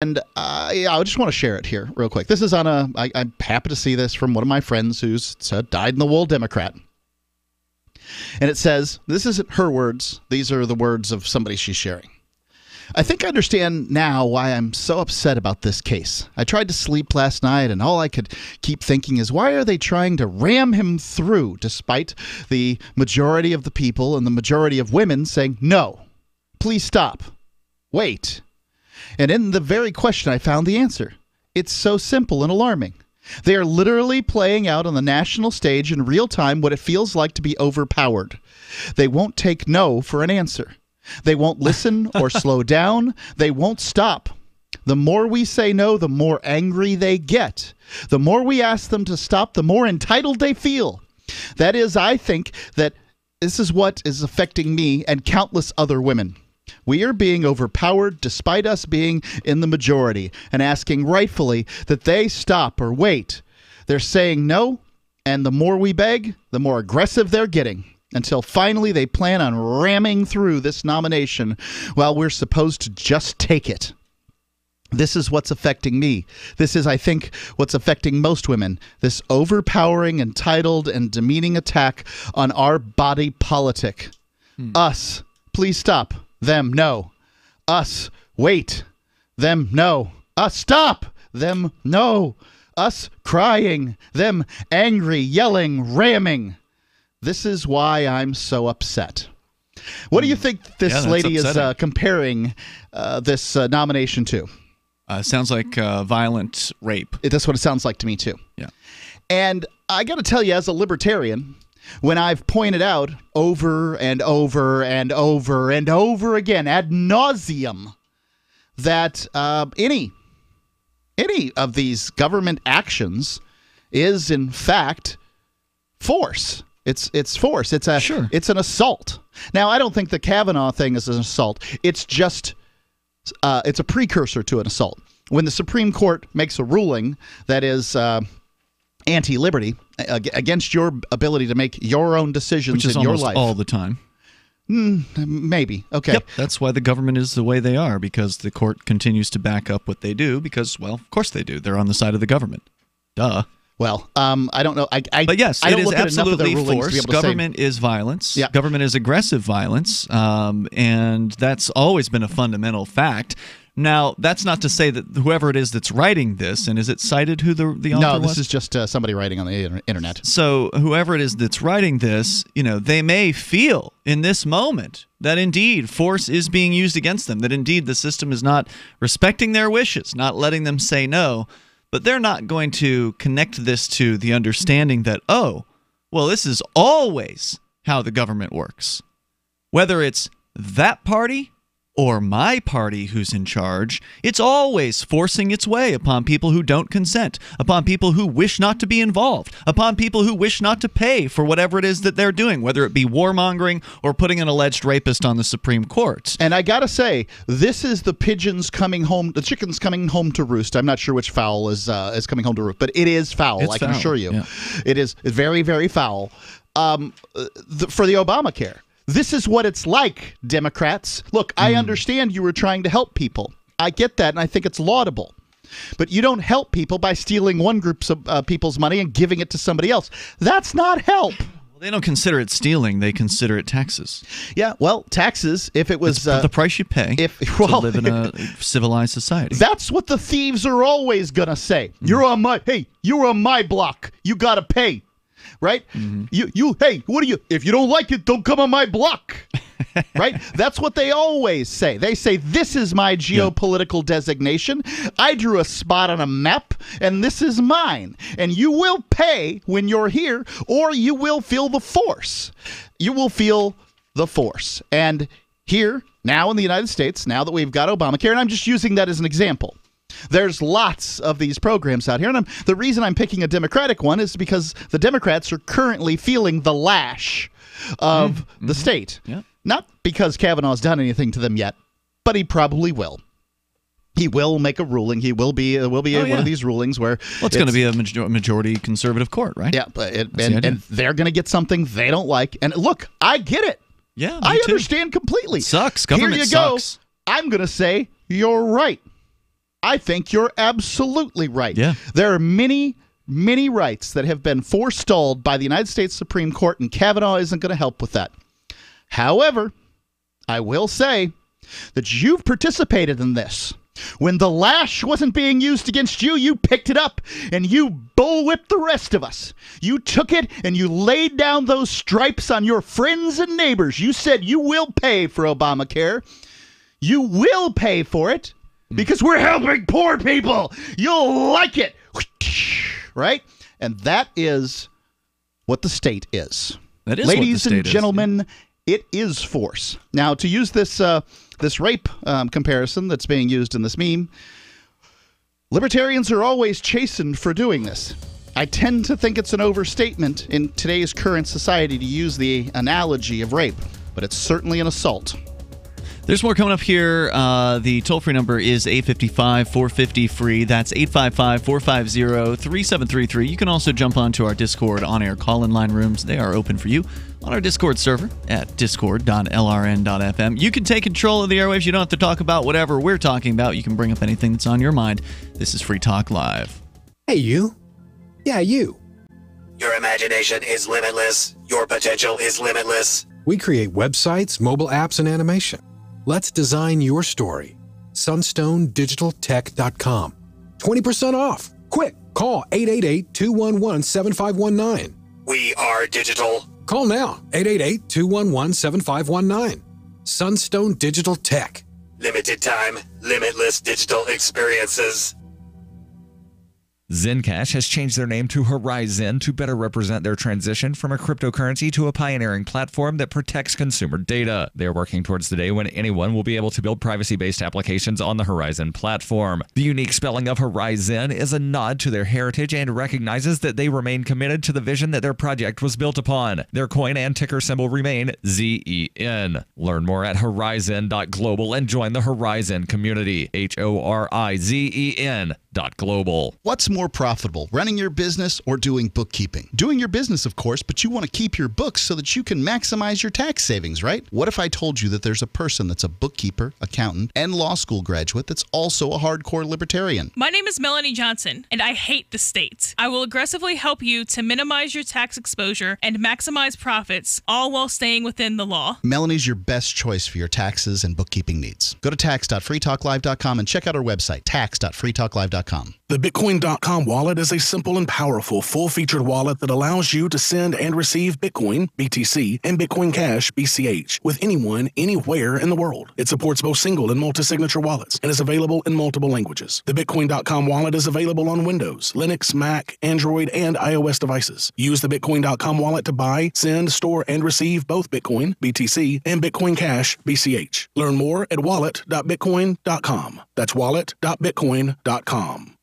And yeah, I just want to share it here real quick. This is on I'm happy to see this from one of my friends who's a dyed-in-the-wool Democrat. And it says, this isn't her words. These are the words of somebody she's sharing. I think I understand now why I'm so upset about this case. I tried to sleep last night, and all I could keep thinking is, why are they trying to ram him through, despite the majority of the people and the majority of women saying, no, please stop, wait. And in the very question, I found the answer. It's so simple and alarming. They are literally playing out on the national stage in real time what it feels like to be overpowered. They won't take no for an answer. They won't listen or slow down. They won't stop. The more we say no, the more angry they get. The more we ask them to stop, the more entitled they feel. That is, I think that this is what is affecting me and countless other women. We are being overpowered despite us being in the majority and asking rightfully that they stop or wait. They're saying no, and the more we beg, the more aggressive they're getting, until finally they plan on ramming through this nomination while we're supposed to just take it. This is what's affecting me. This is, I think, what's affecting most women. This overpowering, entitled, and demeaning attack on our body politic. Us, please stop. Them, no. Us, wait. Them, no. Us, stop. Them, no. Us, crying. Them, angry, yelling, ramming. This is why I'm so upset. What do you think this lady is comparing this nomination to? Sounds like violent rape. That's what it sounds like to me, too. Yeah. And I got to tell you, as a libertarian, when I've pointed out over and over and over and over again, ad nauseum, that any of these government actions is, in fact, force. It's force. It's an assault. Now, I don't think the Kavanaugh thing is an assault. It's just it's a precursor to an assault. When the Supreme Court makes a ruling that is anti-liberty, against your ability to make your own decisions in your life. Which is almost all the time. Maybe. Okay. Yep. That's why the government is the way they are, because the court continues to back up what they do because, well, of course they do. They're on the side of the government. Duh. Well, I don't know. But yes, it is absolutely force. Government is violence. Yeah. Government is aggressive violence, and that's always been a fundamental fact. Now, that's not to say that whoever it is that's writing this, and is it cited who the author was? No, this is just somebody writing on the internet. So whoever it is that's writing this, they may feel in this moment that indeed force is being used against them, that indeed the system is not respecting their wishes, not letting them say no. But they're not going to connect this to the understanding that, oh, well, this is always how the government works. Whether it's that party or my party who's in charge, it's always forcing its way upon people who don't consent, upon people who wish not to be involved, upon people who wish not to pay for whatever it is that they're doing, whether it be warmongering or putting an alleged rapist on the Supreme Court. And I gotta say, this is the pigeons coming home, the chickens coming home to roost. I'm not sure which fowl is coming home to roost, but it is foul, I can assure you. Yeah. It is very, very foul for the Obamacare. This is what it's like, Democrats. Look, I understand you were trying to help people. I get that, and I think it's laudable. But you don't help people by stealing one group's people's money and giving it to somebody else. That's not help. Well, they don't consider it stealing. They consider it taxes. Yeah, well, taxes, if it was... It's the price you pay to live in a civilized society. That's what the thieves are always going to say. You're on my block. You got to pay. Right? Hey, what do you, if you don't like it, don't come on my block. Right? That's what they always say. They say, this is my geopolitical designation. I drew a spot on a map, and this is mine. And you will pay when you're here, or you will feel the force. You will feel the force. And here, now in the United States, now that we've got Obamacare, and I'm just using that as an example, there's lots of these programs out here, and the reason I'm picking a Democratic one is because the Democrats are currently feeling the lash of the state. Yeah. Not because Kavanaugh's done anything to them yet, but he probably will. He will make a ruling. He will be one of these rulings where it's going to be a majority conservative court, right? Yeah, and they're going to get something they don't like. And look, I get it. Yeah, I understand completely. It sucks. Government Here you sucks. go. I'm going to say you're right. I think you're absolutely right. Yeah. There are many rights that have been forestalled by the United States Supreme Court, and Kavanaugh isn't going to help with that. However, I will say that you've participated in this. When the lash wasn't being used against you, you picked it up and you bullwhipped the rest of us. You took it and you laid down those stripes on your friends and neighbors. You said you will pay for Obamacare. You will pay for it because we're helping poor people. You'll like it. Right? And that is what the state is. That is Ladies what the state and gentlemen, it is force. Now, to use this rape comparison that's being used in this meme, libertarians are always chastened for doing this. I tend to think it's an overstatement in today's current society to use the analogy of rape, but it's certainly an assault. There's more coming up here. The toll-free number is 855-450-FREE. That's 855-450-3733. You can also jump onto our Discord on-air call-in line rooms. They are open for you on our Discord server at discord.lrn.fm. You can take control of the airwaves. You don't have to talk about whatever we're talking about. You can bring up anything that's on your mind. This is Free Talk Live. Hey, you. Yeah, you. Your imagination is limitless. Your potential is limitless. We create websites, mobile apps, and animation. Let's design your story. SunstoneDigitalTech.com. 20% off. Quick, call 888-211-7519. We are digital. Call now, 888-211-7519. Sunstone Digital Tech. Limited time, limitless digital experiences. Zencash has changed their name to Horizon to better represent their transition from a cryptocurrency to a pioneering platform that protects consumer data. They are working towards the day when anyone will be able to build privacy-based applications on the Horizon platform. The unique spelling of Horizon is a nod to their heritage and recognizes that they remain committed to the vision that their project was built upon. Their coin and ticker symbol remain ZEN. Learn more at horizon.global and join the Horizon community. HORIZEN.global. What's more profitable, running your business or doing bookkeeping? Doing your business, of course, but you want to keep your books so that you can maximize your tax savings, right? What if I told you that there's a person that's a bookkeeper, accountant, and law school graduate that's also a hardcore libertarian? My name is Melanie Johnson, and I hate the state. I will aggressively help you to minimize your tax exposure and maximize profits, all while staying within the law. Melanie's your best choice for your taxes and bookkeeping needs. Go to tax.freetalklive.com and check out our website, tax.freetalklive.com. The Bitcoin.com wallet is a simple and powerful full-featured wallet that allows you to send and receive Bitcoin, BTC, and Bitcoin Cash, BCH, with anyone, anywhere in the world. It supports both single and multi-signature wallets and is available in multiple languages. The Bitcoin.com wallet is available on Windows, Linux, Mac, Android, and iOS devices. Use the Bitcoin.com wallet to buy, send, store, and receive both Bitcoin, BTC, and Bitcoin Cash, BCH. Learn more at wallet.bitcoin.com. That's wallet.bitcoin.com.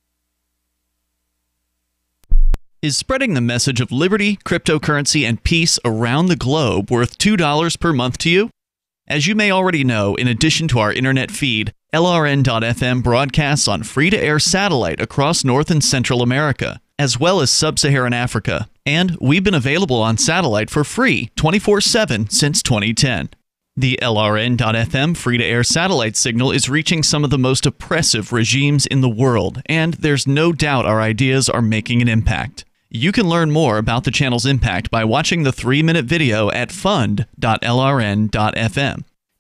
Is spreading the message of liberty, cryptocurrency, and peace around the globe worth $2 per month to you? As you may already know, in addition to our internet feed, LRN.FM broadcasts on free-to-air satellite across North and Central America, as well as Sub-Saharan Africa. And we've been available on satellite for free 24/7 since 2010. The LRN.FM free-to-air satellite signal is reaching some of the most oppressive regimes in the world, and there's no doubt our ideas are making an impact. You can learn more about the channel's impact by watching the 3-minute video at fund.lrn.fm.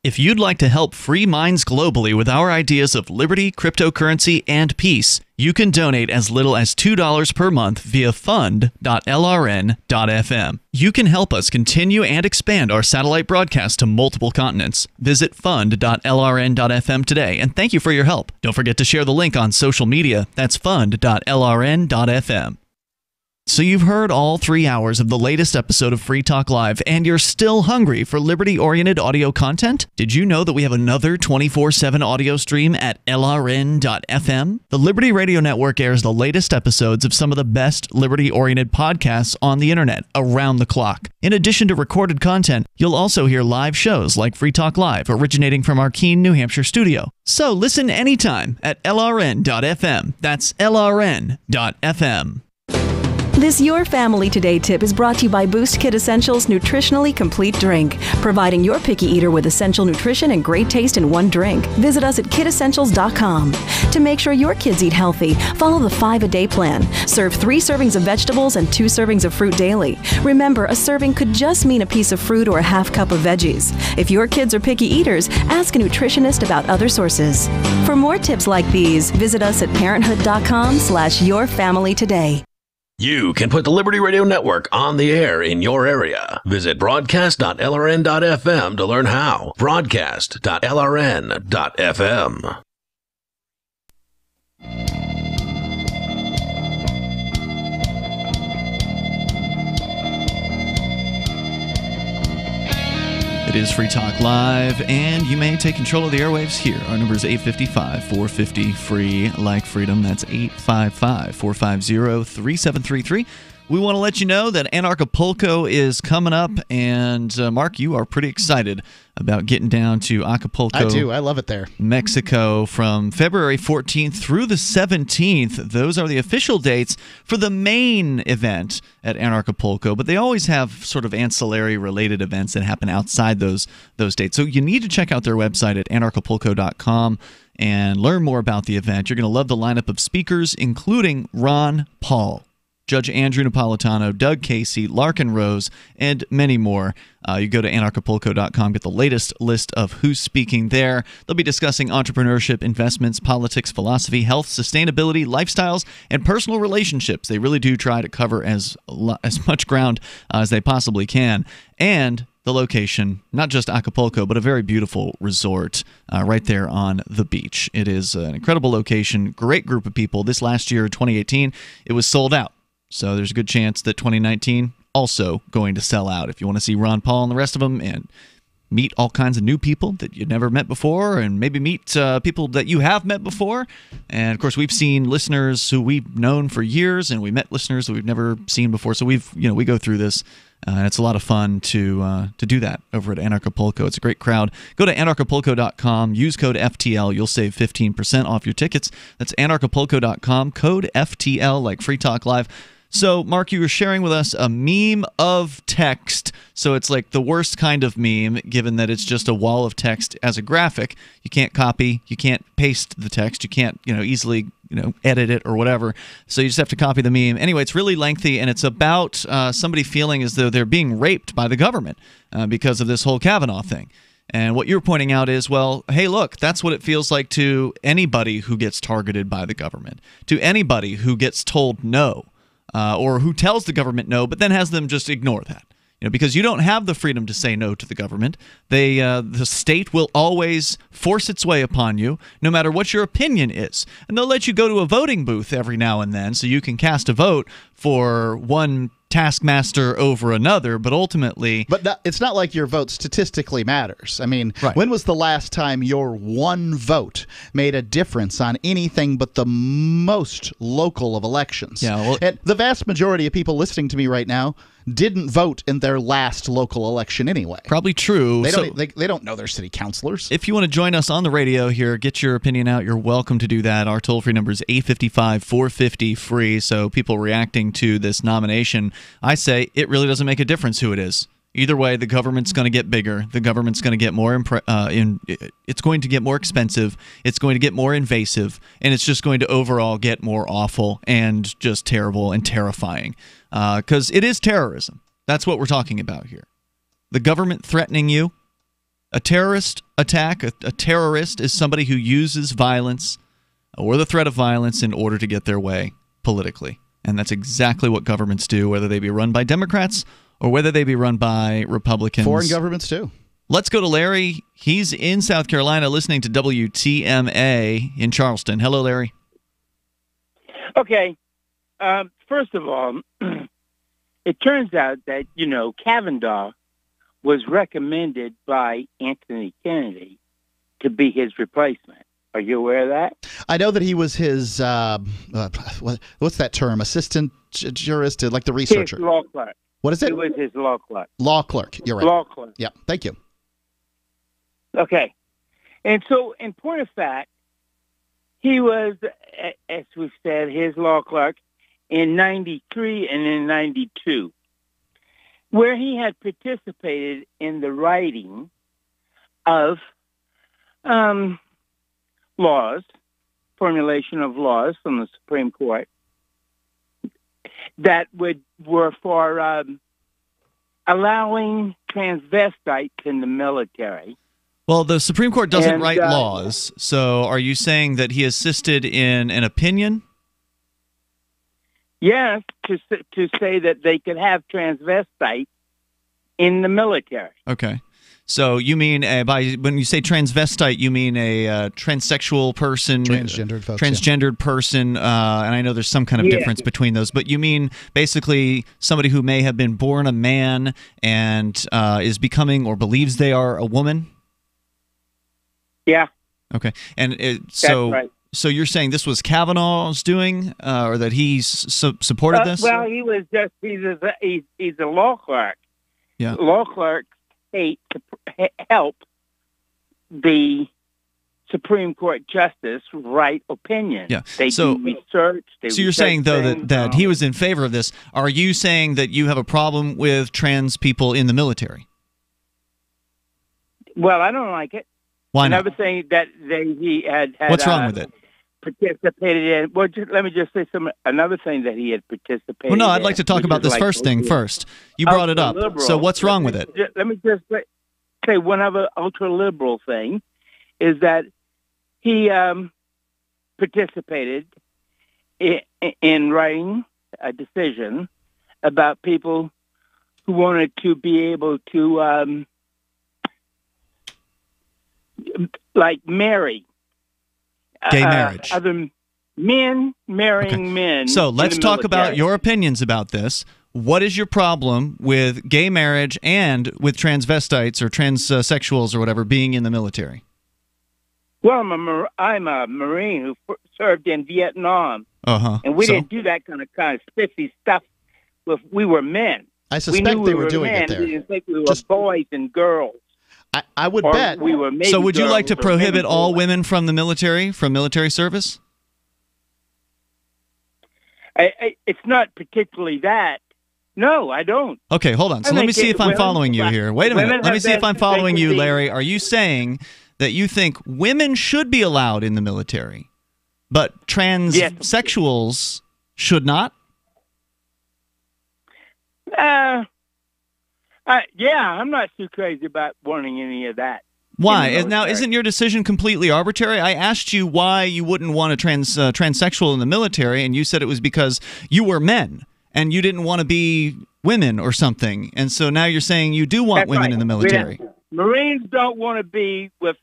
If you'd like to help free minds globally with our ideas of liberty, cryptocurrency, and peace, you can donate as little as $2 per month via fund.lrn.fm. You can help us continue and expand our satellite broadcast to multiple continents. Visit fund.lrn.fm today, and thank you for your help. Don't forget to share the link on social media. That's fund.lrn.fm. So you've heard all 3 hours of the latest episode of Free Talk Live, and you're still hungry for liberty-oriented audio content? Did you know that we have another 24/7 audio stream at LRN.FM? The Liberty Radio Network airs the latest episodes of some of the best liberty-oriented podcasts on the internet around the clock. In addition to recorded content, you'll also hear live shows like Free Talk Live, originating from our Keene, New Hampshire studio. So listen anytime at LRN.FM. That's LRN.FM. This Your Family Today tip is brought to you by Boost Kid Essentials Nutritionally Complete Drink, providing your picky eater with essential nutrition and great taste in one drink. Visit us at kidessentials.com. To make sure your kids eat healthy, follow the 5-a-day plan. Serve 3 servings of vegetables and 2 servings of fruit daily. Remember, a serving could just mean a piece of fruit or a half cup of veggies. If your kids are picky eaters, ask a nutritionist about other sources. For more tips like these, visit us at parenthood.com/yourfamilytoday. You can put the Liberty Radio Network on the air in your area. Visit broadcast.lrn.fm to learn how. Broadcast.lrn.fm. It is Free Talk Live, and you may take control of the airwaves here. Our number is 855-450-FREE, like freedom. That's 855-450-3733. We want to let you know that Anarchapulco is coming up, and Mark, you are pretty excited about getting down to Acapulco. I do. I love it there. Mexico from February 14th through the 17th. Those are the official dates for the main event at Anarchapulco, but they always have sort of ancillary related events that happen outside those dates. So you need to check out their website at anarchapulco.com and learn more about the event. You're going to love the lineup of speakers, including Ron Paul, Judge Andrew Napolitano, Doug Casey, Larkin Rose, and many more. You go to anarchapulco.com, get the latest list of who's speaking there. They'll be discussing entrepreneurship, investments, politics, philosophy, health, sustainability, lifestyles, and personal relationships. They really do try to cover as much ground as they possibly can. And the location, not just Acapulco, but a very beautiful resort right there on the beach. It is an incredible location, great group of people. This last year, 2018, it was sold out. So there's a good chance that 2019 also going to sell out. If you want to see Ron Paul and the rest of them and meet all kinds of new people that you've never met before, and maybe meet people that you have met before. And of course, we've seen listeners who we've known for years, and we met listeners that we've never seen before. So we go through this. And it's a lot of fun to do that over at Anarchapulco. It's a great crowd. Go to anarchapulco.com, use code FTL. You'll save 15% off your tickets. That's anarchapulco.com, code FTL, like Free Talk Live. So, Mark, you were sharing with us a meme of text. So it's like the worst kind of meme, given that it's just a wall of text as a graphic. You can't copy, you can't paste the text, you can't easily edit it or whatever. So you just have to copy the meme. Anyway, it's really lengthy, and it's about somebody feeling as though they're being raped by the government because of this whole Kavanaugh thing. And what you're pointing out is, well, hey, look, that's what it feels like to anybody who gets targeted by the government, to anybody who gets told no. Or who tells the government no, but then has them just ignore that. Because you don't have the freedom to say no to the government. The state will always force its way upon you, no matter what your opinion is. And they'll let you go to a voting booth every now and then so you can cast a vote for one taskmaster over another, but ultimately... But it's not like your vote statistically matters. I mean, right. When was the last time your one vote made a difference on anything but the most local of elections? Yeah, well, and the vast majority of people listening to me right now didn't vote in their last local election anyway. Probably true. They don't know their city councilors. If you want to join us on the radio here, get your opinion out, you're welcome to do that. Our toll-free number is 855-450-FREE. So people reacting to this nomination, I say it really doesn't make a difference who it is. Either way, the government's going to get bigger. The government's going to get more it's going to get more expensive. It's going to get more invasive, and it's just going to overall get more awful and just terrible and terrifying. Because it is terrorism. That's what we're talking about here. The government threatening you. A terrorist attack, a terrorist is somebody who uses violence or the threat of violence in order to get their way politically. And that's exactly what governments do, whether they be run by Democrats or whether they be run by Republicans. Foreign governments too. Let's go to Larry. He's in South Carolina listening to WTMA in Charleston. Hello, Larry. Okay. First of all, it turns out that, Kavanaugh was recommended by Anthony Kennedy to be his replacement. Are you aware of that? I know that he was his, what's that term? Assistant jurist, like the researcher. His law clerk. What is it? He was his law clerk. Law clerk. You're right. Law clerk. Yeah. Thank you. Okay. And so, in point of fact, he was, as we've said, his law clerk, in 93 and in 92, where he had participated in the writing of formulation of laws from the Supreme Court that were for allowing transvestites in the military. Well, the Supreme Court doesn't write laws, so are you saying that he assisted in an opinion? Yes, to say that they could have transvestites in the military. Okay. So you mean when you say transvestite, you mean a transsexual person, transgendered folks, transgendered person, and I know there's some kind of difference between those. But you mean basically somebody who may have been born a man and is becoming or believes they are a woman. Yeah. Okay. And That's right. So you're saying this was Kavanaugh's doing, or that he supported this? Well, he's a law clerk. Yeah. Law clerks hate to help the Supreme Court justice write opinions. Yeah. They do research. So you're saying, though, that he was in favor of this. Are you saying that you have a problem with trans people in the military? Well, I don't like it. Why not? Another thing that he had What's wrong with it? Participated in. Well, let me just say another thing that he had participated in. Well, no, I'd like to talk about this first thing first. You brought it up. So what's wrong with it? Let me just say one other ultra-liberal thing is that he participated in writing a decision about people who wanted to be able to marry. Gay marriage. Other men marrying men. So let's talk about your opinions about this. What is your problem with gay marriage and with transvestites or transsexuals or whatever being in the military? Well, I'm a Marine who served in Vietnam. And we didn't do that kind of spiffy stuff. We were men. I suspect they were doing it there. We didn't think we were boys and girls. I would bet. We were so would you like to prohibit all women from the military, from military service? It's not particularly that. No, I don't. Okay, hold on. So let me see if I'm following you here. Wait a minute. Let me see if I'm following you, Larry. Are you saying that you think women should be allowed in the military, but transsexuals should not? I'm not too crazy about wanting any of that. Why? Now, isn't your decision completely arbitrary? I asked you why you wouldn't want a transsexual in the military, and you said it was because you were men, and you didn't want to be women or something. And so now you're saying you do want women in the military. Marines don't want to be with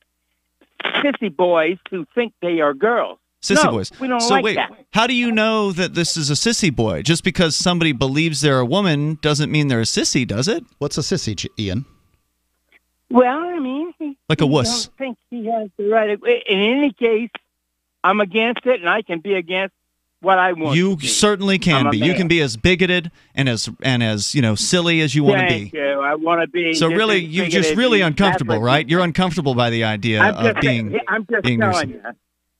sissy boys who think they are girls. Sissy boys. We don't like that. How do you know that this is a sissy boy? Just because somebody believes they're a woman doesn't mean they're a sissy, does it? What's a sissy, Ian? Well, I mean, like a wuss. I don't think he has the right. In any case, I'm against it, and I can be against what I want. You certainly can be. You can be as bigoted and as silly as you want to be. Thank you. I want to be. So really, you're just really uncomfortable, right? You're uncomfortable by the idea of being. I'm just telling you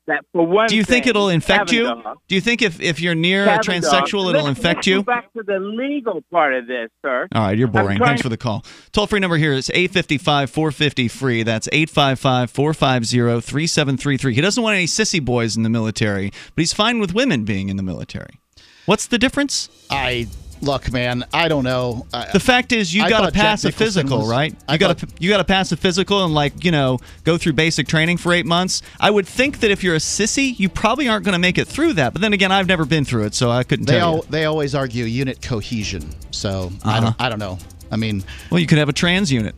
that for one. Do you think it'll infect you? Do you think if you're near a transsexual, it'll infect you? Let's go back to the legal part of this, sir. All right, you're boring. Thanks for the call. Toll-free number here is 855-450-FREE. That's 855-450-3733. He doesn't want any sissy boys in the military, but he's fine with women being in the military. What's the difference? Look, man, I don't know. The fact is, you got to pass a physical, right? You got to pass a physical and go through basic training for 8 months. I would think that if you're a sissy, you probably aren't going to make it through that. But then again, I've never been through it, so I couldn't tell you. They always argue unit cohesion. So I don't know. I mean, well, you could have a trans unit.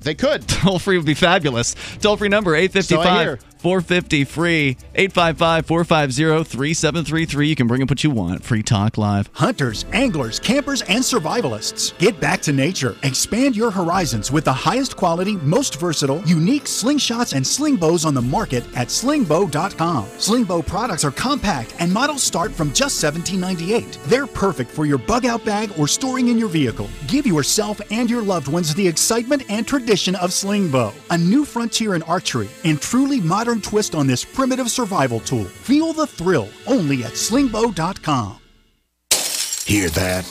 They could. Toll-free would be fabulous. Toll-free number, 855-450-FREE, 855-450-3733. You can bring up what you want. Free Talk Live. Hunters, anglers, campers, and survivalists. Get back to nature. Expand your horizons with the highest quality, most versatile, unique slingshots and sling bows on the market at slingbow.com. Slingbow products are compact and models start from just $17.98. They're perfect for your bug-out bag or storing in your vehicle. Give yourself and your loved ones the excitement and tradition of Slingbow, a new frontier in archery and truly modern twist on this primitive survival tool. Feel the thrill only at slingbow.com. Hear that?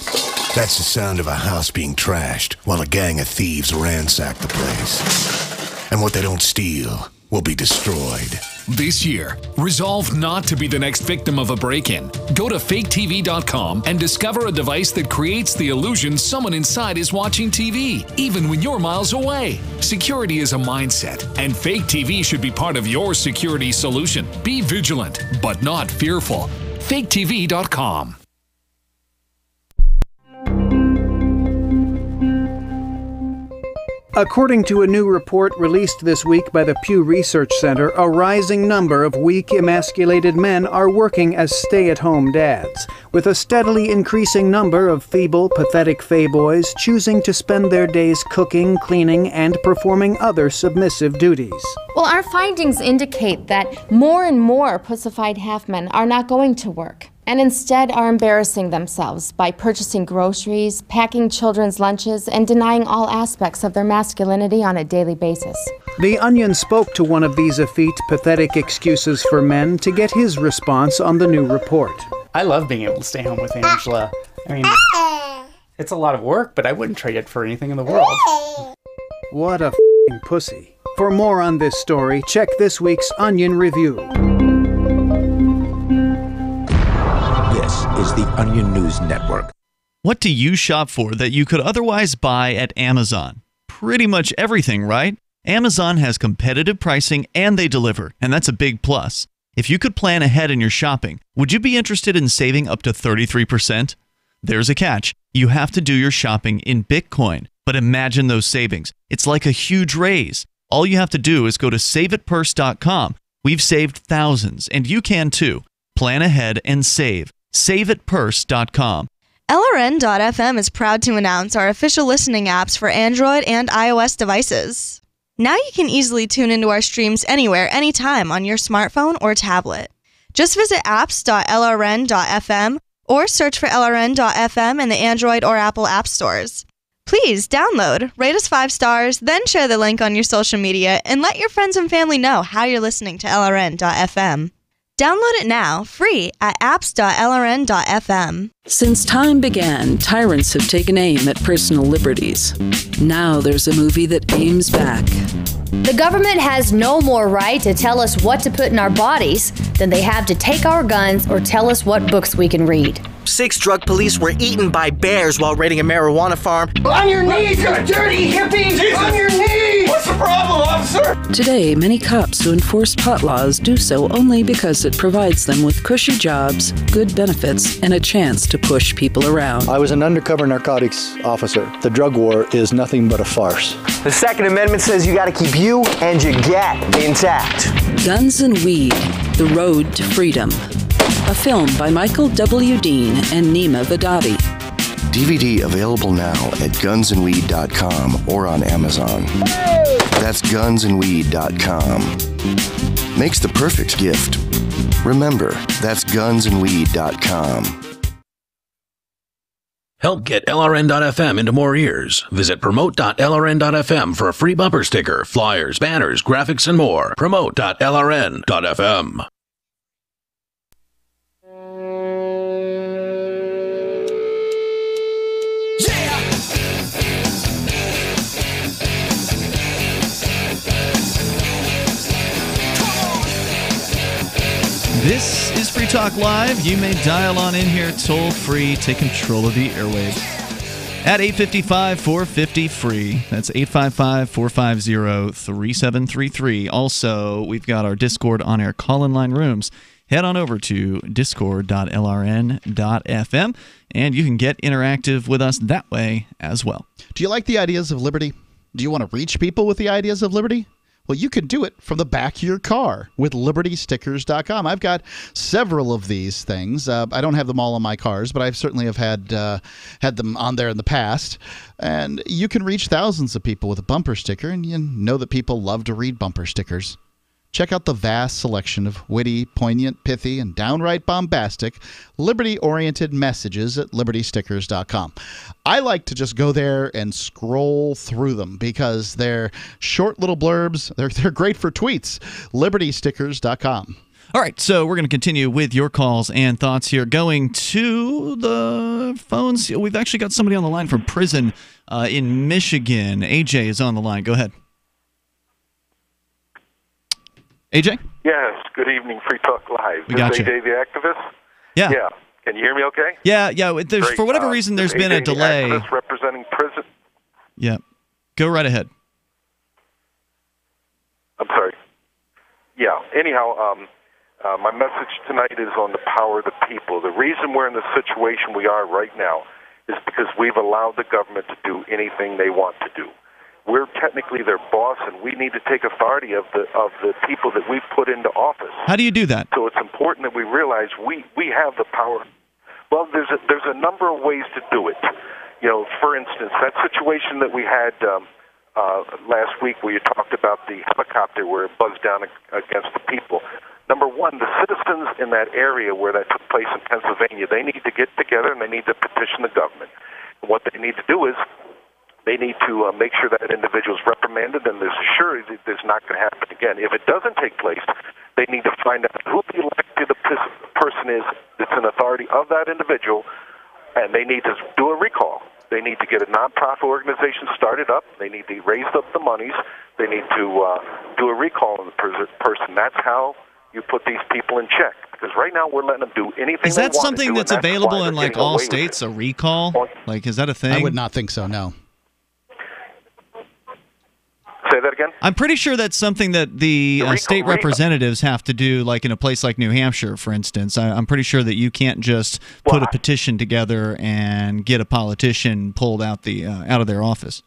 That's the sound of a house being trashed while a gang of thieves ransack the place. And what they don't steal will be destroyed. This year, resolve not to be the next victim of a break-in. Go to faketv.com and discover a device that creates the illusion someone inside is watching TV, even when you're miles away. Security is a mindset, and Fake TV should be part of your security solution. Be vigilant, but not fearful. faketv.com. According to a new report released this week by the Pew Research Center, a rising number of weak, emasculated men are working as stay-at-home dads, with a steadily increasing number of feeble, pathetic fayboys choosing to spend their days cooking, cleaning, and performing other submissive duties. Well, our findings indicate that more and more pussified half-men are not going to work, and instead are embarrassing themselves by purchasing groceries, packing children's lunches, and denying all aspects of their masculinity on a daily basis. The Onion spoke to one of these effete, pathetic excuses for men to get his response on the new report. I love being able to stay home with Angela. I mean, it's a lot of work, but I wouldn't trade it for anything in the world. What a f***ing pussy. For more on this story, check this week's Onion Review. Is the Onion News Network. What do you shop for that you could otherwise buy at Amazon? Pretty much everything, right? Amazon has competitive pricing and they deliver, and that's a big plus. If you could plan ahead in your shopping, would you be interested in saving up to 33%? There's a catch. You have to do your shopping in Bitcoin. But imagine those savings. It's like a huge raise. All you have to do is go to saveitpurse.com. We've saved thousands, and you can too. Plan ahead and save. SaveItPurse.com. LRN.FM is proud to announce our official listening apps for Android and iOS devices. Now you can easily tune into our streams anywhere, anytime on your smartphone or tablet. Just visit apps.lrn.fm or search for LRN.FM in the Android or Apple app stores. Please download, rate us 5 stars, then share the link on your social media and let your friends and family know how you're listening to LRN.FM. Download it now, free, at apps.lrn.fm. Since time began, tyrants have taken aim at personal liberties. Now there's a movie that aims back. The government has no more right to tell us what to put in our bodies than they have to take our guns or tell us what books we can read. 6 drug police were eaten by bears while raiding a marijuana farm. On your knees, you dirty hippies! Jesus. On your knees! What's the problem, officer? Today, many cops who enforce pot laws do so only because it provides them with cushy jobs, good benefits, and a chance to push people around. I was an undercover narcotics officer. The drug war is nothing but a farce. The Second Amendment says you gotta keep you and your get intact. Guns and Weed, The Road to Freedom. A film by Michael W. Dean and Nima Vadati. DVD available now at gunsandweed.com or on Amazon. That's gunsandweed.com. Makes the perfect gift. Remember, that's gunsandweed.com. Help get LRN.FM into more ears. Visit promote.lrn.fm for a free bumper sticker, flyers, banners, graphics, and more. Promote.lrn.fm. This is Free Talk Live. You may dial on in here toll free. Take control of the airwaves at 855-450-FREE. That's 855-450-3733. Also, we've got our Discord on-air call-in line rooms. Head on over to discord.lrn.fm, and you can get interactive with us that way as well. Do you like the ideas of liberty? Do you want to reach people with the ideas of liberty? Well, you can do it from the back of your car with libertystickers.com. I've got several of these things. I don't have them all on my cars, but I certainly have had them on there in the past. And you can reach thousands of people with a bumper sticker, and you know that people love to read bumper stickers. Check out the vast selection of witty, poignant, pithy, and downright bombastic, liberty-oriented messages at libertystickers.com. I like to just go there and scroll through them because they're short little blurbs. They're great for tweets. libertystickers.com. All right, so we're going to continue with your calls and thoughts here. Going to the phones, we've actually got somebody on the line from prison in Michigan. AJ is on the line. Go ahead. AJ? Yes, good evening, Free Talk Live. We got you. AJ the Activist? Yeah. Yeah. Can you hear me okay? Yeah. There's, for whatever reason, there's been a delay. The Activist representing prison. Yeah. Go right ahead. I'm sorry. Yeah. Anyhow, my message tonight is on the power of the people. The reason we're in the situation we are right now is because we've allowed the government to do anything they want to do. We're technically their boss, and we need to take authority of the people that we've put into office. How do you do that? So it's important that we realize we have the power. Well, there's a number of ways to do it. You know, for instance, that situation that we had last week where you talked about the helicopter where it buzzed down against the people. Number one, the citizens in that area where that took place in Pennsylvania, they need to get together and they need to petition the government. And what they need to do is they need to make sure that individual is reprimanded and there's assurance that there's not going to happen again. If it doesn't take place, they need to find out who the elected person is that's an authority of that individual, and they need to do a recall. They need to get a nonprofit organization started up. They need to raise up the monies. They need to do a recall on the person. That's how you put these people in check. Because right now we're letting them do anything Is they that want something to do, that's and available why in they're like getting all away with states, it. a recall? Like, is that a thing? I would not think so, no. Say that again? I'm pretty sure that's something that the state representatives have to do, like in a place like New Hampshire, for instance. I'm pretty sure that you can't just put a petition together and get a politician pulled out of their office.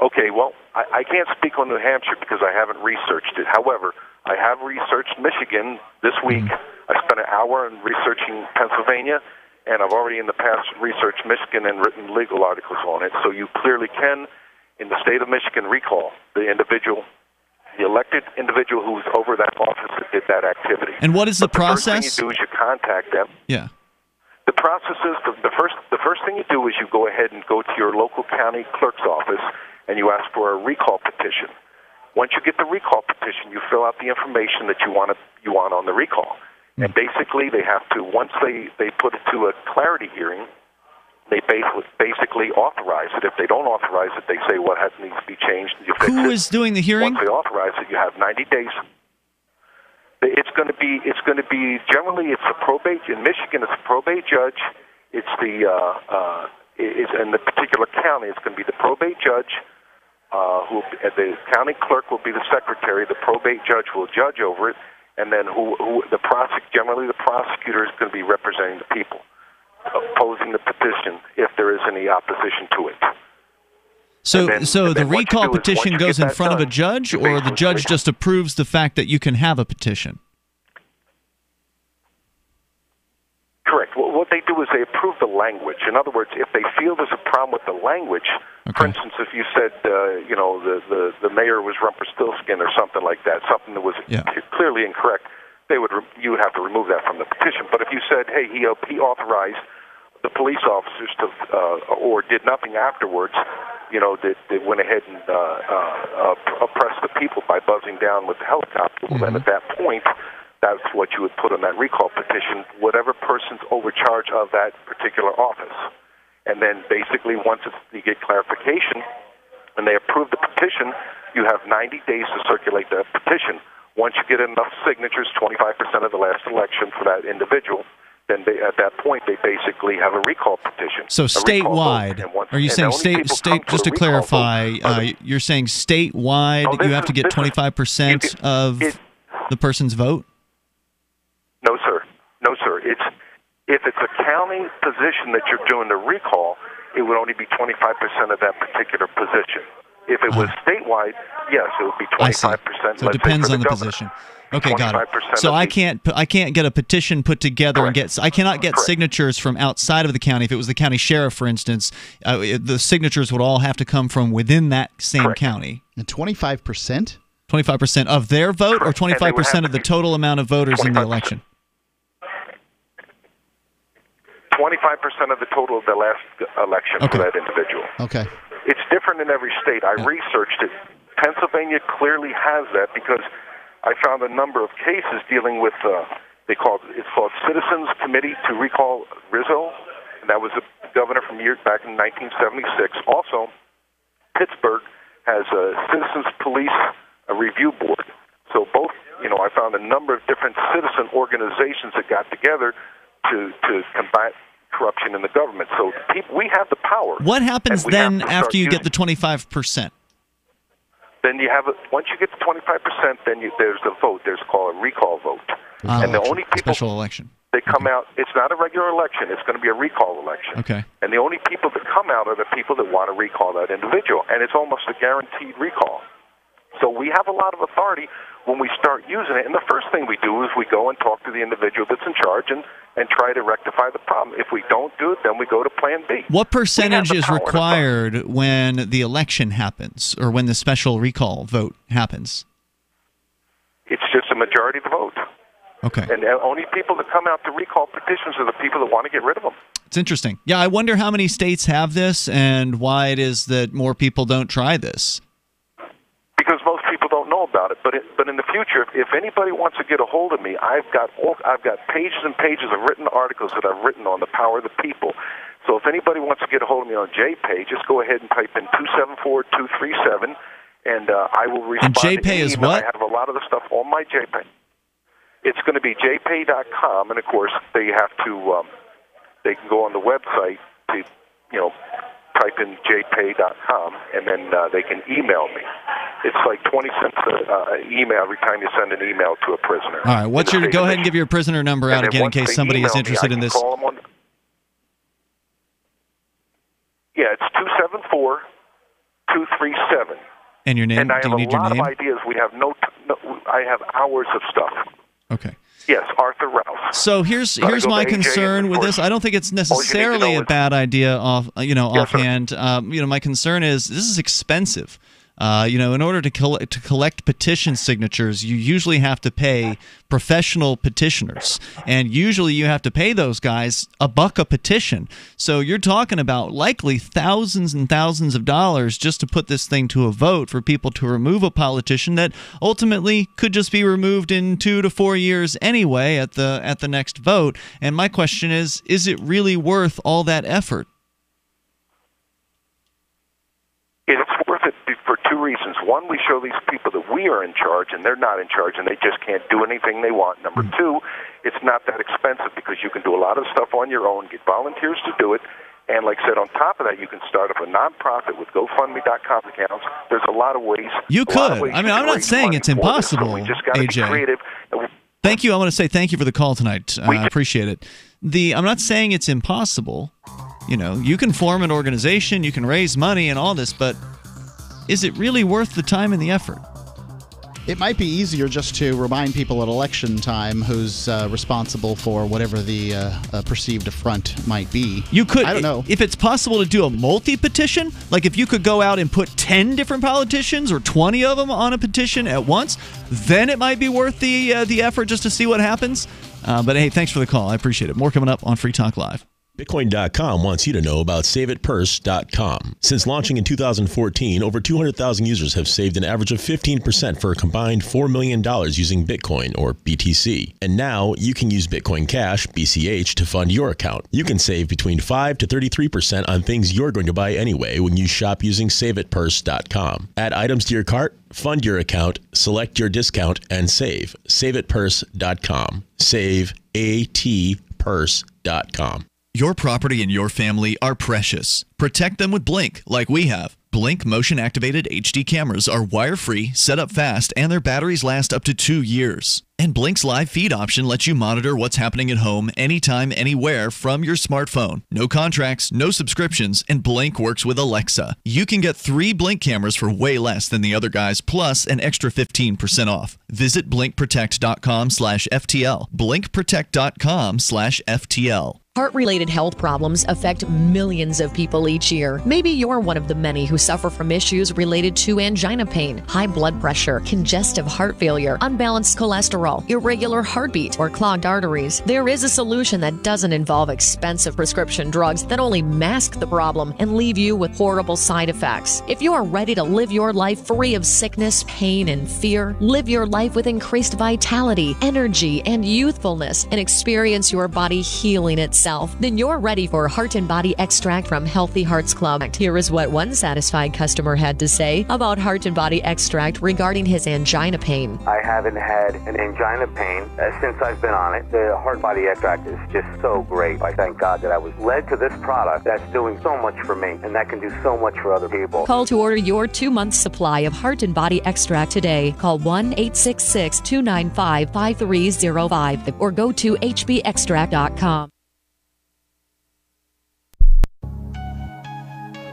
Okay, well, I can't speak on New Hampshire because I haven't researched it. However, I have researched Michigan this week. I spent an hour in researching Pennsylvania, and I've already in the past researched Michigan and written legal articles on it. So you clearly can, in the state of Michigan, recall the elected individual who's over that office that did that activity. And what is the The process? first thing you do is you contact them. Yeah. The process is the first thing you do is you go ahead and go to your local county clerk's office and you ask for a recall petition. Once you get the recall petition, you fill out the information that you want on the recall. And basically, they have to, once they put it to a clarity hearing, they basically authorize it. If they don't authorize it, they say what needs to be changed. You fix Who it. is doing the hearing? Once they authorize it, you have 90 days. It's going to be generally it's a probate in Michigan. It's a probate judge. It's it's in the particular county. It's going to be the probate judge. The county clerk will be the secretary. The probate judge will judge over it, and then generally the prosecutor is going to be representing the people, opposing the petition if there is any opposition to it. So the what you recall do is petition once you goes get in that front of a done, judge, you or the judge basically- just approves the fact that you can have a petition? Correct. Well, what they do is they approve the language. In other words, if they feel there's a problem with the language, for instance, if you said, the mayor was Rumpelstiltskin or something like that, something that was clearly incorrect, you would have to remove that from the petition. But if you said, hey, he authorized the police officers to, or did nothing afterwards, that went ahead and oppressed the people by buzzing down with the helicopter, well, then at that point, that's what you would put on that recall petition, whatever person's overcharge of that particular office. And then basically once you get clarification and they approve the petition, you have 90 days to circulate that petition. Once you get enough signatures, 25% of the last election for that individual, then at that point they basically have a recall petition. So statewide, are you saying state? Just to clarify, you're saying statewide you have to get 25% of the person's vote? No, sir. If it's a county position that you're doing the recall, it would only be 25% of that particular position. If it was statewide, yes, it would be 25%. So it depends on the position. Okay, got it. So I can't get a petition put together and I cannot get signatures from outside of the county. If it was the county sheriff, for instance, the signatures would all have to come from within that same county. And 25%? 25% of their vote, or 25% of the total amount of voters in the election? 25% of the total of the last election for that individual. Okay. It's different in every state. I researched it. Pennsylvania clearly has that because I found a number of cases dealing with it's called Citizens Committee to Recall Rizzo, and that was a governor from years back in 1976. Also, Pittsburgh has a Citizens Police Review Board. So both, I found a number of different citizen organizations that got together to combat corruption in the government. So we have the power. What happens then after you get the 25%? Then you have once you get to 25%, then there's a vote. There's called a recall vote, and the only people special election. They come out. It's not a regular election. It's going to be a recall election. Okay. And the only people that come out are the people that want to recall that individual, and it's almost a guaranteed recall. So we have a lot of authority when we start using it. And the first thing we do is we go and talk to the individual that's in charge and try to rectify the problem. If we don't do it, then we go to Plan B. What percentage is required when the election happens or when the special recall vote happens? It's just a majority of the vote. Okay. And the only people that come out to recall petitions are the people that want to get rid of them. It's interesting. Yeah, I wonder how many states have this and why it is that more people don't try this. Because most people don't know about it. But in the future, if anybody wants to get a hold of me, I've got pages and pages of written articles that I've written on the power of the people. So if anybody wants to get a hold of me on JPay, just go ahead and type in 274-237, and I will respond. And JPay is what? I have a lot of the stuff on my JPay. It's going to be jpay.com, and of course they have to. They can go on the website to, type in jpay.com, and then they can email me. It's like 20 cents an email every time you send an email to a prisoner. All right, go ahead and give your prisoner number out again in case somebody is interested in this. Yeah, it's 274-237. And your name? And I Do have you need your a lot name? of ideas. We have I have hours of stuff. Okay. Yes, Arthur Rouse. So here's my concern with this. I don't think it's necessarily a bad idea offhand. My concern is this is expensive. In order to collect petition signatures, you usually have to pay professional petitioners, and usually you have to pay those guys $1 a petition. So you're talking about likely thousands and thousands of dollars just to put this thing to a vote for people to remove a politician that ultimately could just be removed in 2 to 4 years anyway at the next vote. And my question is it really worth all that effort? It's worth it for two reasons. One, we show these people that we are in charge, and they're not in charge, and they just can't do anything they want. Number two, it's not that expensive because you can do a lot of stuff on your own, get volunteers to do it, and like I said, on top of that, you can start up a nonprofit with GoFundMe.com accounts. There's a lot of ways. You could. I mean, I'm not saying it's impossible, we just gotta AJ. be creative. Thank you. I want to say thank you for the call tonight. I appreciate it. I'm not saying it's impossible. You can form an organization, you can raise money and all this, but is it really worth the time and the effort? It might be easier just to remind people at election time who's responsible for whatever the perceived affront might be. You could, I don't know. If it's possible to do a multi-petition, like if you could go out and put 10 different politicians or 20 of them on a petition at once, then it might be worth the effort just to see what happens. But hey, thanks for the call. I appreciate it. More coming up on Free Talk Live. Bitcoin.com wants you to know about SaveItPurse.com. Since launching in 2014, over 200,000 users have saved an average of 15% for a combined $4 million using Bitcoin, or BTC. And now you can use Bitcoin Cash, BCH, to fund your account. You can save between 5 to 33% on things you're going to buy anyway when you shop using SaveItPurse.com. Add items to your cart, fund your account, select your discount, and save. SaveItPurse.com. Save ATPurse.com. Your property and your family are precious. Protect them with Blink, like we have. Blink motion-activated HD cameras are wire-free, set up fast, and their batteries last up to 2 years. And Blink's live feed option lets you monitor what's happening at home anytime, anywhere from your smartphone. No contracts, no subscriptions, and Blink works with Alexa. You can get 3 Blink cameras for way less than the other guys, plus an extra 15% off. Visit blinkprotect.com/FTL. Blinkprotect.com/FTL. Heart-related health problems affect millions of people each year. Maybe you're one of the many who suffer from issues related to angina pain, high blood pressure, congestive heart failure, unbalanced cholesterol, irregular heartbeat, or clogged arteries. There is a solution that doesn't involve expensive prescription drugs that only mask the problem and leave you with horrible side effects. If you are ready to live your life free of sickness, pain, and fear, live your life with increased vitality, energy, and youthfulness, and experience your body healing itself, then you're ready for Heart and Body Extract from Healthy Hearts Club. Here is what one satisfied customer had to say about Heart and Body Extract regarding his angina pain. I haven't had an angina pain since I've been on it. The Heart Body Extract is just so great. I thank God that I was led to this product that's doing so much for me, and that can do so much for other people. Call to order your 2-month supply of Heart and Body Extract today. Call 1-866-295-5305 or go to hbextract.com.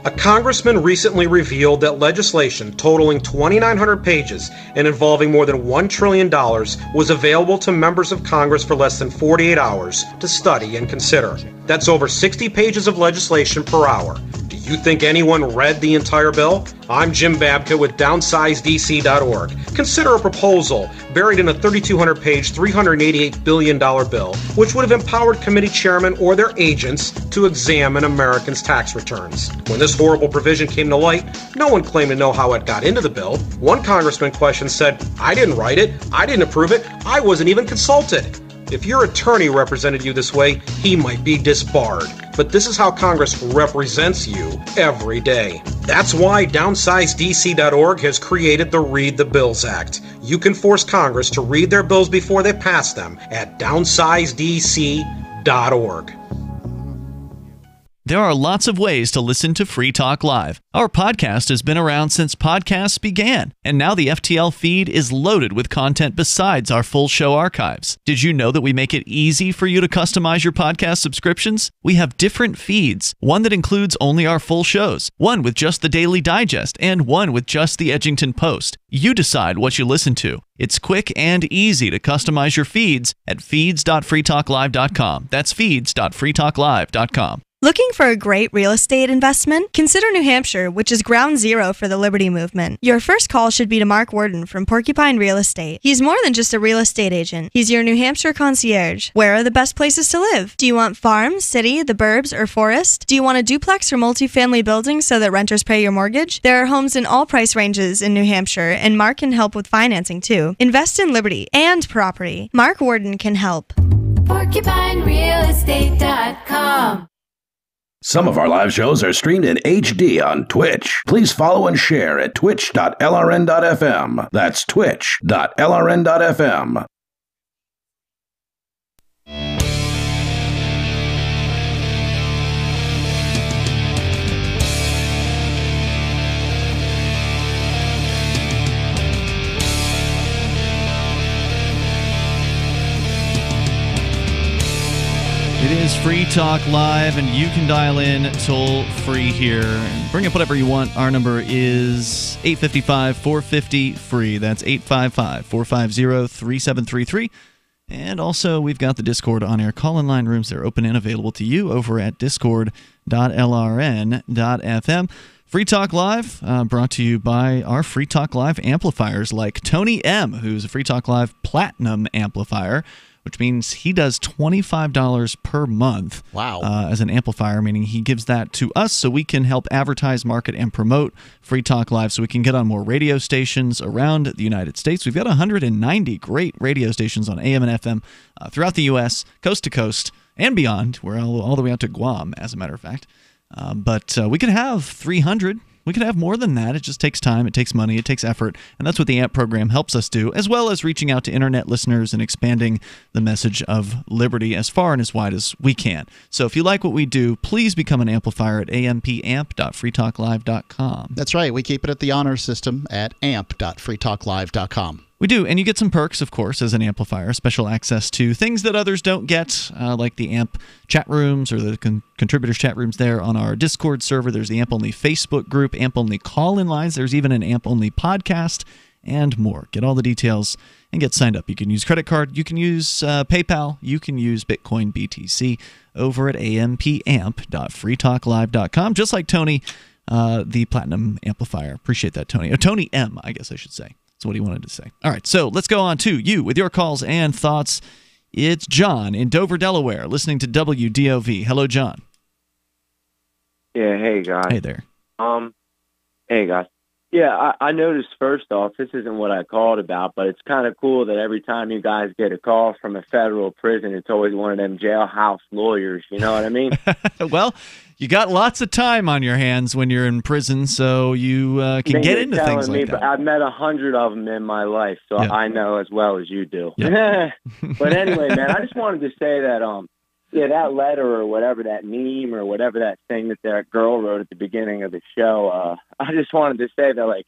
A congressman recently revealed that legislation totaling 2,900 pages and involving more than $1 trillion was available to members of Congress for less than 48 hours to study and consider. That's over 60 pages of legislation per hour. Do you think anyone read the entire bill? I'm Jim Babka with DownsizeDC.org. Consider a proposal buried in a 3,200-page, $388 billion bill, which would have empowered committee chairmen or their agents to examine Americans' tax returns. When this horrible provision came to light, no one claimed to know how it got into the bill. One congressman questioned said, "I didn't write it, I didn't approve it, I wasn't even consulted." If your attorney represented you this way, he might be disbarred. But this is how Congress represents you every day. That's why DownsizeDC.org has created the Read the Bills Act. You can force Congress to read their bills before they pass them at DownsizeDC.org. There are lots of ways to listen to Free Talk Live. Our podcast has been around since podcasts began, and now the FTL feed is loaded with content besides our full show archives. Did you know that we make it easy for you to customize your podcast subscriptions? We have different feeds, one that includes only our full shows, one with just the Daily Digest, and one with just the Edgington Post. You decide what you listen to. It's quick and easy to customize your feeds at feeds.freetalklive.com. That's feeds.freetalklive.com. Looking for a great real estate investment? Consider New Hampshire, which is ground zero for the Liberty Movement. Your first call should be to Mark Worden from Porcupine Real Estate. He's more than just a real estate agent. He's your New Hampshire concierge. Where are the best places to live? Do you want farm, city, the burbs, or forest? Do you want a duplex or multifamily building so that renters pay your mortgage? There are homes in all price ranges in New Hampshire, and Mark can help with financing too. Invest in liberty and property. Mark Worden can help. PorcupineRealEstate.com. Some of our live shows are streamed in HD on Twitch. Please follow and share at twitch.lrn.fm. That's twitch.lrn.fm. It is Free Talk Live, and you can dial in toll-free here and bring up whatever you want. Our number is 855-450-FREE. That's 855-450-3733. And also, we've got the Discord on-air call-in line rooms. They're open and available to you over at discord.lrn.fm. Free Talk Live, brought to you by our Free Talk Live amplifiers like Tony M., who's a Free Talk Live Platinum amplifier, which means he does $25 per month. Wow. As an amplifier, meaning he gives that to us so we can help advertise, market, and promote Free Talk Live so we can get on more radio stations around the United States. We've got 190 great radio stations on AM and FM throughout the U.S., coast to coast, and beyond. We're all the way out to Guam, as a matter of fact. But we could have 300. We could have more than that. It just takes time, it takes money, it takes effort, and that's what the AMP program helps us do, as well as reaching out to internet listeners and expanding the message of liberty as far and as wide as we can. So if you like what we do, please become an amplifier at ampamp.freetalklive.com. That's right. We keep it at the honor system at amp.freetalklive.com. We do, and you get some perks, of course, as an amplifier, special access to things that others don't get, like the AMP chat rooms or the contributors chat rooms there on our Discord server. There's the AMP-only Facebook group, AMP-only call-in lines. There's even an AMP-only podcast and more. Get all the details and get signed up. You can use credit card, you can use PayPal, you can use Bitcoin BTC over at ampamp.freetalklive.com, just like Tony, the Platinum Amplifier. Appreciate that, Tony. Or Tony M, I guess I should say. That's what he wanted to say. All right, so let's go on to you with your calls and thoughts. It's John in Dover, Delaware, listening to WDOV. Hello, John. Yeah, hey, guys. Hey there. Hey, guys. Yeah, I noticed, first off, this isn't what I called about, but it's kind of cool that every time you guys get a call from a federal prison, it's always one of them jailhouse lawyers. You know what I mean? Well, you got lots of time on your hands when you're in prison, so you can get into things like that. But I've met 100 of them in my life, so Yeah. I know as well as you do. Yeah. But anyway, man, I just wanted to say that, yeah, that letter or whatever, that meme or whatever that thing that girl wrote at the beginning of the show, I just wanted to say that, like,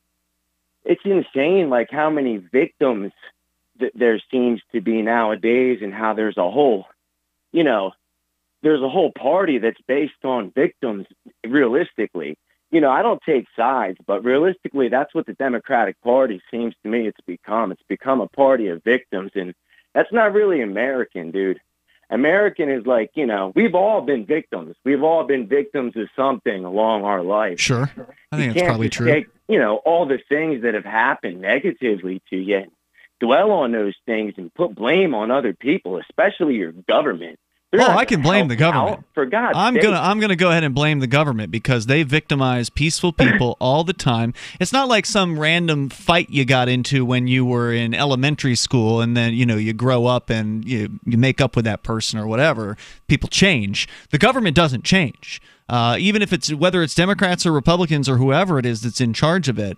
it's insane, like, how many victims there seems to be nowadays, and how there's a whole, there's a whole party that's based on victims, realistically. I don't take sides, but realistically, that's what the Democratic Party seems to me it's become. It's become a party of victims, and that's not really American, dude. American is like, we've all been victims. We've all been victims of something along our life. Sure. I think that's probably true. Take, all the things that have happened negatively to you, dwell on those things and put blame on other people, especially your government. I can blame the government. For God's I'm sake. gonna go ahead and blame the government because they victimize peaceful people all the time. It's not like some random fight you got into when you were in elementary school and then you grow up and you make up with that person or whatever. People change. The government doesn't change. Even if whether it's Democrats or Republicans or whoever it is that's in charge of it,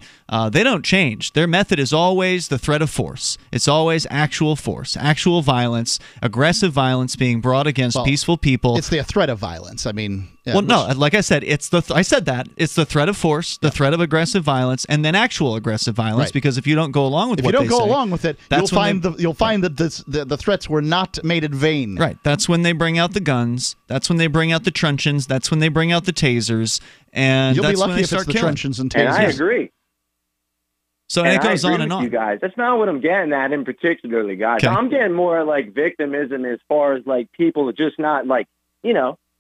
they don't change. Their method is always the threat of force. It's always actual force, actual violence, aggressive violence being brought against peaceful people. It's the threat of violence. I mean, no, like I said, it's the threat of force, the threat of aggressive violence, and then actual aggressive violence. Right. Because if you don't go along with you'll find that the threats were not made in vain. Right. That's when they bring out the guns. That's when they bring out the truncheons. That's when they bring out the tasers. And you'll that's be lucky when they if start it's the killing. truncheons and tasers. And I agree. So and it goes I agree on and with on. You guys, that's not what I'm getting at in particularly, guys. Okay. I'm getting more like victimism as far as like people just not like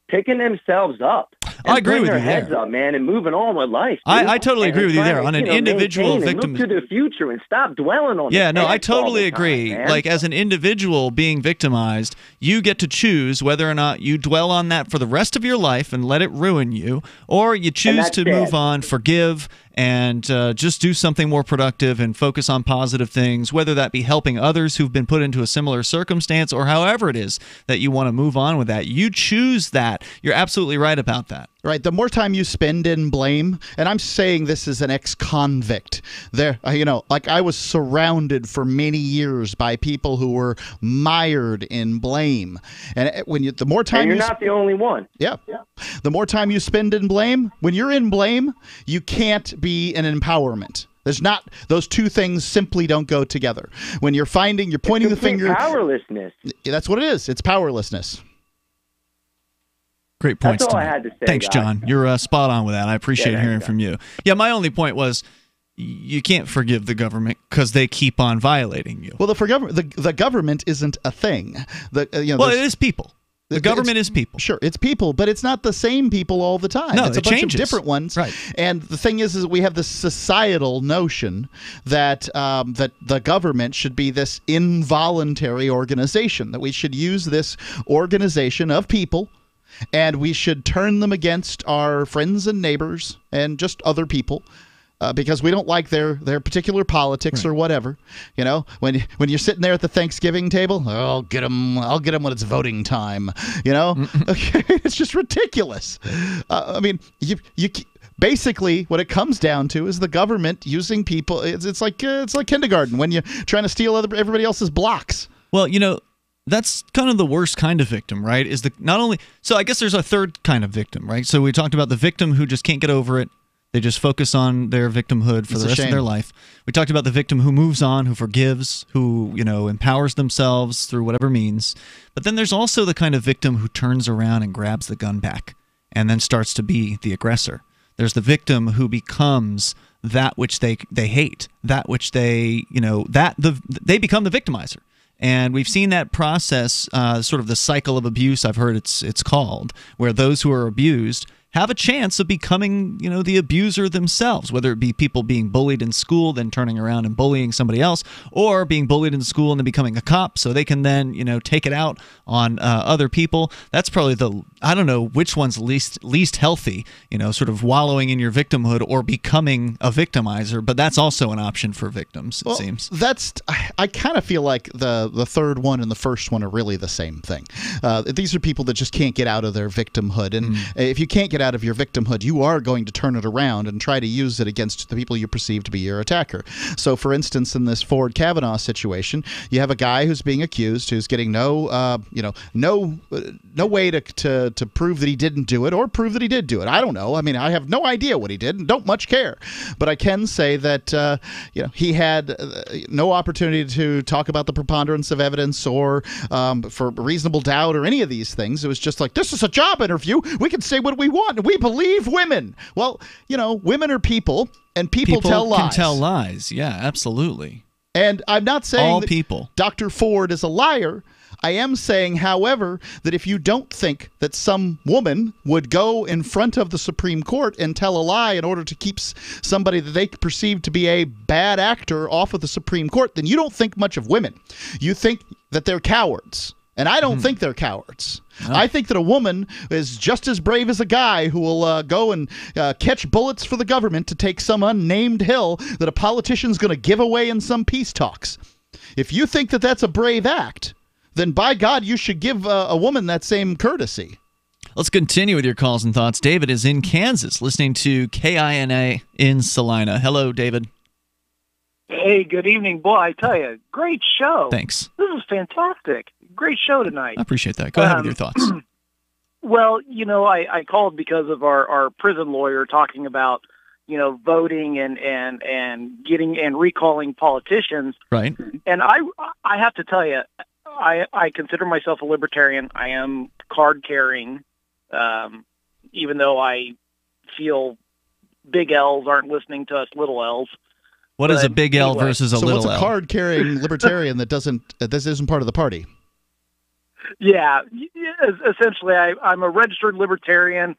picking themselves up. I agree with their you heads there. up, man, and moving on with life. I totally agree with you there. On an individual victim, look to the future and stop dwelling on. Yeah, no, I past all totally the time, agree. man. Like as an individual being victimized, you get to choose whether or not you dwell on that for the rest of your life and let it ruin you, or you choose to move on, forgive, and just do something more productive and focus on positive things, whether that be helping others who've been put into a similar circumstance or however it is that you want to move on with that. You choose that. You're absolutely right about that. Right. The more time you spend in blame, and I'm saying this as an ex-convict, like I was surrounded for many years by people who were mired in blame, and the more time you're not the only one. Yeah. The more time you spend in blame, when you're in blame, you can't be in empowerment. There's not; those two things simply don't go together. When you're pointing the finger. Powerlessness. That's what it is. It's powerlessness. Great points. That's all I had to say. Thanks, guys. John. You're spot on with that. I appreciate hearing you. from you. Yeah, my only point was you can't forgive the government because they keep on violating you. Well, the government isn't a thing. It is people. The government is people. Sure, it's people, but it's not the same people all the time. No, it's a it bunch changes. of different ones. Right. And the thing is we have this societal notion that that the government should be this involuntary organization, that we should use this organization of people, and we should turn them against our friends and neighbors and just other people. Because we don't like their particular politics or whatever, when you're sitting there at the Thanksgiving table, I'll get them when it's voting time, Okay, it's just ridiculous. I mean, you basically what it comes down to is the government using people. It's like kindergarten when you're trying to steal everybody else's blocks. Well, that's kind of the worst kind of victim, right? So I guess there's a third kind of victim, right? So we talked about the victim who just can't get over it. They just focus on their victimhood for the rest of their life. We talked about the victim who moves on, who forgives, who, empowers themselves through whatever means. But then there's also the kind of victim who turns around and grabs the gun back and then starts to be the aggressor. There's the victim who becomes that which they hate, that which they they become the victimizer. And we've seen that process, sort of the cycle of abuse, I've heard it's called, where those who are abused have a chance of becoming, the abuser themselves, whether it be people being bullied in school, then turning around and bullying somebody else, or being bullied in school and then becoming a cop so they can then, take it out on other people. That's probably I don't know which one's least healthy, sort of wallowing in your victimhood or becoming a victimizer, but that's also an option for victims, it seems. I kind of feel like the third one and the first one are really the same thing. These are people that just can't get out of their victimhood, and if you can't get out of your victimhood, you are going to turn it around and try to use it against the people you perceive to be your attacker. So, for instance, in this Ford Kavanaugh situation, you have a guy who's being accused, who's getting no way to prove that he didn't do it or prove that he did do it. I don't know. I mean, I have no idea what he did and don't much care. But I can say that he had no opportunity to talk about the preponderance of evidence or for reasonable doubt or any of these things. It was just like, this is a job interview. We can say what we want. We believe women. Well, women are people, and people tell lies. Can tell lies. Yeah, absolutely. And I'm not saying all that people. Dr. Ford is a liar. I am saying, however, that if you don't think that some woman would go in front of the Supreme Court and tell a lie in order to keep somebody that they perceive to be a bad actor off of the Supreme Court, then you don't think much of women. You think that they're cowards. And I don't think they're cowards. No. I think that a woman is just as brave as a guy who will go and catch bullets for the government to take some unnamed hill that a politician's going to give away in some peace talks. If you think that that's a brave act, then by God, you should give a woman that same courtesy. Let's continue with your calls and thoughts. David is in Kansas, listening to KINA in Salina. Hello, David. Hey, good evening. Boy, I tell you, great show. Thanks. This is fantastic. Great show tonight. I appreciate that. Go ahead with your thoughts. Well, I called because of our prison lawyer talking about, voting and getting and recalling politicians. Right. And I have to tell you, I consider myself a libertarian. I am card carrying, even though I feel big L's aren't listening to us little L's. What is a big L versus a little L? So what's a card-carrying libertarian that isn't part of the party? Yeah, essentially, I'm a registered libertarian,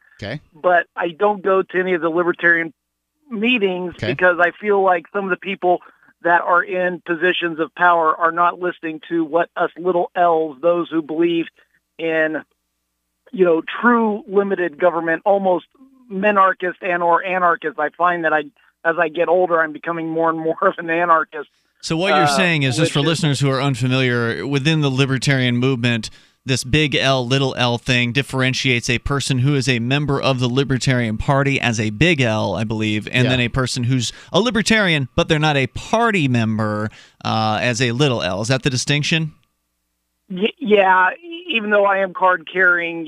but I don't go to any of the libertarian meetings because I feel like some of the people that are in positions of power are not listening to what us little L's, those who believe in, true limited government, almost menarchist and or anarchist. I find that as I get older, I'm becoming more and more of an anarchist. So what you're saying is, just for listeners who are unfamiliar, within the libertarian movement, this big L, little L thing differentiates a person who is a member of the Libertarian Party as a big L, I believe, and then a person who's a libertarian, but they're not a party member as a little L. Is that the distinction? Yeah, even though I am card carrying,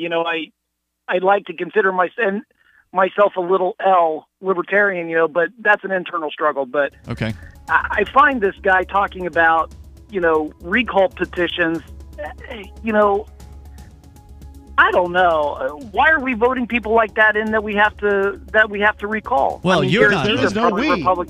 I'd like to consider myself a little L libertarian, but that's an internal struggle. But okay, I find this guy talking about, recall petitions, I don't know. Why are we voting people like that in that we have to recall? Well, you're not. There's no we. Hold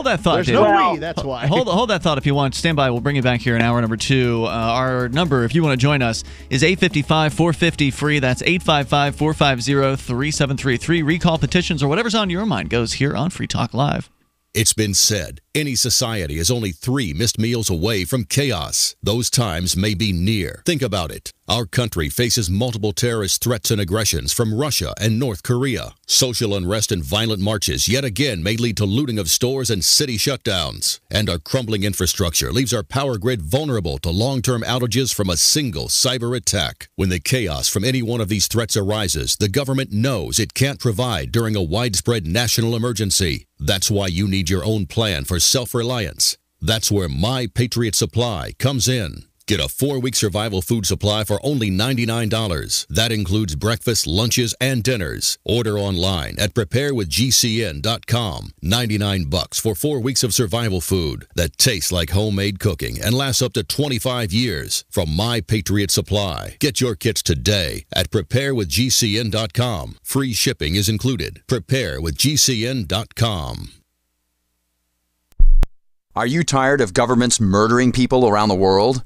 that thought, There's David. no we. That's why. Hold that thought if you want. Stand by. We'll bring you back here in hour number 2. Our number, if you want to join us, is 855-450-FREE. That's 855-450-3733. Recall petitions or whatever's on your mind goes here on Free Talk Live. It's been said, any society is only 3 missed meals away from chaos. Those times may be near. Think about it. Our country faces multiple terrorist threats and aggressions from Russia and North Korea. Social unrest and violent marches yet again may lead to looting of stores and city shutdowns. And our crumbling infrastructure leaves our power grid vulnerable to long-term outages from a single cyber attack. When the chaos from any one of these threats arises, the government knows it can't provide during a widespread national emergency. That's why you need your own plan for self-reliance. That's where My Patriot Supply comes in. Get a 4-week survival food supply for only $99. That includes breakfast, lunches, and dinners. Order online at preparewithgcn.com. $99 for 4 weeks of survival food that tastes like homemade cooking and lasts up to 25 years from My Patriot Supply. Get your kits today at preparewithgcn.com. Free shipping is included. preparewithgcn.com. Are you tired of governments murdering people around the world?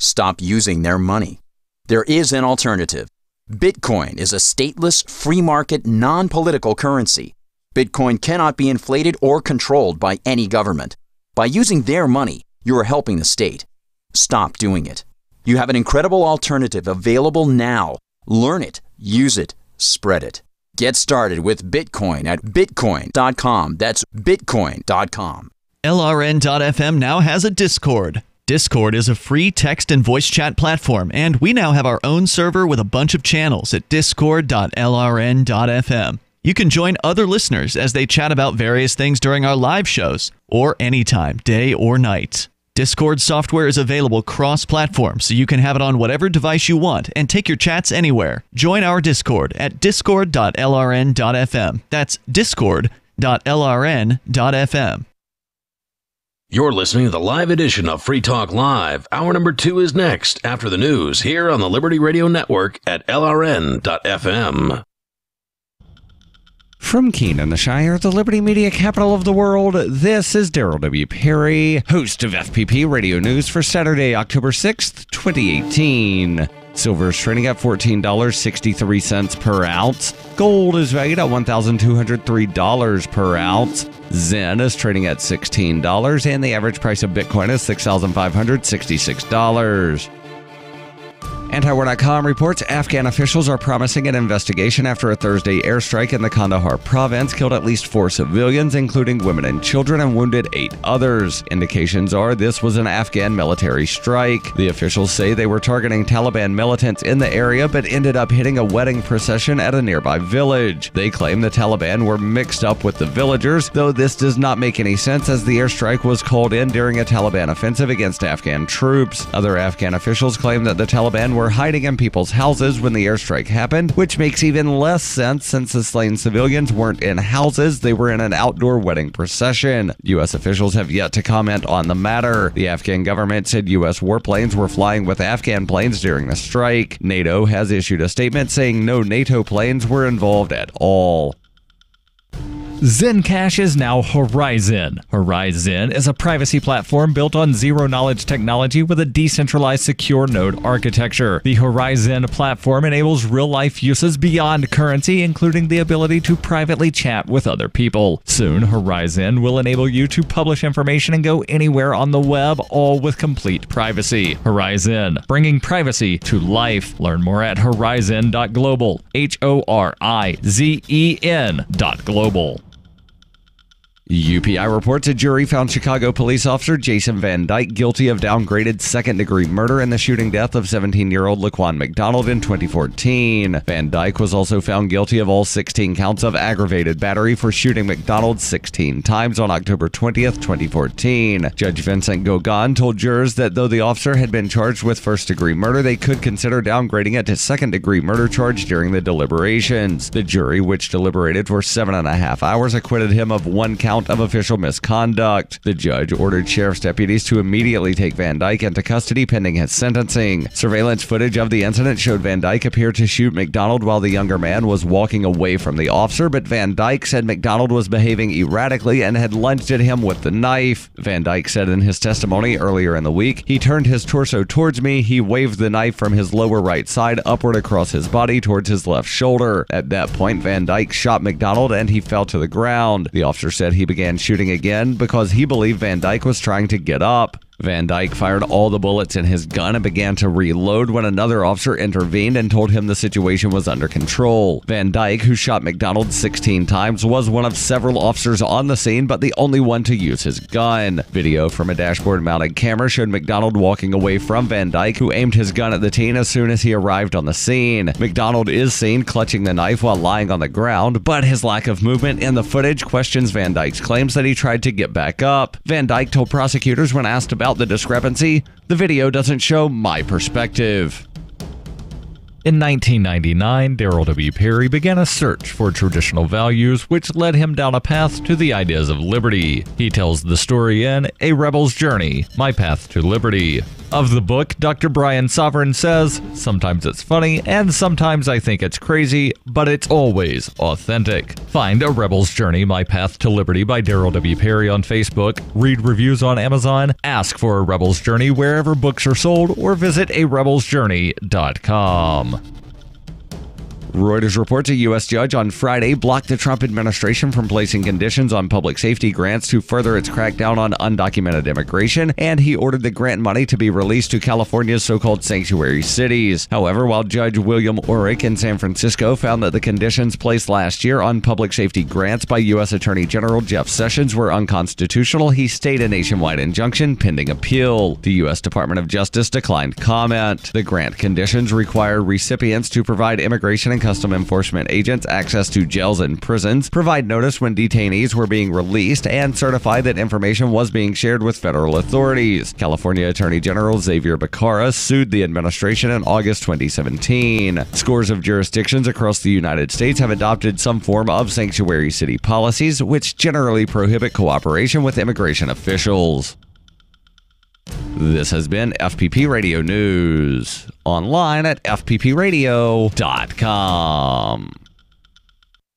Stop using their money. There is an alternative. Bitcoin is a stateless, free market, non-political currency. Bitcoin cannot be inflated or controlled by any government. By using their money, you are helping the state. Stop doing it. You have an incredible alternative available now. Learn it, use it, spread it. Get started with Bitcoin at bitcoin.com. That's bitcoin.com. LRN.FM now has a Discord. Discord is a free text and voice chat platform, and we now have our own server with a bunch of channels at discord.lrn.fm. You can join other listeners as they chat about various things during our live shows, or anytime, day or night. Discord software is available cross-platform, so you can have it on whatever device you want and take your chats anywhere. Join our Discord at discord.lrn.fm. That's discord.lrn.fm. You're listening to the live edition of Free Talk Live. Hour number 2 is next after the news here on the Liberty Radio Network at LRN.FM. From Keene, the Shire, the Liberty Media capital of the world, this is Daryl W. Perry, host of FPP Radio News for Saturday, October 6th, 2018. Silver is trading at $14.63 per ounce. Gold is valued at $1,203 per ounce. Zen is trading at $16, and the average price of Bitcoin is $6,566. Antiwar.com reports Afghan officials are promising an investigation after a Thursday airstrike in the Kandahar province killed at least 4 civilians, including women and children, and wounded 8 others. Indications are this was an Afghan military strike. The officials say they were targeting Taliban militants in the area, but ended up hitting a wedding procession at a nearby village. They claim the Taliban were mixed up with the villagers, though this does not make any sense as the airstrike was called in during a Taliban offensive against Afghan troops. Other Afghan officials claim that the Taliban were hiding in people's houses when the airstrike happened, which makes even less sense since the slain civilians weren't in houses, they were in an outdoor wedding procession. U.S. officials have yet to comment on the matter. The Afghan government said U.S. warplanes were flying with Afghan planes during the strike. NATO has issued a statement saying no NATO planes were involved at all. Zencash is now Horizon. Horizon is a privacy platform built on zero-knowledge technology with a decentralized secure node architecture. The Horizon platform enables real-life uses beyond currency, including the ability to privately chat with other people. Soon, Horizon will enable you to publish information and go anywhere on the web, all with complete privacy. Horizon, bringing privacy to life. Learn more at horizon.global. HORIZEN.global. UPI reports a jury found Chicago police officer Jason Van Dyke guilty of downgraded second-degree murder in the shooting death of 17-year-old Laquan McDonald in 2014. Van Dyke was also found guilty of all 16 counts of aggravated battery for shooting McDonald 16 times on October 20th, 2014. Judge Vincent Gauguin told jurors that though the officer had been charged with first-degree murder, they could consider downgrading it to second-degree murder charge during the deliberations. The jury, which deliberated for 7.5 hours, acquitted him of 1 count of official misconduct. The judge ordered sheriff's deputies to immediately take Van Dyke into custody pending his sentencing. Surveillance footage of the incident showed Van Dyke appear to shoot McDonald while the younger man was walking away from the officer, but Van Dyke said McDonald was behaving erratically and had lunged at him with the knife. Van Dyke said in his testimony earlier in the week, "He turned his torso towards me, he waved the knife from his lower right side upward across his body towards his left shoulder. At that point, Van Dyke shot McDonald and he fell to the ground." The officer said he began shooting again because he believed Van Dyke was trying to get up. Van Dyke fired all the bullets in his gun and began to reload when another officer intervened and told him the situation was under control. Van Dyke, who shot McDonald 16 times, was one of several officers on the scene, but the only one to use his gun. Video from a dashboard-mounted camera showed McDonald walking away from Van Dyke, who aimed his gun at the teen as soon as he arrived on the scene. McDonald is seen clutching the knife while lying on the ground, but his lack of movement in the footage questions Van Dyke's claims that he tried to get back up. Van Dyke told prosecutors when asked about Without the discrepancy, the video doesn't show my perspective. In 1999, Darrell W. Perry began a search for traditional values, which led him down a path to the ideas of liberty. He tells the story in A Rebel's Journey, My Path to Liberty. Of the book, Dr. Brian Sovereign says, sometimes it's funny, and sometimes I think it's crazy, but it's always authentic. Find A Rebel's Journey, My Path to Liberty by Darrell W. Perry on Facebook, read reviews on Amazon, ask for A Rebel's Journey wherever books are sold, or visit arebelsjourney.com. Reuters reports a U.S. judge on Friday blocked the Trump administration from placing conditions on public safety grants to further its crackdown on undocumented immigration, and he ordered the grant money to be released to California's so-called sanctuary cities. However, while Judge William Ulbricht in San Francisco found that the conditions placed last year on public safety grants by U.S. Attorney General Jeff Sessions were unconstitutional, he stayed a nationwide injunction pending appeal. The U.S. Department of Justice declined comment. The grant conditions require recipients to provide immigration and custom enforcement agents access to jails and prisons, provide notice when detainees were being released, and certify that information was being shared with federal authorities. California Attorney General Xavier Becerra sued the administration in August 2017. Scores of jurisdictions across the United States have adopted some form of sanctuary city policies, which generally prohibit cooperation with immigration officials. This has been FPP Radio News, online at fppradio.com.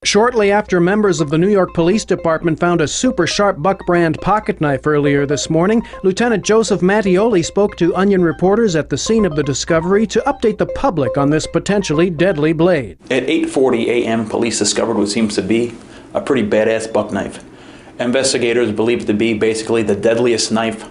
Shortly after members of the New York Police Department found a super sharp Buck brand pocket knife earlier this morning, Lieutenant Joseph Mattioli spoke to Onion reporters at the scene of the discovery to update the public on this potentially deadly blade. At 8:40 a.m., police discovered what seems to be a pretty badass buck knife. Investigators believe it to be basically the deadliest knife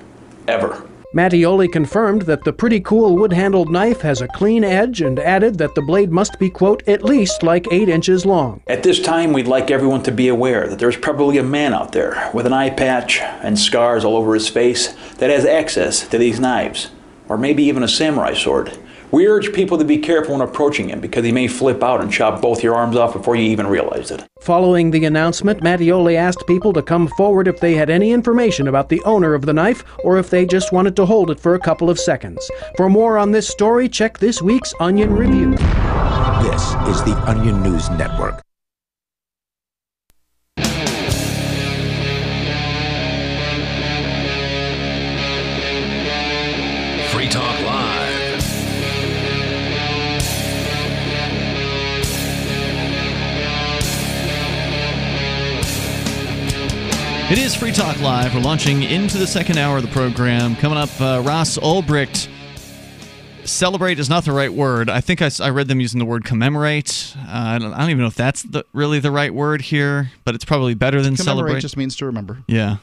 ever. Mattioli confirmed that the pretty cool wood-handled knife has a clean edge and added that the blade must be, quote, at least like 8 inches long. At this time, we'd like everyone to be aware that there's probably a man out there with an eye patch and scars all over his face that has access to these knives, or maybe even a samurai sword. We urge people to be careful when approaching him because he may flip out and chop both your arms off before you even realize it. Following the announcement, Mattioli asked people to come forward if they had any information about the owner of the knife or if they just wanted to hold it for a couple of seconds. For more on this story, check this week's Onion Review. This is the Onion News Network. Free Talk Live. It is Free Talk Live. We're launching into the second hour of the program. Coming up, Ross Ulbricht. Celebrate is not the right word. I think I read them using the word commemorate. I don't even know if that's really the right word here, but it's probably better than commemorate celebrate. Just means to remember. Yeah.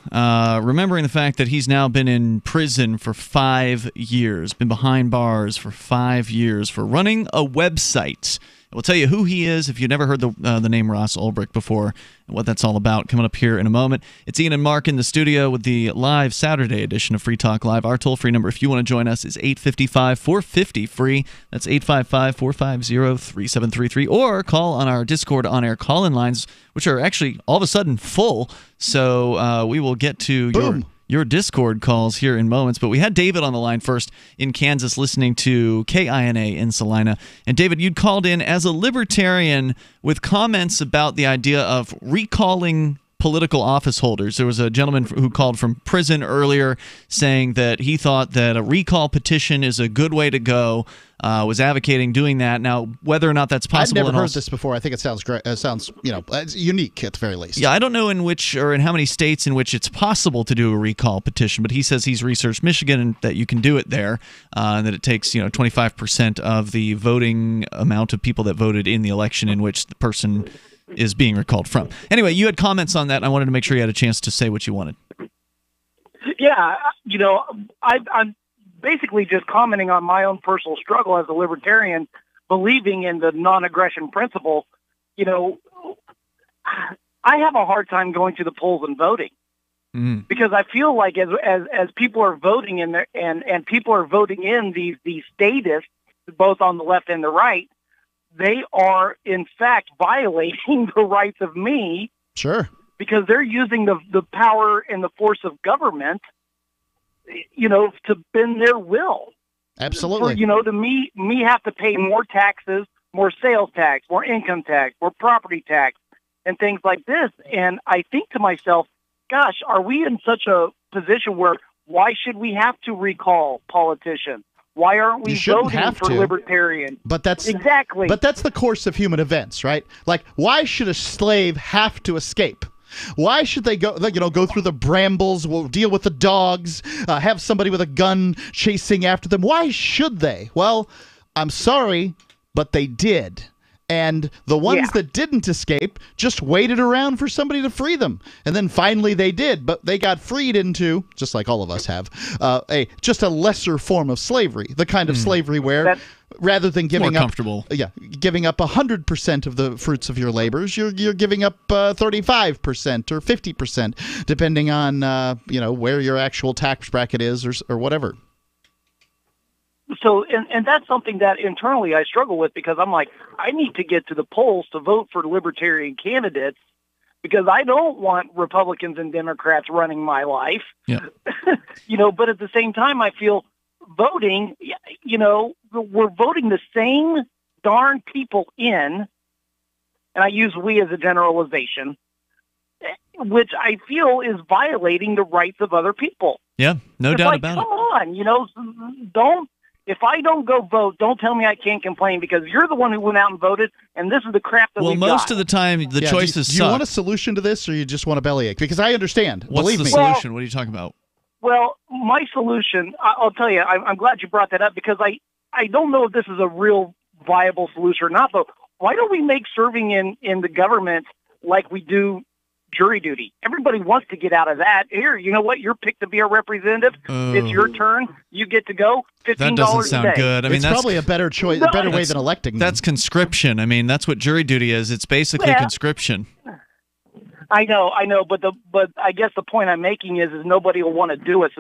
Remembering the fact that he's now been in prison for 5 years, been behind bars for 5 years for running a website. We'll tell you who he is if you've never heard the name Ross Ulbricht before and what that's all about coming up here in a moment. It's Ian and Mark in the studio with the live Saturday edition of Free Talk Live. Our toll-free number, if you want to join us, is 855-450-FREE. That's 855-450-3733. Or call on our Discord on-air call-in lines, which are actually all of a sudden full. So we will get to your Discord calls here in moments. But we had David on the line first in Kansas listening to KINA in Salina. And David, you'd called in as a libertarian with comments about the idea of recalling political office holders. There was a gentleman who called from prison earlier saying that he thought that a recall petition is a good way to go, was advocating doing that. Now, whether or not that's possible... I've never heard this before. I think it sounds great. It sounds, it's unique at the very least. Yeah, I don't know in which or in how many states in which it's possible to do a recall petition, but he says he's researched Michigan and that you can do it there, and that it takes 25% of the voting amount of people that voted in the election in which the person is being recalled from. Anyway, you had comments on that, and I wanted to make sure you had a chance to say what you wanted. Yeah, I'm basically just commenting on my own personal struggle as a libertarian, believing in the non-aggression principle. I have a hard time going to the polls and voting because I feel like as people are voting in there and people are voting in these statists, both on the left and the right, they are in fact violating the rights of me. Sure. Because they're using the power and the force of government to bend their will. Absolutely. To me have to pay more taxes, more sales tax, more income tax, more property tax, and things like this. And I think to myself, gosh, are we in such a position where why should we have to recall politicians? Why aren't we voting for libertarian? But that's exactly. But that's the course of human events, right? Like, why should a slave have to escape? Why should they go through the brambles, deal with the dogs, have somebody with a gun chasing after them? Why should they? Well, I'm sorry, but they did. And the ones that didn't escape just waited around for somebody to free them. And then finally they did, but they got freed into, just like all of us have, just a lesser form of slavery. The kind of slavery where rather than giving up 100% of the fruits of your labors, you're giving up 35% or 50%, depending on where your actual tax bracket is or whatever. So, and that's something that internally I struggle with, because I'm like, I need to get to the polls to vote for libertarian candidates, because I don't want Republicans and Democrats running my life. Yeah. But at the same time, I feel voting, we're voting the same darn people in, and I use we as a generalization, which I feel is violating the rights of other people. Yeah, no doubt about it. Come on, if I don't go vote, don't tell me I can't complain, because you're the one who went out and voted, and this is the crap that we got. Well, most of the time, the choices do you want a solution to this, or you just want a bellyache? Because I understand. What's the solution? What are you talking about? Well, my solution, I'll tell you, I'm glad you brought that up, because I don't know if this is a real viable solution or not, but why don't we make serving in the government like we do jury duty? Everybody wants to get out of that. Here, you know what? You're picked to be a representative. It's your turn. You get to go. $15 that doesn't sound good. I mean, it's that's probably a better choice, a better way than electing them. That's conscription. I mean, that's what jury duty is. It's basically conscription. I know, but I guess the point I'm making is nobody will want to do it,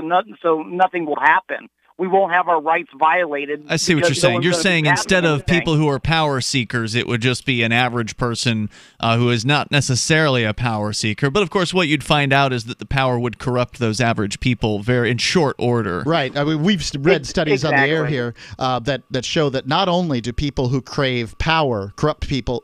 so nothing will happen. We won't have our rights violated. I see what you're saying. You're saying instead of people who are power seekers, it would just be an average person who is not necessarily a power seeker. But of course, what you'd find out is that the power would corrupt those average people in short order. Right. I mean, we've read studies on the air here that show that not only do people who crave power, corrupt people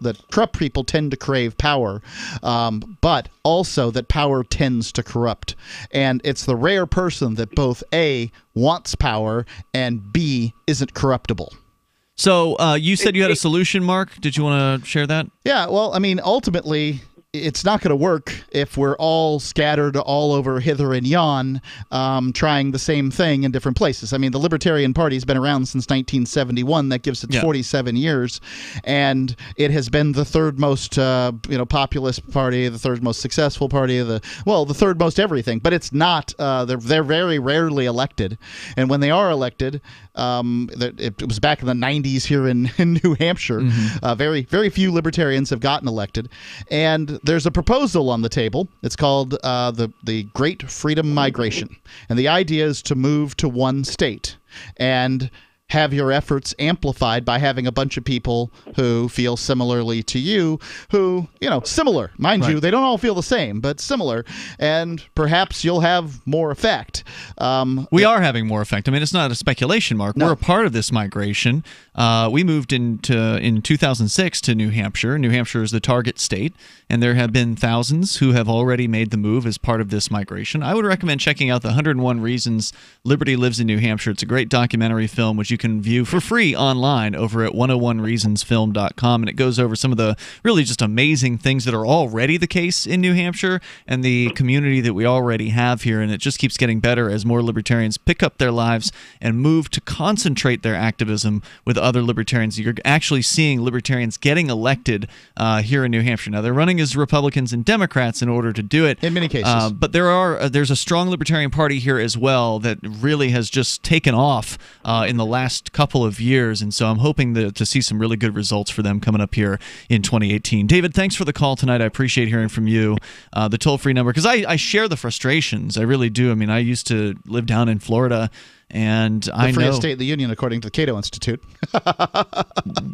tend to crave power, but also that power tends to corrupt. And it's the rare person that both A, wants power, and B, isn't corruptible. So you said you had a solution, Mark. Did you want to share that? Yeah, well, I mean, ultimately, it's not going to work if we're all scattered all over hither and yon, trying the same thing in different places. I mean, the Libertarian Party has been around since 1971. That gives it 47 years, and it has been the third most, populist party, the third most successful party, the third most everything. But it's not. They're very rarely elected, and when they are elected, it was back in the 90s here in New Hampshire. Very few libertarians have gotten elected, and there's a proposal on the table. It's called the Great Freedom Migration, and the idea is to move to one state and have your efforts amplified by having a bunch of people who feel similarly to you, similar. Mind you, they don't all feel the same, but similar, and perhaps you'll have more effect. We are having more effect. I mean, it's not a speculation, Mark. No. We're a part of this migration. We moved in 2006 to New Hampshire. New Hampshire is the target state, and there have been thousands who have already made the move as part of this migration. I would recommend checking out the 101 Reasons Liberty Lives in New Hampshire. It's a great documentary film, which you can view for free online over at 101reasonsfilm.com, and it goes over some of the really just amazing things that are already the case in New Hampshire and the community that we already have here, and it just keeps getting better as more libertarians pick up their lives and move to concentrate their activism with other libertarians. You're actually seeing libertarians getting elected here in New Hampshire. Now, they're running as Republicans and Democrats in order to do it. In many cases. But there's a strong Libertarian Party here as well that really has just taken off in the last couple of years, and so I'm hoping to see some really good results for them coming up here in 2018. David, thanks for the call tonight. I appreciate hearing from you. The toll-free number, because I share the frustrations. I really do. I mean, I used to live down in Florida, And I know the freest state in the union, according to the Cato Institute.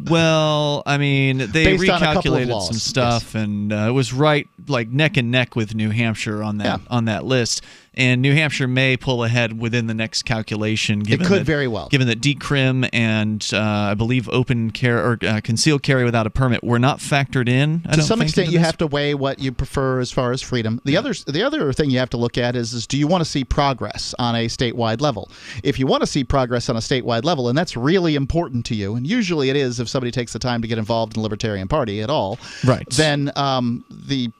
Well, I mean, they Based on a couple of recalculated laws, some stuff, and it was right like neck and neck with New Hampshire on that list. And New Hampshire may pull ahead within the next calculation. Given It could that, very well. Given that decrim and I believe open carry or concealed carry without a permit were not factored in. To some extent, you have to weigh what you prefer as far as freedom. The other thing you have to look at is do you want to see progress on a statewide level? If you want to see progress on a statewide level, and that's really important to you, and usually it is if somebody takes the time to get involved in the Libertarian Party at all, right? Then the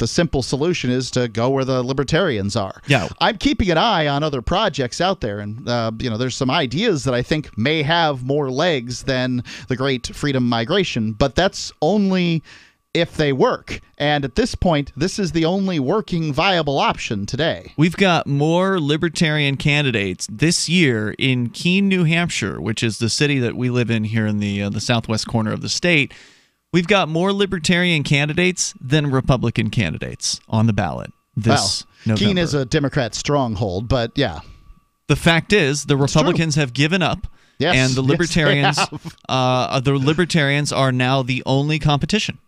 simple solution is to go where the Libertarians are. Yeah. I'm keeping an eye on other projects out there, and there's some ideas that I think may have more legs than the Great Freedom Migration, but that's only if they work. And at this point, this is the only working viable option today. We've got more Libertarian candidates this year in Keene, New Hampshire, which is the city that we live in here in the southwest corner of the state. We've got more Libertarian candidates than Republican candidates on the ballot this November. Keene is a Democrat stronghold, but yeah. The fact is, the Republicans have given up, and the Libertarians, the Libertarians are now the only competition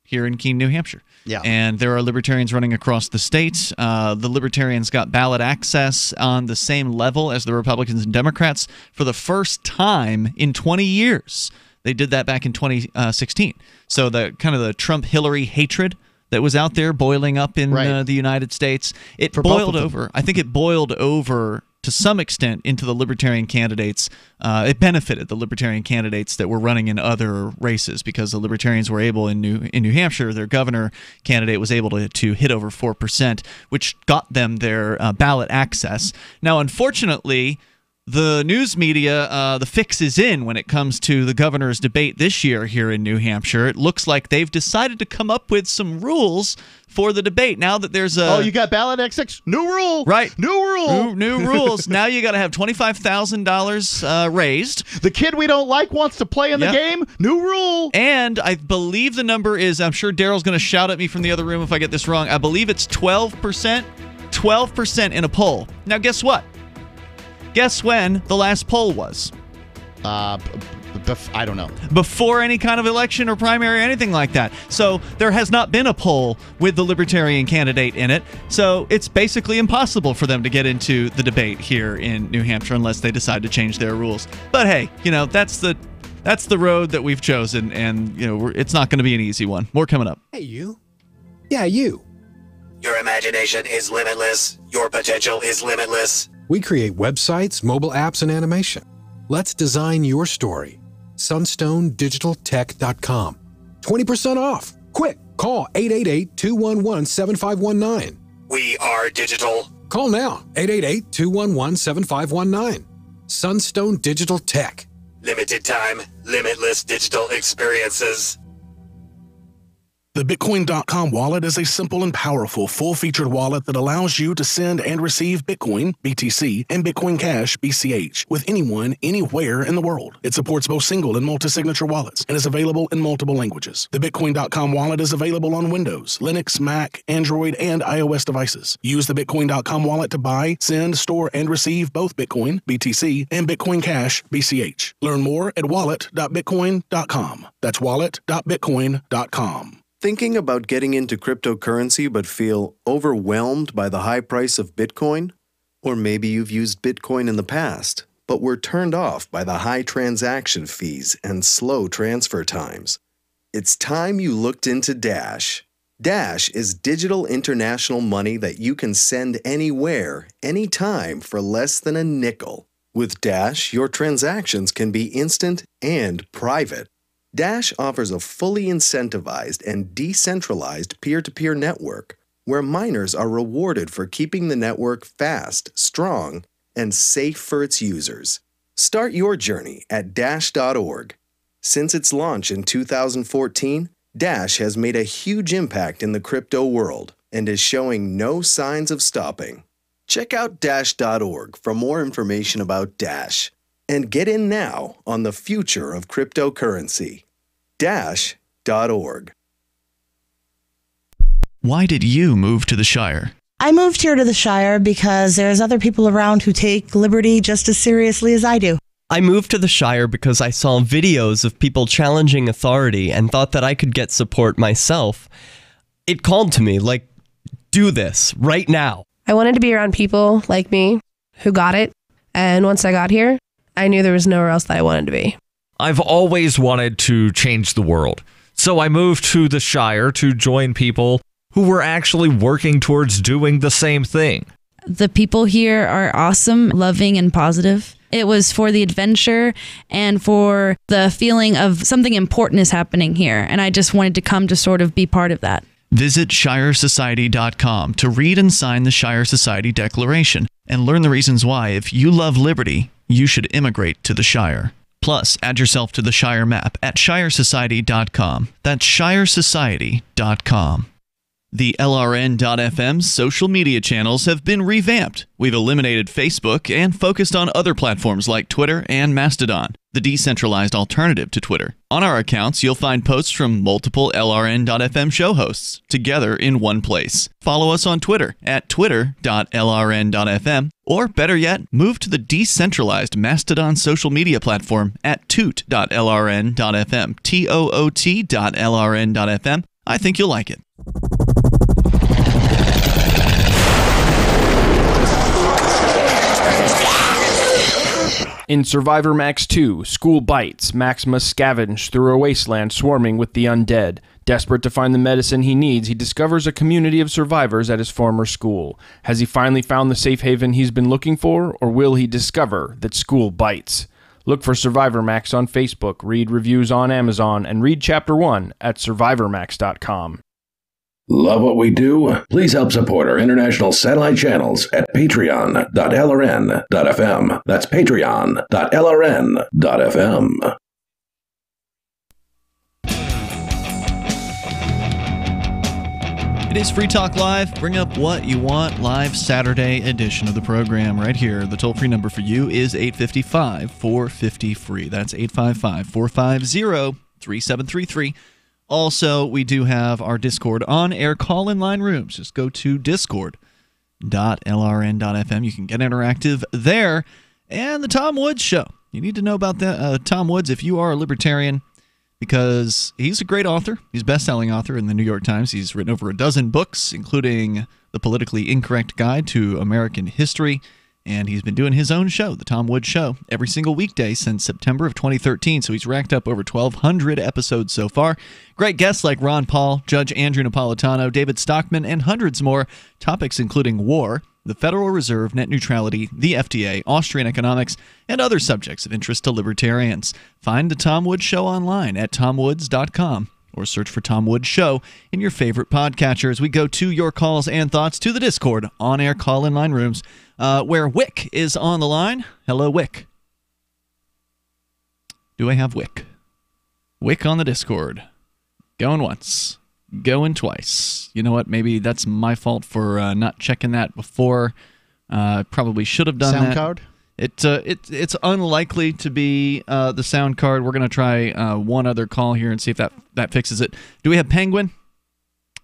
here in Keene, New Hampshire. Yeah. And there are Libertarians running across the state. The Libertarians got ballot access on the same level as the Republicans and Democrats for the first time in 20 years. They did that back in 2016. So the kind of the Trump-Hillary hatred that was out there boiling up in the United States, it boiled over. I think it boiled over to some extent into the Libertarian candidates. It benefited the Libertarian candidates that were running in other races because the Libertarians were able in New Hampshire, their governor candidate was able to hit over 4%, which got them their ballot access. Now, unfortunately, the news media, the fix is in when it comes to the governor's debate this year here in New Hampshire. It looks like they've decided to come up with some rules for the debate. Now that there's a... Oh, you got ballot access? New rule! Right. New rule! New rules. Now you got to have $25,000 raised. The kid we don't like wants to play in the game? New rule! And I believe the number is, I'm sure Daryl's going to shout at me from the other room if I get this wrong, I believe it's 12%. 12% in a poll. Now guess what? Guess when the last poll was? I don't know. Before any kind of election or primary or anything like that. So there has not been a poll with the Libertarian candidate in it. So it's basically impossible for them to get into the debate here in New Hampshire unless they decide to change their rules. But hey, that's the road that we've chosen, and it's not going to be an easy one. More coming up. Hey, you. Yeah, you. Your imagination is limitless. Your potential is limitless. We create websites, mobile apps, and animation. Let's design your story. SunstoneDigitalTech.com. 20% off. Quick, call 888-211-7519. We are digital. Call now, 888-211-7519. Sunstone Digital Tech. Limited time, limitless digital experiences. The Bitcoin.com wallet is a simple and powerful full-featured wallet that allows you to send and receive Bitcoin, BTC, and Bitcoin Cash, BCH, with anyone, anywhere in the world. It supports both single and multi-signature wallets and is available in multiple languages. The Bitcoin.com wallet is available on Windows, Linux, Mac, Android, and iOS devices. Use the Bitcoin.com wallet to buy, send, store, and receive both Bitcoin, BTC, and Bitcoin Cash, BCH. Learn more at wallet.bitcoin.com. That's wallet.bitcoin.com. Thinking about getting into cryptocurrency but feel overwhelmed by the high price of Bitcoin? Or maybe you've used Bitcoin in the past, but were turned off by the high transaction fees and slow transfer times. It's time you looked into Dash. Dash is digital international money that you can send anywhere, anytime for less than a nickel. With Dash, your transactions can be instant and private. Dash offers a fully incentivized and decentralized peer-to-peer network where miners are rewarded for keeping the network fast, strong, and safe for its users. Start your journey at Dash.org. Since its launch in 2014, Dash has made a huge impact in the crypto world and is showing no signs of stopping. Check out Dash.org for more information about Dash and get in now on the future of cryptocurrency. Dash.org. Why did you move to the Shire? I moved here to the Shire because there's other people around who take liberty just as seriously as I do. I moved to the Shire because I saw videos of people challenging authority and thought that I could get support myself. It called to me, like, do this right now. I wanted to be around people like me who got it. And once I got here, I knew there was nowhere else that I wanted to be. I've always wanted to change the world. So I moved to the Shire to join people who were actually working towards doing the same thing. The people here are awesome, loving, and positive. It was for the adventure and for the feeling of something important is happening here. And I just wanted to come to sort of be part of that. Visit ShireSociety.com to read and sign the Shire Society Declaration and learn the reasons why, if you love liberty, you should immigrate to the Shire. Plus, add yourself to the Shire map at ShireSociety.com. That's ShireSociety.com. The LRN.FM social media channels have been revamped. We've eliminated Facebook and focused on other platforms like Twitter and Mastodon, the decentralized alternative to Twitter. On our accounts, you'll find posts from multiple LRN.FM show hosts together in one place. Follow us on Twitter at twitter.lrn.fm, or better yet, move to the decentralized Mastodon social media platform at toot.lrn.fm, toot.lrn.fm. I think you'll like it. In Survivor Max 2, School Bites, Max must scavenge through a wasteland swarming with the undead. Desperate to find the medicine he needs, he discovers a community of survivors at his former school. Has he finally found the safe haven he's been looking for, or will he discover that school bites? Look for Survivor Max on Facebook, read reviews on Amazon, and read Chapter 1 at survivormax.com. Love what we do? Please help support our international satellite channels at patreon.lrn.fm. That's patreon.lrn.fm. It is Free Talk Live. Bring up what you want. Live Saturday edition of the program right here. The toll-free number for you is 855-450-FREE. That's 855-450-3733. Also, we do have our Discord on-air call-in line rooms. Just go to discord.lrn.fm. You can get interactive there. And the Tom Woods Show. You need to know about that, Tom Woods if you are a libertarian, because he's a great author. He's a best-selling author in the New York Times. He's written over a dozen books, including The Politically Incorrect Guide to American History. And he's been doing his own show, The Tom Woods Show, every single weekday since September of 2013. So he's racked up over 1,200 episodes so far. Great guests like Ron Paul, Judge Andrew Napolitano, David Stockman, and hundreds more. Topics including war, the Federal Reserve, net neutrality, the FDA, Austrian economics, and other subjects of interest to libertarians. Find The Tom Woods Show online at tomwoods.com. or search for Tom Woods Show in your favorite podcatcher as we go to your calls and thoughts to the Discord on-air call-in line rooms, where Wick is on the line. Hello, Wick. Do I have Wick? Wick on the Discord. Going once. Going twice. You know what? Maybe that's my fault for not checking that before. Probably should have done sound that. Card? It's unlikely to be the sound card. We're going to try one other call here and see if that fixes it. Do we have Penguin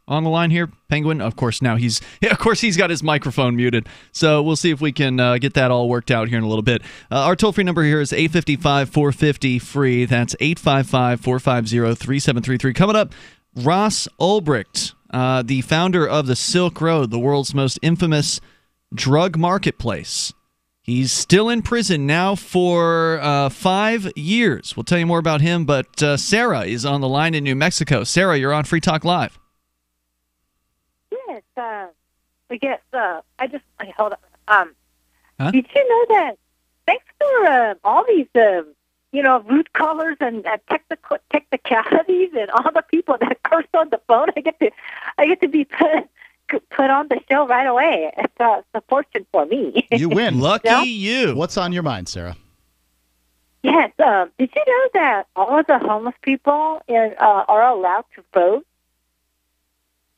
on the line here? Penguin, of course, now he's got his microphone muted. So we'll see if we can get that all worked out here in a little bit. Our toll-free number here is 855-450-FREE. That's 855-450-3733. Coming up, Ross Ulbricht, the founder of the Silk Road, the world's most infamous drug marketplace. He's still in prison now for 5 years. We'll tell you more about him, but Sarah is on the line in New Mexico. Sarah, you're on Free Talk Live. Yes, hold on. Did you know that thanks to all these, root callers and technicalities and all the people that curse on the phone, I get to be put on the show right away. It's a fortune for me. You win. Lucky you. What's on your mind, Sarah? Yes. Did you know that all of the homeless people are allowed to vote?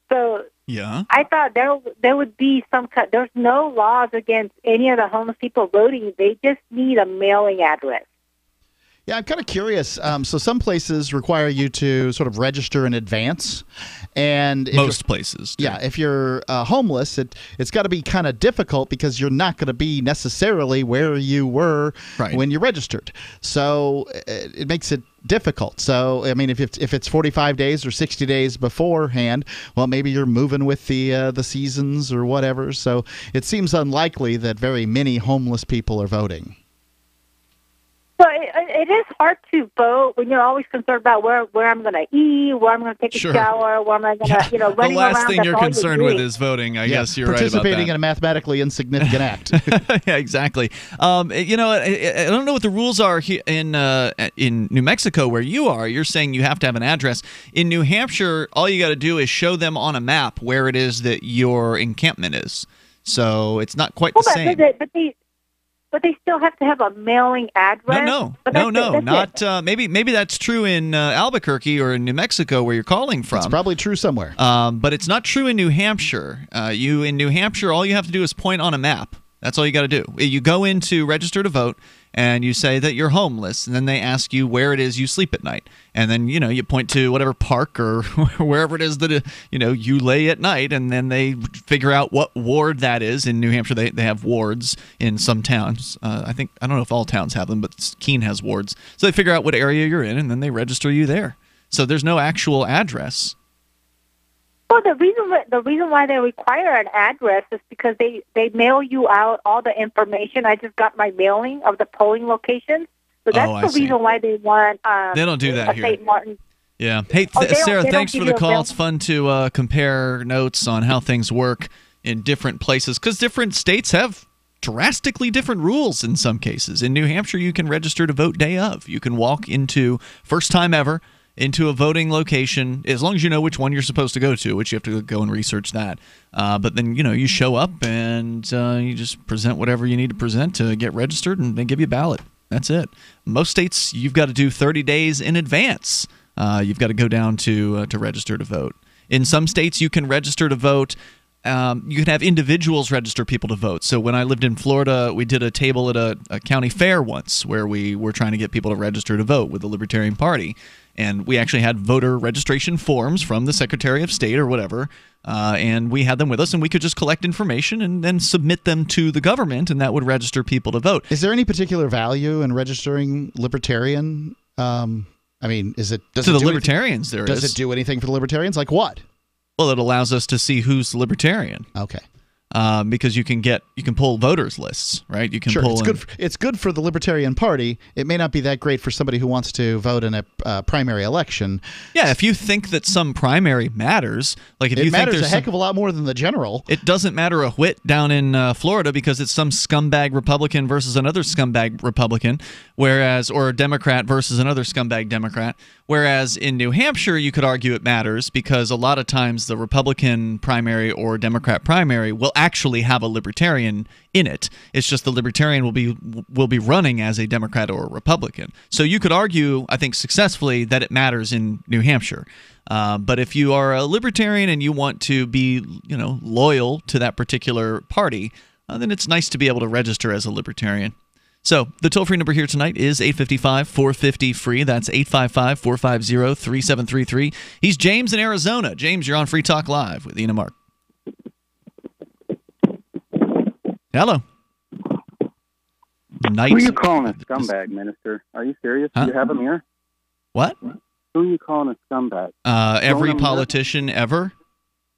So yeah, I thought there would be some kind. There's no laws against any of the homeless people voting. They just need a mailing address. Yeah, I'm kind of curious. So some places require you to sort of register in advance, and most places do. Yeah, if you're homeless, it's got to be kind of difficult because you're not going to be necessarily where you were when you registered. So it makes it difficult. So I mean, if it's 45 days or 60 days beforehand, well, maybe you're moving with the seasons or whatever. So it seems unlikely that very many homeless people are voting. So it is hard to vote when you're always concerned about where I'm going to eat, where I'm going to take a shower, where am I going to, running around. The last thing you're concerned with is voting. I guess you're right about that. Participating in a mathematically insignificant act. Yeah, exactly. I don't know what the rules are here in New Mexico where you are. You're saying you have to have an address. In New Hampshire, all you got to do is show them on a map where it is that your encampment is. So it's not quite the same. But they still have to have a mailing address. Maybe that's true in Albuquerque or in New Mexico where you're calling from. It's probably true somewhere. But it's not true in New Hampshire. In New Hampshire, all you have to do is point on a map. That's all you got to do. You go in to register to vote, and you say that you're homeless, and then they ask you where it is you sleep at night. And then, you point to whatever park or wherever it is that, you lay at night, and then they figure out what ward that is. In New Hampshire, they have wards in some towns. I don't know if all towns have them, but Keene has wards. So they figure out what area you're in, and then they register you there. So there's no actual address. Well, the reason why they require an address is because they mail you out all the information. I just got my mailing of the polling locations, so that's the reason why they want. They don't do that here. St. Martin. Yeah. Hey, Sarah, thanks for the call. It's fun to compare notes on how things work in different places because different states have drastically different rules in some cases. In New Hampshire, you can register to vote day of. You can walk into first time ever into a voting location, as long as you know which one you're supposed to go to, which you have to go and research that. But then, you show up and you just present whatever you need to present to get registered, and they give you a ballot. That's it. Most states, you've got to do 30 days in advance. You've got to go down to register to vote. In some states, you can register to vote. You can have individuals register people to vote. So when I lived in Florida, we did a table at a county fair once where we were trying to get people to register to vote with the Libertarian Party. And we actually had voter registration forms from the Secretary of State or whatever, and we had them with us, and we could just collect information and then submit them to the government, and that would register people to vote. Is there any particular value in registering Libertarian? Is it to the Libertarians? Does it do anything for the Libertarians? Like what? Well, it allows us to see who's Libertarian. Okay. Because you can pull voters lists, right? You can pull. It's good for the Libertarian Party. It may not be that great for somebody who wants to vote in a primary election. Yeah, if you think that some primary matters, like if it you think matters there's a heck of a lot more than the general. It doesn't matter a whit down in Florida because it's some scumbag Republican versus another scumbag Republican, or a Democrat versus another scumbag Democrat. Whereas in New Hampshire, you could argue it matters because a lot of times the Republican primary or Democrat primary will actually have a Libertarian in it. It's just the Libertarian will be running as a Democrat or a Republican. So you could argue, I think successfully, that it matters in New Hampshire. But if you are a Libertarian and you want to be, loyal to that particular party, then it's nice to be able to register as a Libertarian. So the toll-free number here tonight is 855-450-FREE. That's 855-450-3733. He's James in Arizona. James, you're on Free Talk Live with Ian and Mark. Hello. Who are you calling a scumbag, Minister? Are you serious? Huh? Do you have him here? What? Who are you calling a scumbag? Every politician ever?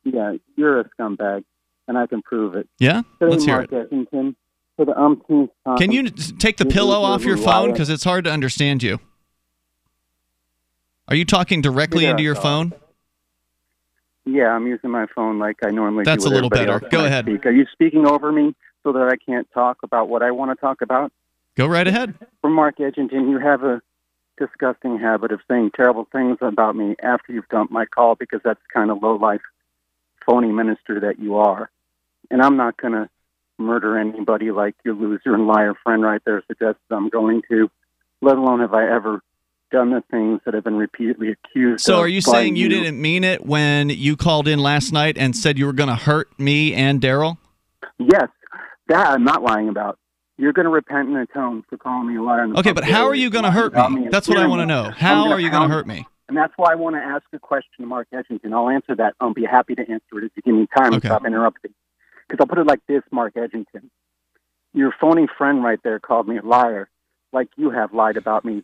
Yeah, you're a scumbag, and I can prove it. Yeah? Today, Let's hear Mark it. Essington, for the umpteenth time, Can you take the pillow off your phone? Because it's hard to understand you. Are you talking directly into your phone? Yeah, I'm using my phone like I normally do. That's a little better. Go ahead. Speak. Are you speaking over me so that I can't talk about what I want to talk about? Go right ahead. From Mark Edgington, you have a disgusting habit of saying terrible things about me after you've dumped my call because that's the kind of low-life, phony minister that you are. And I'm not going to murder anybody like your loser and liar friend right there suggests I'm going to, let alone have I ever done the things that have been repeatedly accused of. So are you saying you didn't mean it when you called in last night and said you were going to hurt me and Daryl? Yes, that I'm not lying about. You're going to repent and atone for calling me a liar. Okay, but how are you going to hurt me? That's what I want to know. How are you going to hurt me? And that's why I want to ask a question to Mark Edgington. I'll answer that. I'll be happy to answer it if you give me time and stop interrupting. Because I'll put it like this, Mark Edgington. Your phony friend right there called me a liar, like you have lied about me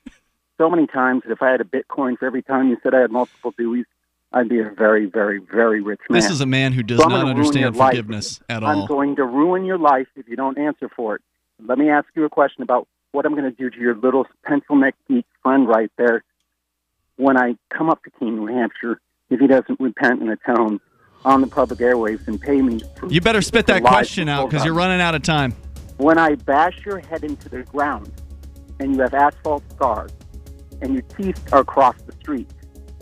so many times that if I had a Bitcoin for every time you said I had multiple Dewey's, I'd be a very, very, very rich man. This is a man who does not understand forgiveness at all. I'm going to ruin your life if you don't answer for it. Let me ask you a question about what I'm going to do to your little pencil neck geek friend right there when I come up to Keene, New Hampshire, if he doesn't repent and atone on the public airwaves and pay me. You better spit that question out because you're running out of time. When I bash your head into the ground and you have asphalt scars and your teeth are across the street,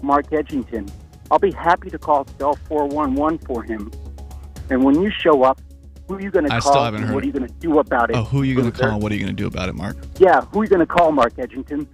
Mark Edgington, I'll be happy to call cell 411 for him. And when you show up, who are you going to call? I still haven't heard. What are you going to do about it? Oh, who are you going to call? What are you going to do about it, Mark? Yeah, who are you going to call, Mark Edgington?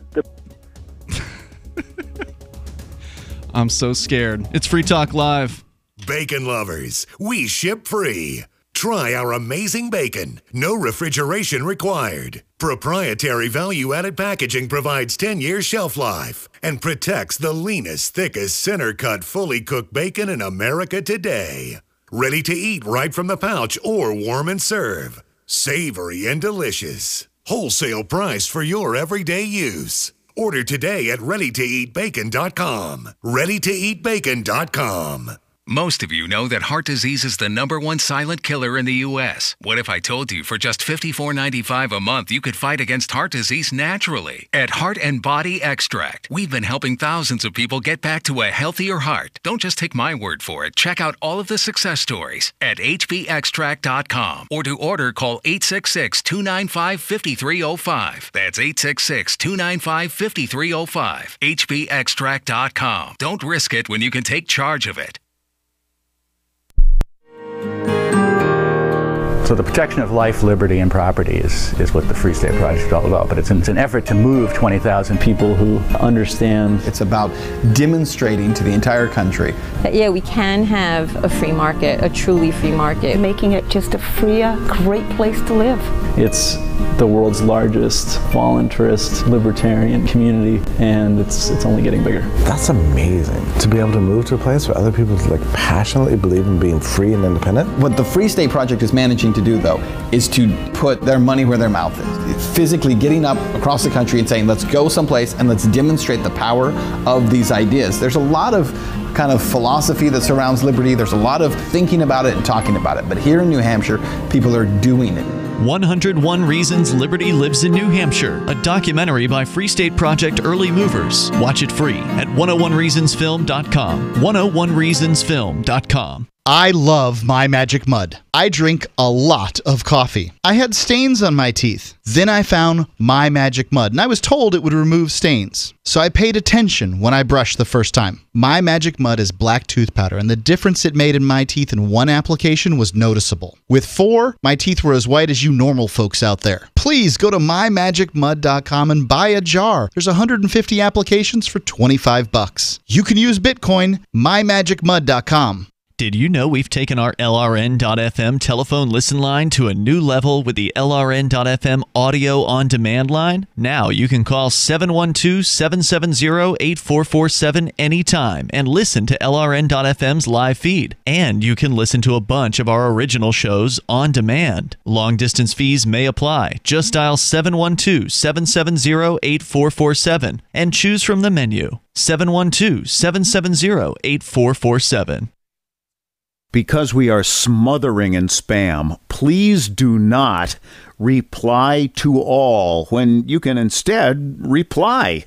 I'm so scared. It's Free Talk Live. Bacon lovers, we ship free. Try our amazing bacon. No refrigeration required. Proprietary value-added packaging provides 10-year shelf life and protects the leanest, thickest, center-cut, fully cooked bacon in America today. Ready to eat right from the pouch or warm and serve. Savory and delicious. Wholesale price for your everyday use. Order today at readytoeatbacon.com. readytoeatbacon.com. Most of you know that heart disease is the #1 silent killer in the U.S. What if I told you for just $54.95 a month you could fight against heart disease naturally? At Heart and Body Extract, we've been helping thousands of people get back to a healthier heart. Don't just take my word for it. Check out all of the success stories at hbextract.com. Or to order, call 866-295-5305. That's 866-295-5305. hbextract.com. Don't risk it when you can take charge of it. So the protection of life, liberty, and property is what the Free State Project is all about. But it's an effort to move 20,000 people who understand. It's about demonstrating to the entire country that, yeah, we can have a free market, a truly free market. Making it just a freer, great place to live. It's the world's largest voluntarist libertarian community, and it's only getting bigger. That's amazing, to be able to move to a place where other people passionately believe in being free and independent. What the Free State Project is managing to do, though, is to put their money where their mouth is. It's physically getting up across the country and saying, let's go someplace and let's demonstrate the power of these ideas. There's a lot of kind of philosophy that surrounds liberty. There's a lot of thinking about it and talking about it. But here in New Hampshire, people are doing it. 101 Reasons Liberty Lives in New Hampshire, a documentary by Free State Project Early Movers. Watch it free at 101reasonsfilm.com. 101reasonsfilm.com. I love My Magic Mud. I drink a lot of coffee. I had stains on my teeth. Then I found My Magic Mud, and I was told it would remove stains. So I paid attention when I brushed the first time. My Magic Mud is black tooth powder, and the difference it made in my teeth in one application was noticeable. With 4, my teeth were as white as you normal folks out there. Please go to mymagicmud.com and buy a jar. There's 150 applications for $25. You can use Bitcoin, mymagicmud.com. Did you know we've taken our LRN.FM telephone listen line to a new level with the LRN.FM audio on demand line? Now you can call 712-770-8447 anytime and listen to LRN.FM's live feed. And you can listen to a bunch of our original shows on demand. Long distance fees may apply. Just dial 712-770-8447 and choose from the menu. 712-770-8447. Because we are smothering in spam, please do not reply to all when you can instead reply.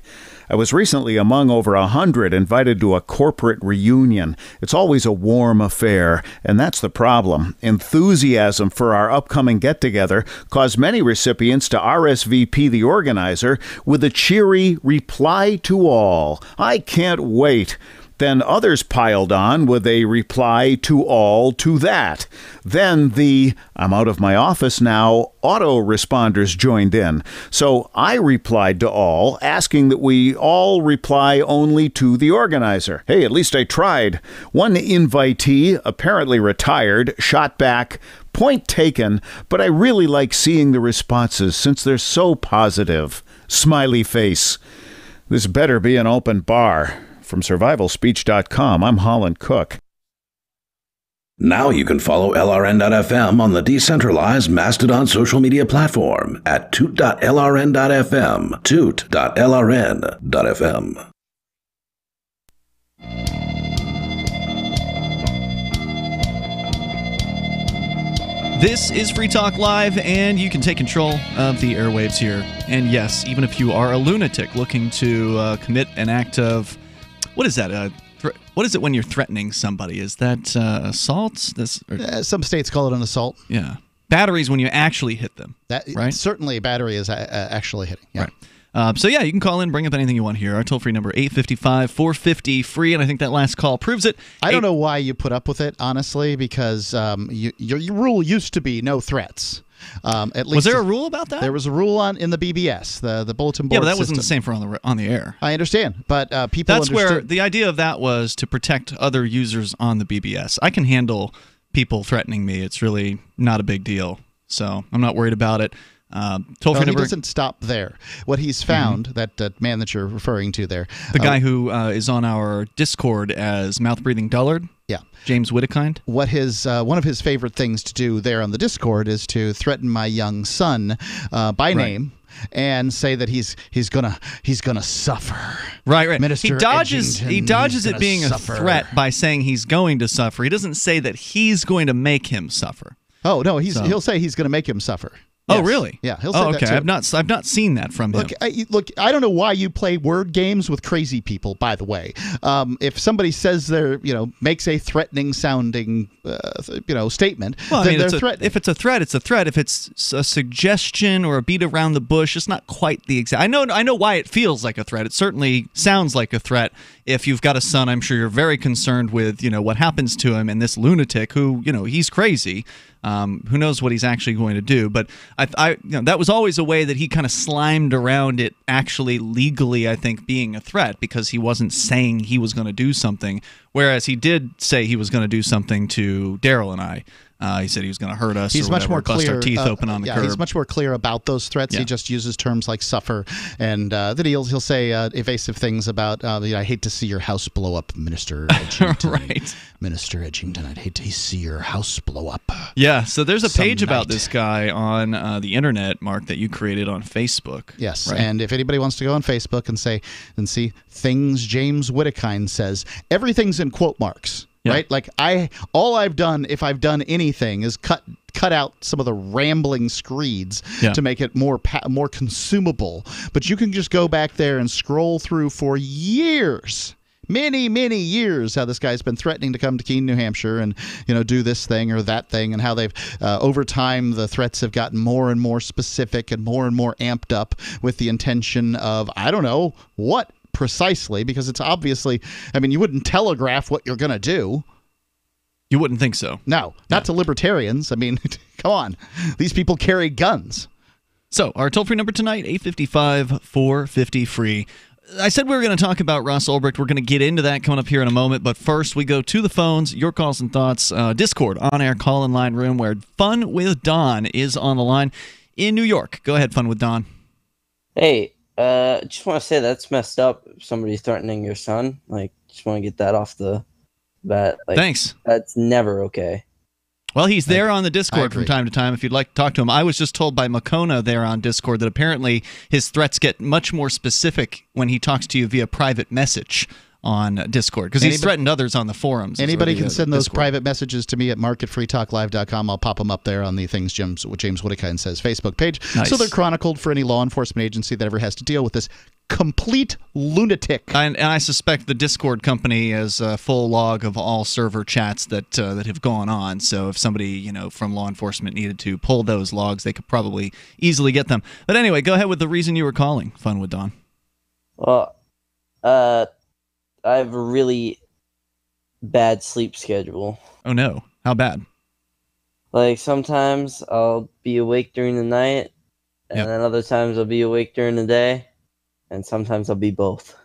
I was recently among over 100 invited to a corporate reunion. It's always a warm affair, and that's the problem. Enthusiasm for our upcoming get-together caused many recipients to RSVP the organizer with a cheery reply to all. I can't wait. Then others piled on with a reply to all to that. Then the "I'm out of my office now" autoresponders joined in. So I replied to all, asking that we all reply only to the organizer. Hey, at least I tried. One invitee, apparently retired, shot back, Point taken, but I really like seeing the responses since they're so positive. Smiley face. This better be an open bar. From survivalspeech.com, I'm Holland Cook. Now you can follow LRN.FM on the decentralized Mastodon social media platform at toot.lrn.fm, toot.lrn.fm. This is Free Talk Live, and you can take control of the airwaves here. And yes, even if you are a lunatic looking to commit an act of, what is that? What is it when you're threatening somebody? Is that assault? Some states call it an assault. Yeah. Batteries when you actually hit them. Right? Certainly a battery is actually hitting. Yeah. Right. So yeah, you can call in, bring up anything you want here. Our toll-free number, 855-450-FREE, and I think that last call proves it. I don't know why you put up with it, honestly, because your rule used to be no threats. At least was there a rule about that? There was a rule in the BBS, the bulletin board. Yeah, but that system. wasn't the same for on the air. I understand, but people. That's understood. where the idea of that was to protect other users on the BBS. I can handle people threatening me. It's really not a big deal, so I'm not worried about it. He doesn't stop there. What he's found, that man that you're referring to there. The guy who is on our Discord as Mouth-Breathing Dullard? Yeah. James Whittekind? What his one of his favorite things to do there on the Discord is to threaten my young son by name and say that he's gonna suffer. Right. Minister he dodges Edgington, it being a threat by saying he's going to suffer. He doesn't say that he's going to make him suffer. Oh, no, he'll say he's going to make him suffer. Oh, Yes. really? Yeah, he'll say that too. I've not seen that from him. Look, I don't know why you play word games with crazy people. By the way, if somebody says makes a threatening sounding statement, then they're threatening. If it's a threat, it's a threat. If it's a suggestion or a beat around the bush, it's not quite the exact. I know why it feels like a threat. It certainly sounds like a threat. If you've got a son, I'm sure you're very concerned with what happens to him and this lunatic who he's crazy. Who knows what he's actually going to do? But that was always a way that he kind of slimed around it, actually legally, I think, being a threat, because he wasn't saying he was going to do something, whereas he did say he was going to do something to Daryl and I. He said he was going to hurt us. He's or much more bust clear. Our teeth open on the curb. He's much more clear about those threats. Yeah. He just uses terms like suffer, and that he'll say evasive things about. I hate to see your house blow up, Minister Edgington. Right, Minister Edgington. I'd hate to see your house blow up. Yeah. So there's a page about this guy on the internet, Mark, that you created on Facebook. Yes, right? And if anybody wants to go on Facebook and see things James Whittekind says, everything's in quote marks. Yeah. Right, like all I've done, if I've done anything, is cut out some of the rambling screeds to make it more consumable. But you can just go back there and scroll through for years, many years, how this guy's been threatening to come to Keene, New Hampshire, and do this thing or that thing, and how they've over time the threats have gotten more and more specific and more amped up with the intention of I don't know what. Precisely, because it's obviously, you wouldn't telegraph what you're going to do. You wouldn't think so. No, not to libertarians. Come on. These people carry guns. So, our toll-free number tonight, 855-450-FREE. I said we were going to talk about Ross Ulbricht. We're going to get into that coming up here in a moment. But first, we go to the phones, your calls and thoughts. Discord, on-air call-in line room where Fun with Don is on the line in New York. Go ahead, Fun with Don. Hey. Just want to say that's messed up. Somebody threatening your son. Just want to get that off the bat. Thanks. That's never okay. Well, he's there on the Discord from time to time if you'd like to talk to him. I was just told by Makona there on Discord that apparently his threats get much more specific when he talks to you via private message on Discord, because he's threatened others on the forums. Anybody can send those private messages to me at mark@freetalklive.com. I'll pop them up there on the Things James Whittekind Says Facebook page. Nice. So they're chronicled for any law enforcement agency that ever has to deal with this complete lunatic. And I suspect the Discord company has a full log of all server chats that have gone on. So if somebody from law enforcement needed to pull those logs, they could probably easily get them. But anyway, go ahead with the reason you were calling. Fun with Don. Well, I have a really bad sleep schedule. Oh no, how bad? Sometimes I'll be awake during the night, and then other times I'll be awake during the day, and sometimes I'll be both.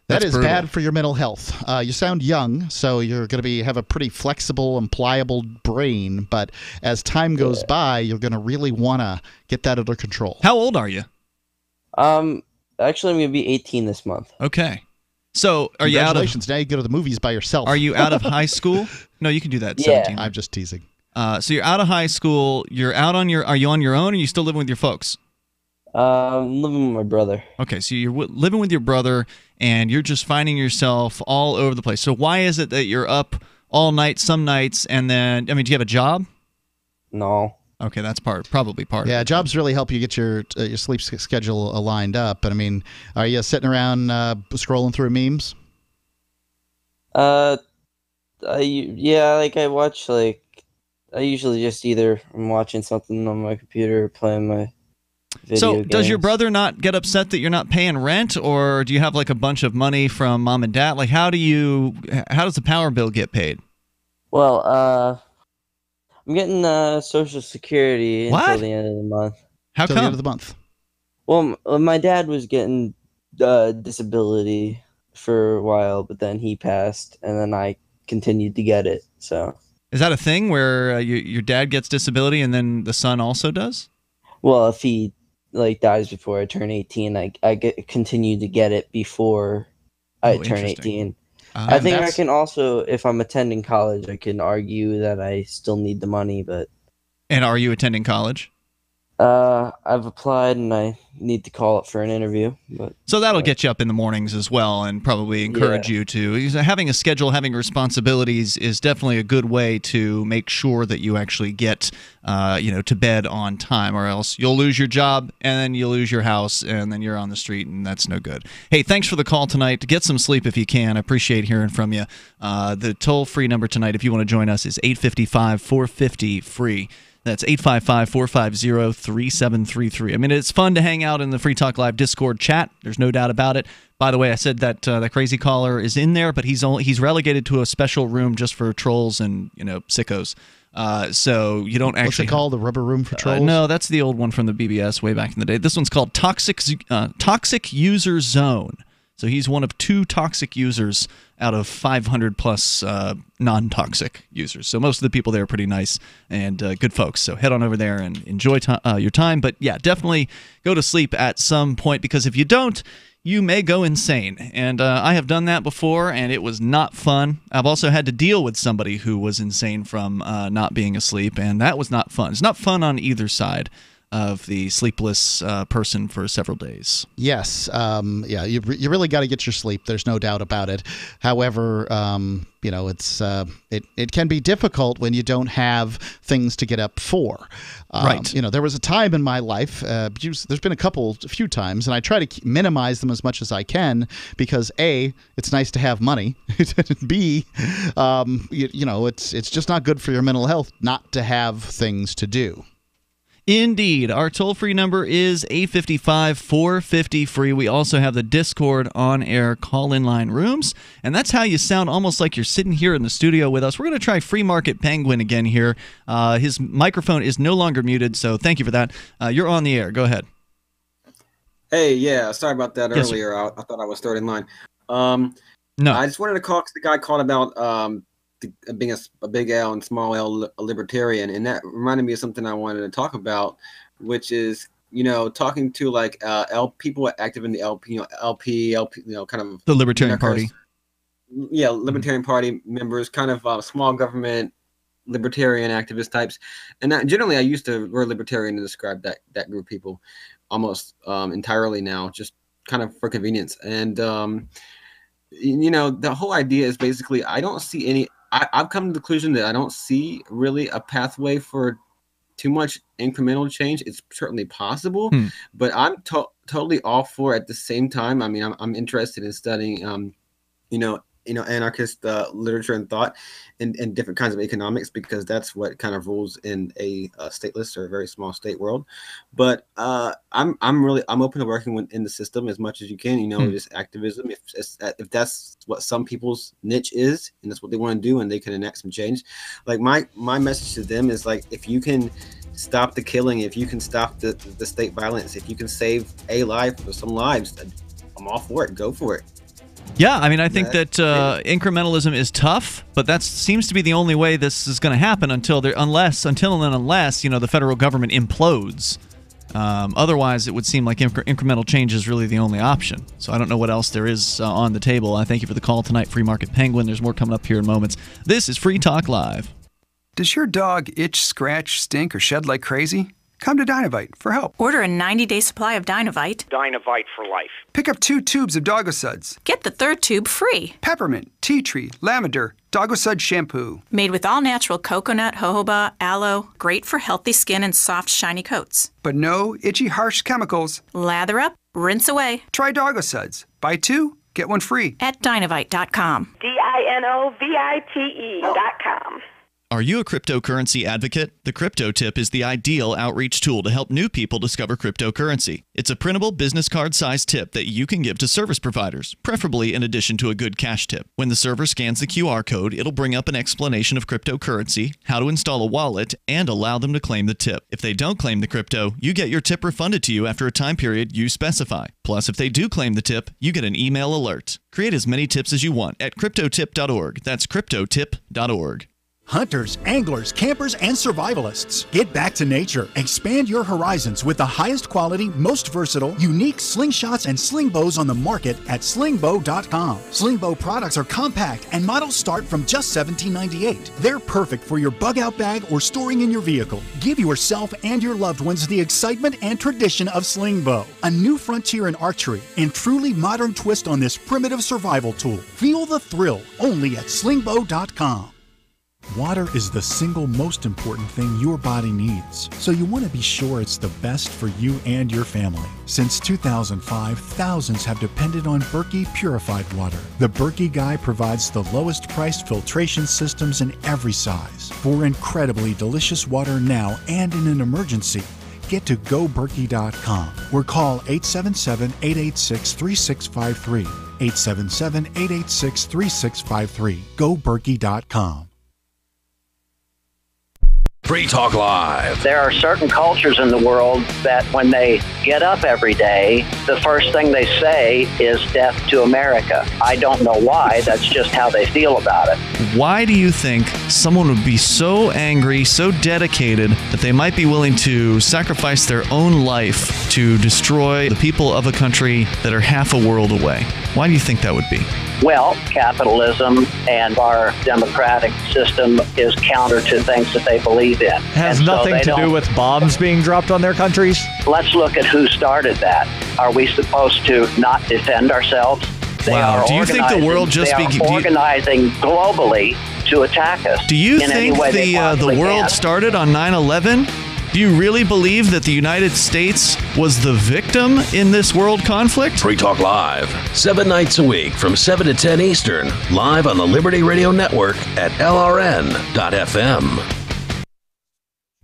That That's is brutal. bad for your mental health. You sound young, so you're going to have a pretty flexible and pliable brain, but as time goes by, you're going to really want to get that under control. How old are you? Actually, I'm gonna be 18 this month. Okay. So, are you out of? Congratulations! Now you go to the movies by yourself. Are you out of high school? No, you can do that. At Yeah. 17. I'm just teasing. So you're out of high school. You're out on your. Are you on your own, or are you still living with your folks? I'm living with my brother. Okay, so you're living with your brother, and you're just finding yourself all over the place. So why is it that you're up all night some nights, and then, I mean, do you have a job? No. Okay, that's probably part. Yeah, of it. jobs really help you get your sleep schedule aligned up. But I mean, are you sitting around scrolling through memes? I watch I usually just either I'm watching something on my computer or playing my video So games. does your brother not get upset that you're not paying rent, or do you have like a bunch of money from mom and dad? Like, how does the power bill get paid? Well, I'm getting Social Security until the end of the month. How Till come? the end of the month. Well, my dad was getting disability for a while, but then he passed, and then I continued to get it. So Is that a thing where your dad gets disability and then the son also does? well, if he dies before I turn 18, I continue to get it before I turn 18. I think I can also, if I'm attending college, I can argue that I still need the money, but And are you attending college? I've applied and I need to call it for an interview. But So that'll get you up in the mornings as well, and probably encourage you to. Because having a schedule, having responsibilities is definitely a good way to make sure that you actually get, to bed on time, or else you'll lose your job, and then you lose your house, and then you're on the street, and that's no good. Hey, thanks for the call tonight. Get some sleep if you can. I appreciate hearing from you. The toll-free number tonight, if you want to join us, is 855-450-FREE. That's 855-450-3733. I mean, it's fun to hang out in the Free Talk Live Discord chat. There's no doubt about it. By the way, I said that that crazy caller is in there, but he's relegated to a special room just for trolls and sickos. So you don't actually. What's it called? The rubber room for trolls? No, that's the old one from the BBS way back in the day. This one's called Toxic User Zone. So he's one of 2 toxic users out of 500 plus non-toxic users. So most of the people there are pretty nice and good folks. So head on over there and enjoy your time. But yeah, definitely go to sleep at some point, because if you don't, you may go insane. And I have done that before, and it was not fun. I've also had to deal with somebody who was insane from not being asleep, and that was not fun. It's not fun on either side of the sleepless person for several days. Yes. You really got to get your sleep. There's no doubt about it. However, it's it can be difficult when you don't have things to get up for. Right. There was a time in my life, there's been a few times, and I try to minimize them as much as I can, because A, it's nice to have money. B, it's just not good for your mental health not to have things to do. Indeed. Our toll-free number is 855-450-FREE. We also have the Discord on-air call-in line rooms, and that's how you sound almost like you're sitting here in the studio with us. We're going to try Free Market Penguin again here. His microphone is no longer muted, so thank you for that. You're on the air. Go ahead. Hey, yeah, sorry about that Yes, earlier. I thought I was third in line. No. I just wanted to call, because the guy called about being a big L and small L libertarian, and that reminded me of something I wanted to talk about, which is talking to people active in the LP, kind of the Libertarian Party. Yeah, Libertarian Party members, kind of small government libertarian activist types, and generally I used the word libertarian to describe that group of people almost entirely now, just kind of for convenience. And the whole idea is basically I don't see any. I've come to the conclusion that I don't see really a pathway for too much incremental change. It's certainly possible, but I'm totally all for it at the same time. I mean, I'm interested in studying, anarchist literature and thought and different kinds of economics, because that's what kind of rules in a stateless or a very small state world. But I'm open to working in the system as much as you can, just activism. If that's what some people's niche is, and that's what they want to do, and they can enact some change. Like my message to them is if you can stop the killing, if you can stop the state violence, if you can save a life or some lives, I'm all for it. Go for it. Yeah, I mean, I think that incrementalism is tough, but that seems to be the only way this is going to happen until unless the federal government implodes. Otherwise, it would seem like incremental change is really the only option. So I don't know what else there is on the table. I thank you for the call tonight, Free Market Penguin. There's more coming up here in moments. This is Free Talk Live. Does your dog itch, scratch, stink, or shed like crazy? Come to Dynavite for help. Order a 90-day supply of Dynavite. Dynavite for life. Pick up 2 tubes of Doggo Suds. Get the 3rd tube free. Peppermint, tea tree, lavender, Doggo Sud shampoo. Made with all-natural coconut, jojoba, aloe. Great for healthy skin and soft, shiny coats. But no itchy, harsh chemicals. Lather up, rinse away. Try Doggo Suds. Buy 2, get 1 free. At Dynavite.com. DINOVITE.com. Are you a cryptocurrency advocate? The Crypto Tip is the ideal outreach tool to help new people discover cryptocurrency. It's a printable business card-sized tip that you can give to service providers, preferably in addition to a good cash tip. When the server scans the QR code, it'll bring up an explanation of cryptocurrency, how to install a wallet, and allow them to claim the tip. If they don't claim the crypto, you get your tip refunded to you after a time period you specify. Plus, if they do claim the tip, you get an email alert. Create as many tips as you want at cryptotip.org. That's cryptotip.org. Hunters, anglers, campers, and survivalists. Get back to nature. Expand your horizons with the highest quality, most versatile, unique slingshots and sling bows on the market at slingbow.com. Slingbow products are compact and models start from just $17.98. They're perfect for your bug-out bag or storing in your vehicle. Give yourself and your loved ones the excitement and tradition of slingbow, a new frontier in archery and truly modern twist on this primitive survival tool. Feel the thrill only at slingbow.com. Water is the single most important thing your body needs, so you want to be sure it's the best for you and your family. Since 2005, thousands have depended on Berkey purified water. The Berkey Guy provides the lowest priced filtration systems in every size. For incredibly delicious water now and in an emergency, get to goberkey.com or call 877-886-3653. 877-886-3653. goberkey.com. Free Talk Live. There are certain cultures in the world that when they get up every day, the first thing they say is death to America. I don't know why. That's just how they feel about it. Why do you think someone would be so angry, so dedicated, that they might be willing to sacrifice their own life to destroy the people of a country that are half a world away? Why do you think that would be? Well, capitalism and our democratic system is counter to things that they believe in. Has nothing to do with bombs being dropped on their countries? Let's look at who started that. Are we supposed to not defend ourselves? Wow. Do you think the world just organizing globally to attack us? Do you think the world started on 9/11? Do you really believe that the United States was the victim in this world conflict? Free Talk Live, 7 nights a week from 7 to 10 Eastern, live on the Liberty Radio Network at LRN.FM.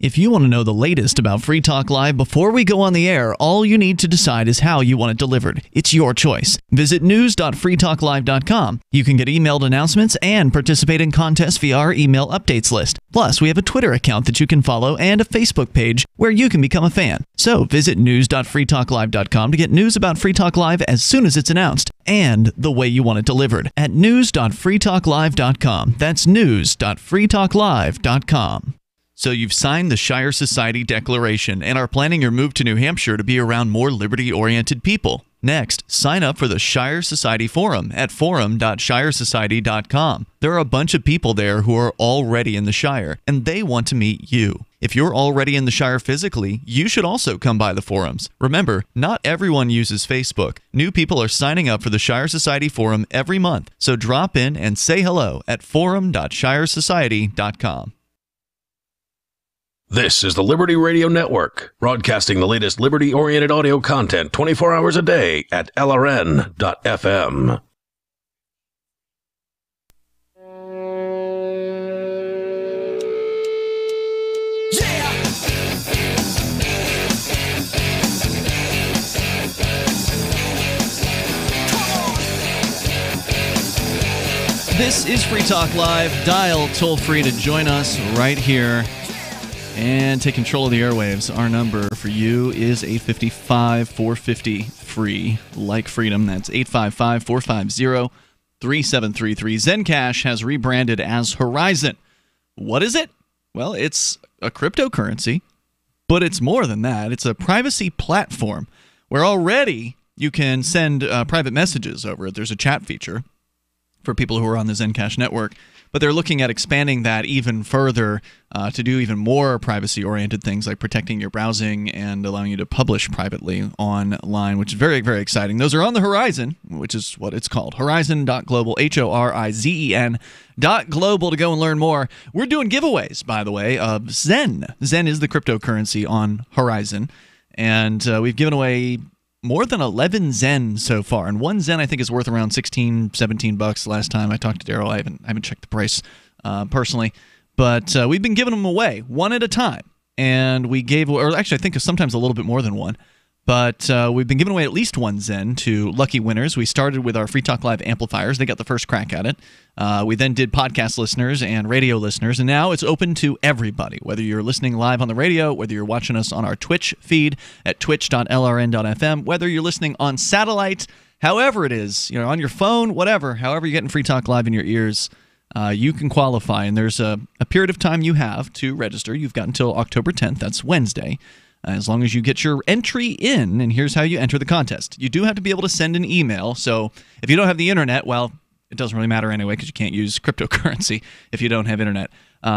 If you want to know the latest about Free Talk Live before we go on the air, all you need to decide is how you want it delivered. It's your choice. Visit news.freetalklive.com. You can get emailed announcements and participate in contests via our email updates list. Plus, we have a Twitter account that you can follow and a Facebook page where you can become a fan. So visit news.freetalklive.com to get news about Free Talk Live as soon as it's announced and the way you want it delivered at news.freetalklive.com. That's news.freetalklive.com. So you've signed the Shire Society Declaration and are planning your move to New Hampshire to be around more liberty-oriented people. Next, sign up for the Shire Society Forum at forum.shiresociety.com. There are a bunch of people there who are already in the Shire, and they want to meet you. If you're already in the Shire physically, you should also come by the forums. Remember, not everyone uses Facebook. New people are signing up for the Shire Society Forum every month, so drop in and say hello at forum.shiresociety.com. This is the Liberty Radio Network, broadcasting the latest liberty-oriented audio content 24 hours a day at LRN.FM. This is Free Talk Live. Dial toll-free to join us right here. And take control of the airwaves. Our number for you is 855-450-FREE. Like freedom, that's 855-450-3733. Zencash has rebranded as Horizon. What is it? Well, it's a cryptocurrency, but it's more than that. It's a privacy platform where already you can send private messages over it. There's a chat feature for people who are on the Zencash network, but they're looking at expanding that even further to do even more privacy-oriented things like protecting your browsing and allowing you to publish privately online, which is very, very exciting. Those are on the horizon, which is what it's called, horizon.global, HORIZEN.global to go and learn more. We're doing giveaways, by the way, of Zen. Zen is the cryptocurrency on Horizon, and we've given away more than 11 Zen so far, and one Zen I think is worth around $16-17 last time I talked to Daryl. I haven't checked the price personally, but we've been giving them away one at a time, and we gave, or actually I think sometimes a little bit more than one, but we've been giving away at least one Zen to lucky winners. We started with our Free Talk Live amplifiers. They got the first crack at it. We then did podcast listeners and radio listeners, and now it's open to everybody, whether you're listening live on the radio, whether you're watching us on our Twitch feed at twitch.lrn.fm, whether you're listening on satellite, however it is, on your phone, whatever, however you're getting Free Talk Live in your ears, you can qualify, and there's a period of time you have to register. You've got until October 10th. That's Wednesday. As long as you get your entry in, and here's how you enter the contest. You do have to be able to send an email, so if you don't have the internet, well, it doesn't really matter anyway because you can't use cryptocurrency if you don't have internet.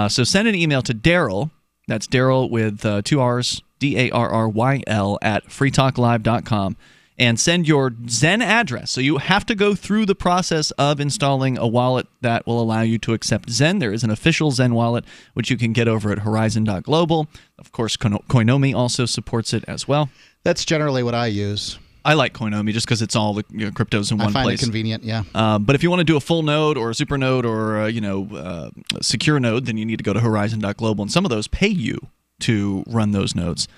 So send an email to Daryl, that's Daryl with 2 R's, DARRYL at freetalklive.com, and send your Zen address. So you have to go through the process of installing a wallet that will allow you to accept Zen. There is an official Zen wallet, which you can get over at horizon.global. Of course, Koinomi also supports it as well. That's generally what I use. I like Koinomi just because it's all the cryptos in one place. I find it convenient, yeah. But if you want to do a full node or a super node or a secure node, then you need to go to horizon.global, and some of those pay you to run those nodes.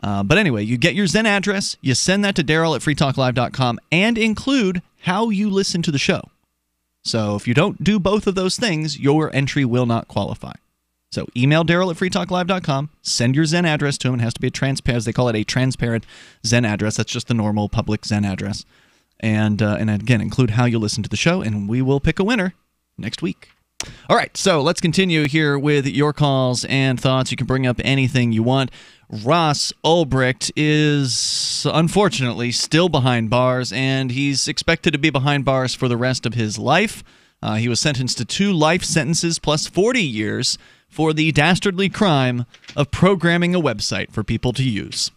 But anyway, you get your Zen address, you send that to Daryl at freetalklive.com, and include how you listen to the show. So if you don't do both of those things, your entry will not qualify. So email Daryl at freetalklive.com, send your Zen address to him. It has to be a transparent, as they call it, a transparent Zen address. That's just the normal public Zen address. And again, include how you listen to the show, and we will pick a winner next week. All right, so let's continue here with your calls and thoughts. You can bring up anything you want. Ross Ulbricht is unfortunately still behind bars, and he's expected to be behind bars for the rest of his life. He was sentenced to 2 life sentences plus 40 years for the dastardly crime of programming a website for people to use.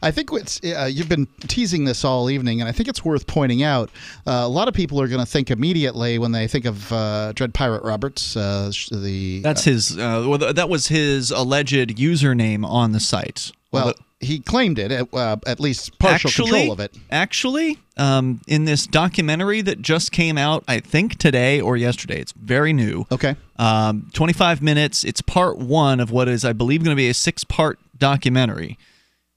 I think you've been teasing this all evening, and I think it's worth pointing out. A lot of people are going to think immediately when they think of Dread Pirate Roberts. That's his. That was his alleged username on the site. Well, he claimed it, at least partial control of it. Actually, in this documentary that just came out, I think today or yesterday, it's very new. Okay. 25 minutes. It's part 1 of what is, I believe, going to be a 6-part documentary.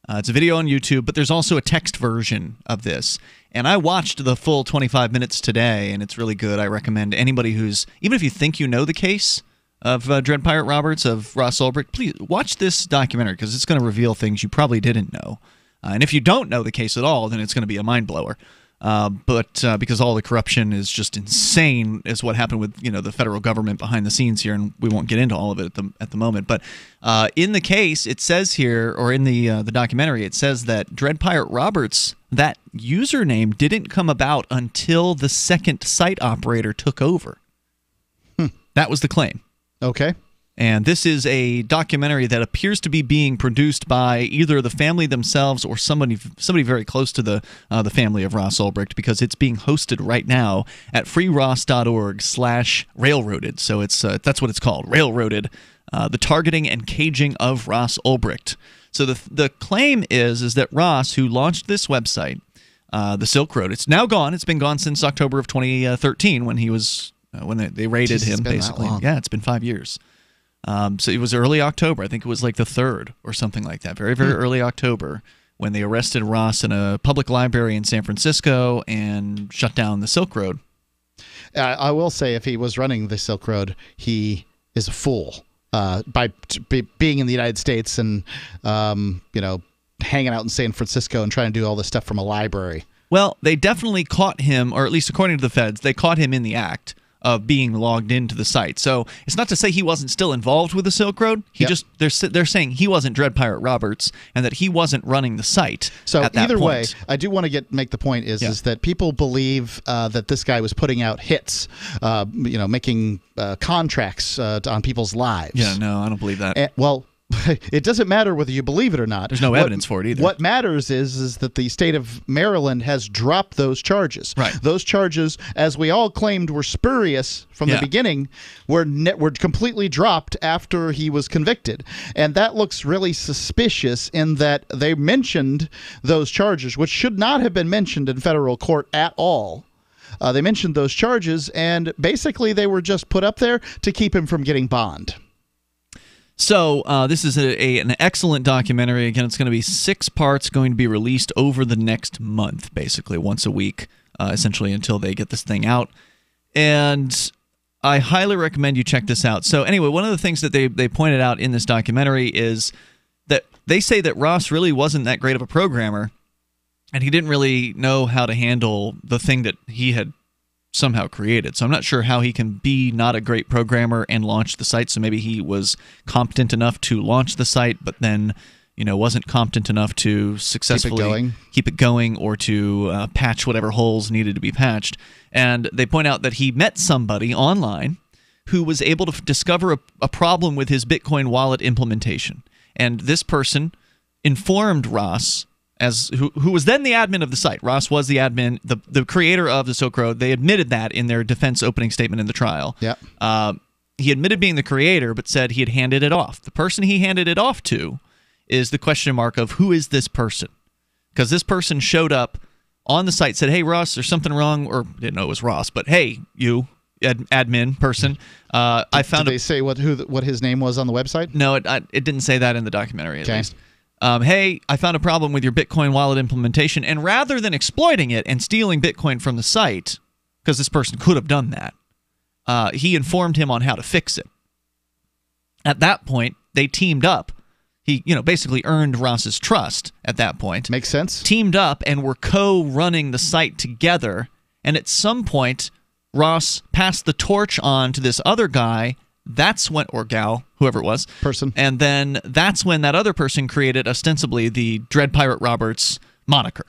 It's a video on YouTube, but there's also a text version of this. And I watched the full 25 minutes today, and it's really good. I recommend anybody who's, even if you think you know the case of Dread Pirate Roberts, of Ross Ulbricht, please watch this documentary because it's going to reveal things you probably didn't know. And if you don't know the case at all, then it's going to be a mind blower. But because all the corruption is just insane, is what happened with the federal government behind the scenes here, and we won't get into all of it at the moment. But in the case, it says here, or in the documentary, it says that Dread Pirate Roberts, that username didn't come about until the second site operator took over. That was the claim. Okay. And this is a documentary that appears to be being produced by either the family themselves or somebody very close to the family of Ross Ulbricht, because it's being hosted right now at freeross.org/railroaded. So that's what it's called, Railroaded, the targeting and caging of Ross Ulbricht. So the claim is that Ross, who launched this website, the Silk Road, it's now gone. It's been gone since October of 2013 when he was when they raided him, basically. Yeah, it's been 5 years. So it was early October. I think it was like the 3rd or something like that. Very, very early October when they arrested Ross in a public library in San Francisco and shut down the Silk Road. I will say, if he was running the Silk Road, he is a fool. being in the United States and hanging out in San Francisco and trying to do all this stuff from a library. Well, they definitely caught him, or at least according to the feds, they caught him in the act of being logged into the site. So it's not to say he wasn't still involved with the Silk Road. He just they're saying he wasn't Dread Pirate Roberts and that he wasn't running the site. So at that either point. way, I do want to make the point is that people believe that this guy was putting out hits, making contracts on people's lives. Yeah, no, I don't believe that. Well, it doesn't matter whether you believe it or not. There's no evidence for it either. What matters is that the state of Maryland has dropped those charges. Right. Those charges, as we all claimed were spurious from the beginning, were completely dropped after he was convicted. And that looks really suspicious in that they mentioned those charges, which should not have been mentioned in federal court at all. They mentioned those charges, and basically they were just put up there to keep him from getting bond. So this is an excellent documentary. Again, it's going to be 6 parts, going to be released over the next month, basically once a week, essentially until they get this thing out. And I highly recommend you check this out. So anyway, one of the things that they pointed out in this documentary is that they say that Ross really wasn't that great of a programmer, and he didn't really know how to handle the thing that he had somehow created. So I'm not sure how he can be not a great programmer and launch the site. So maybe he was competent enough to launch the site, but then wasn't competent enough to successfully keep it going or to patch whatever holes needed to be patched. And they point out that he met somebody online who was able to discover a problem with his Bitcoin wallet implementation. And this person informed Ross, who was then the admin of the site. Ross was the admin, the creator of the Silk Road. They admitted that in their defense opening statement in the trial. Yeah. He admitted being the creator, but said he had handed it off. The person he handed it off to is the question mark of who is this person? Because this person showed up on the site, said, "Hey, Ross, there's something wrong," or didn't know it was Ross, but hey, you admin person, I found. Did they say what his name was on the website? No, it didn't say that in the documentary. At least. Hey, I found a problem with your Bitcoin wallet implementation, and rather than exploiting it and stealing Bitcoin from the site, because this person could have done that, he informed him on how to fix it. At that point, they teamed up. He, basically earned Ross's trust at that point. Makes sense. Teamed up and were co-running the site together, and at some point, Ross passed the torch on to this other guy. That's when, or gal, whoever it was, person, and then that's when that other person created ostensibly the Dread Pirate Roberts moniker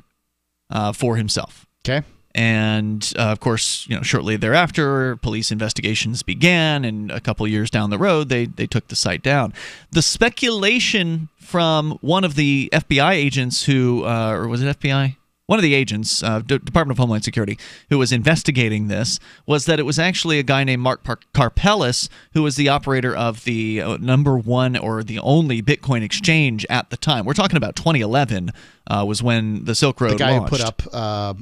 for himself. Okay, and of course, shortly thereafter, police investigations began, and a couple years down the road, they took the site down. The speculation from one of the FBI agents who, or was it FBI? One of the agents, Department of Homeland Security, who was investigating this, was that it was actually a guy named Mark Karpelis, who was the operator of the #1 or the only Bitcoin exchange at the time. We're talking about 2011 was when the Silk Road launched. The guy who put up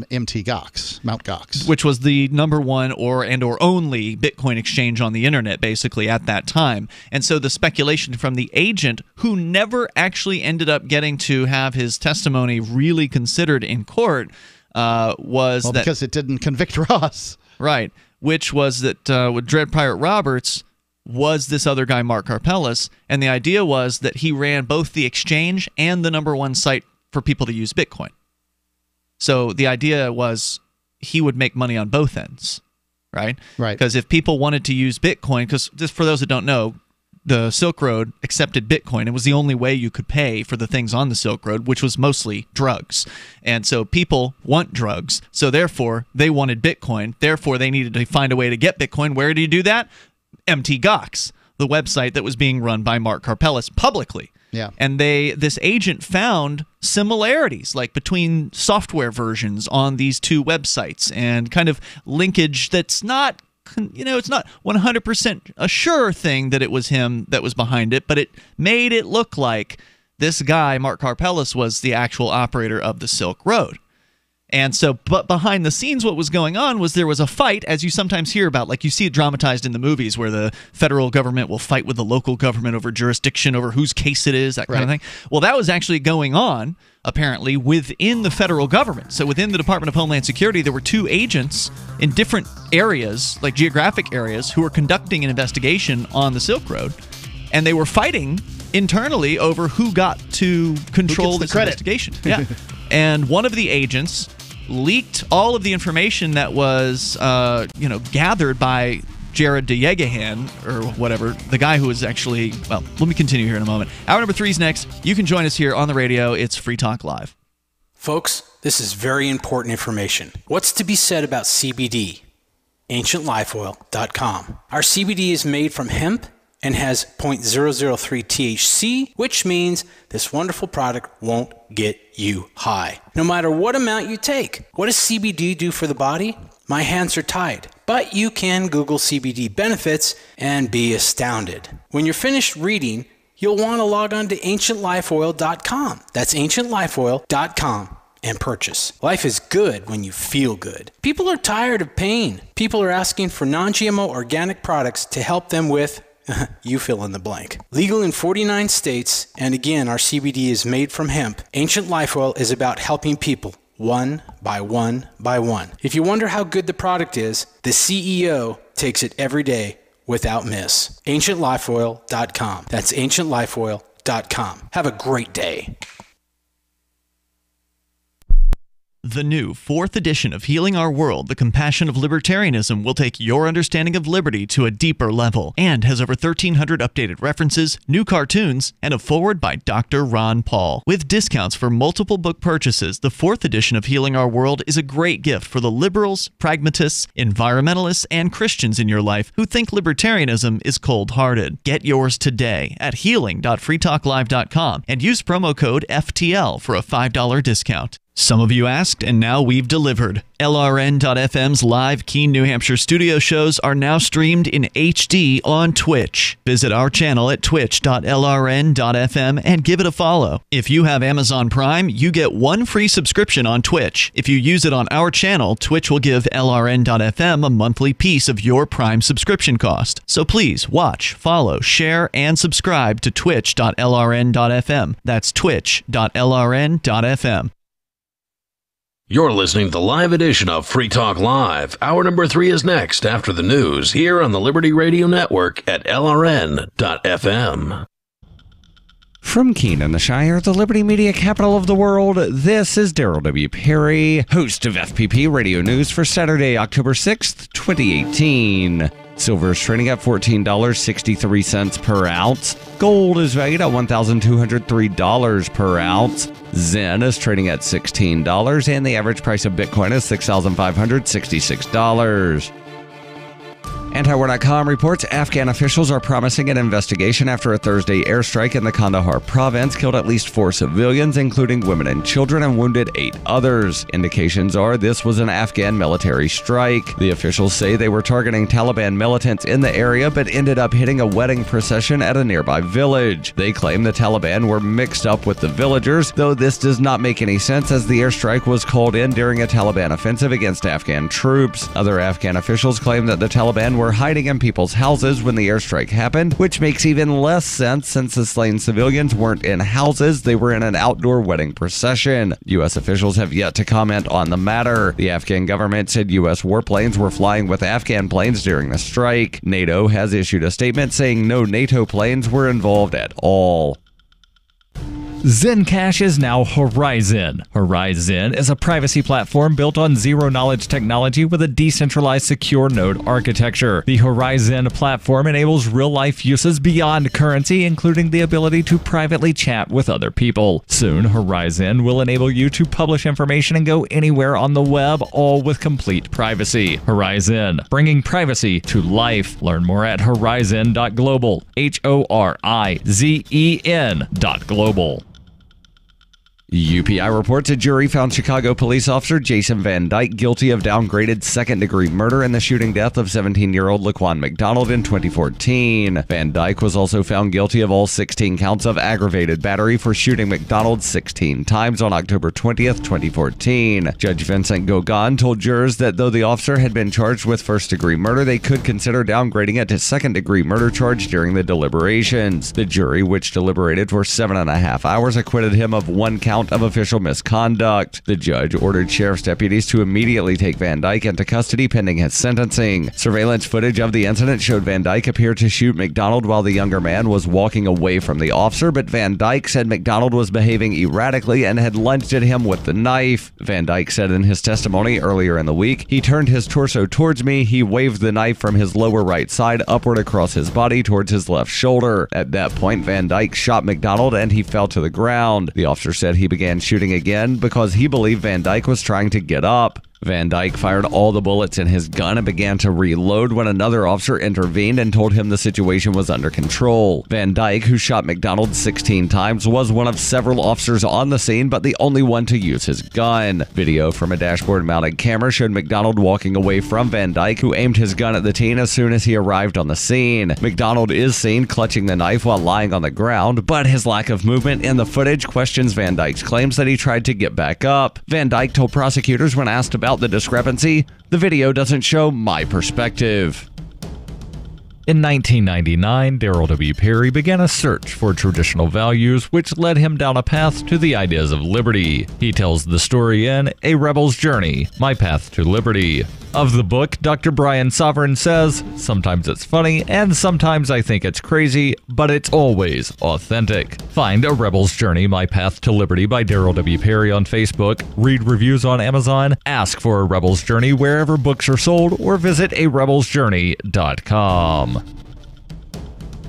Mt. Gox, which was the #1 or only Bitcoin exchange on the internet, basically at that time. And so the speculation from the agent, who never actually ended up getting to have his testimony really considered in court, was that because it didn't convict Ross, right? Which was that with Dread Pirate Roberts was this other guy, Mark Karpelis, and the idea was that he ran both the exchange and the #1 site for people to use Bitcoin. So the idea was he would make money on both ends, right? Right. Because if people wanted to use Bitcoin, because just for those that don't know, the Silk Road accepted Bitcoin. It was the only way you could pay for the things on the Silk Road, which was mostly drugs. And so people want drugs, so therefore they wanted Bitcoin. Therefore they needed to find a way to get Bitcoin. Where do you do that? Mt. Gox, the website that was being run by Mark Karpelis publicly. Yeah. And this agent found similarities like between software versions on these two websites and kind of linkage that's not, it's not 100% a sure thing that it was him that was behind it, but it made it look like this guy, Mark Karpelis, was the actual operator of the Silk Road. And so, but behind the scenes, what was going on was there was a fight, as you sometimes hear about, like you see it dramatized in the movies, where the federal government will fight with the local government over jurisdiction, over whose case it is, that kind of thing. Well, that was actually going on apparently, within the federal government. So within the Department of Homeland Security, there were 2 agents in different areas, like geographic areas, who were conducting an investigation on the Silk Road. And they were fighting internally over who got to control this investigation. Yeah. And one of the agents leaked all of the information that was, gathered by Jared DeYegehan, or whatever, the guy who was actually, well, let me continue here in a moment. Hour number 3 is next. You can join us here on the radio. It's Free Talk Live. Folks, this is very important information. What's to be said about CBD? AncientLifeOil.com. Our CBD is made from hemp and has 0.003 THC, which means this wonderful product won't get you high, no matter what amount you take. What does CBD do for the body? My hands are tied, but you can Google CBD benefits and be astounded. When you're finished reading, you'll want to log on to AncientLifeOil.com. That's AncientLifeOil.com and purchase. Life is good when you feel good. People are tired of pain. People are asking for non-GMO organic products to help them with you fill in the blank. Legal in 49 states, and again, our CBD is made from hemp. Ancient Life Oil is about helping people one by one by one. If you wonder how good the product is, the CEO takes it every day without miss. AncientLifeOil.com. That's AncientLifeOil.com. Have a great day. The new 4th edition of Healing Our World, The Compassion of Libertarianism, will take your understanding of liberty to a deeper level and has over 1,300 updated references, new cartoons, and a foreword by Dr. Ron Paul. With discounts for multiple book purchases, the 4th edition of Healing Our World is a great gift for the liberals, pragmatists, environmentalists, and Christians in your life who think libertarianism is cold-hearted. Get yours today at healing.freetalklive.com and use promo code FTL for a $5 discount. Some of you asked, and now we've delivered. LRN.FM's live Keene, New Hampshire studio shows are now streamed in HD on Twitch. Visit our channel at twitch.lrn.fm and give it a follow. If you have Amazon Prime, you get 1 free subscription on Twitch. If you use it on our channel, Twitch will give LRN.FM a monthly piece of your Prime subscription cost. So please watch, follow, share, and subscribe to twitch.lrn.fm. That's twitch.lrn.fm. You're listening to the live edition of Free Talk Live. Hour number 3 is next after the news here on the Liberty Radio Network at LRN.FM. From Keene in the Shire, the Liberty Media capital of the world, this is Daryl W. Perry, host of FPP Radio News for Saturday, October 6th, 2018. Silver is trading at $14.63 per ounce. Gold is valued at $1,203 per ounce. Zen is trading at $16, and the average price of Bitcoin is $6,566. Antiwar.com reports Afghan officials are promising an investigation after a Thursday airstrike in the Kandahar province killed at least 4 civilians, including women and children, and wounded 8 others. Indications are this was an Afghan military strike. The officials say they were targeting Taliban militants in the area, but ended up hitting a wedding procession at a nearby village. They claim the Taliban were mixed up with the villagers, though this does not make any sense as the airstrike was called in during a Taliban offensive against Afghan troops. Other Afghan officials claim that the Taliban were hiding in people's houses when the airstrike happened, which makes even less sense since the slain civilians weren't in houses, they were in an outdoor wedding procession. U.S. officials have yet to comment on the matter. The Afghan government said U.S. warplanes were flying with Afghan planes during the strike. NATO has issued a statement saying no NATO planes were involved at all. Zencash is now Horizon. Horizon is a privacy platform built on zero-knowledge technology with a decentralized secure node architecture. The Horizon platform enables real-life uses beyond currency, including the ability to privately chat with other people. Soon, Horizon will enable you to publish information and go anywhere on the web, all with complete privacy. Horizon, bringing privacy to life. Learn more at horizon.global. HORIZEN.global. UPI reports a jury found Chicago police officer Jason Van Dyke guilty of downgraded second-degree murder in the shooting death of 17-year-old Laquan McDonald in 2014. Van Dyke was also found guilty of all 16 counts of aggravated battery for shooting McDonald 16 times on October 20th, 2014. Judge Vincent Gauguin told jurors that though the officer had been charged with first-degree murder, they could consider downgrading it to second-degree murder charge during the deliberations. The jury, which deliberated for 7.5 hours, acquitted him of 1 count count of official misconduct. The judge ordered sheriff's deputies to immediately take Van Dyke into custody pending his sentencing. Surveillance footage of the incident showed Van Dyke appear to shoot McDonald while the younger man was walking away from the officer, but Van Dyke said McDonald was behaving erratically and had lunged at him with the knife. Van Dyke said in his testimony earlier in the week, "He turned his torso towards me. He waved the knife from his lower right side upward across his body towards his left shoulder. At that point, Van Dyke shot McDonald and he fell to the ground." The officer said he began shooting again because he believed Van Dyke was trying to get up. Van Dyke fired all the bullets in his gun and began to reload when another officer intervened and told him the situation was under control. Van Dyke, who shot McDonald 16 times, was one of several officers on the scene, but the only one to use his gun. Video from a dashboard-mounted camera showed McDonald walking away from Van Dyke, who aimed his gun at the teen as soon as he arrived on the scene. McDonald is seen clutching the knife while lying on the ground, but his lack of movement in the footage questions Van Dyke's claims that he tried to get back up. Van Dyke told prosecutors when asked about the discrepancy, "The video doesn't show my perspective." In 1999, Darryl W. Perry began a search for traditional values, which led him down a path to the ideas of liberty. He tells the story in A Rebel's Journey, My Path to Liberty. Of the book, Dr. Brian Sovereign says, "Sometimes it's funny, and sometimes I think it's crazy, but it's always authentic." Find A Rebel's Journey, My Path to Liberty by Darryl W. Perry on Facebook, read reviews on Amazon, ask for A Rebel's Journey wherever books are sold, or visit arebelsjourney.com.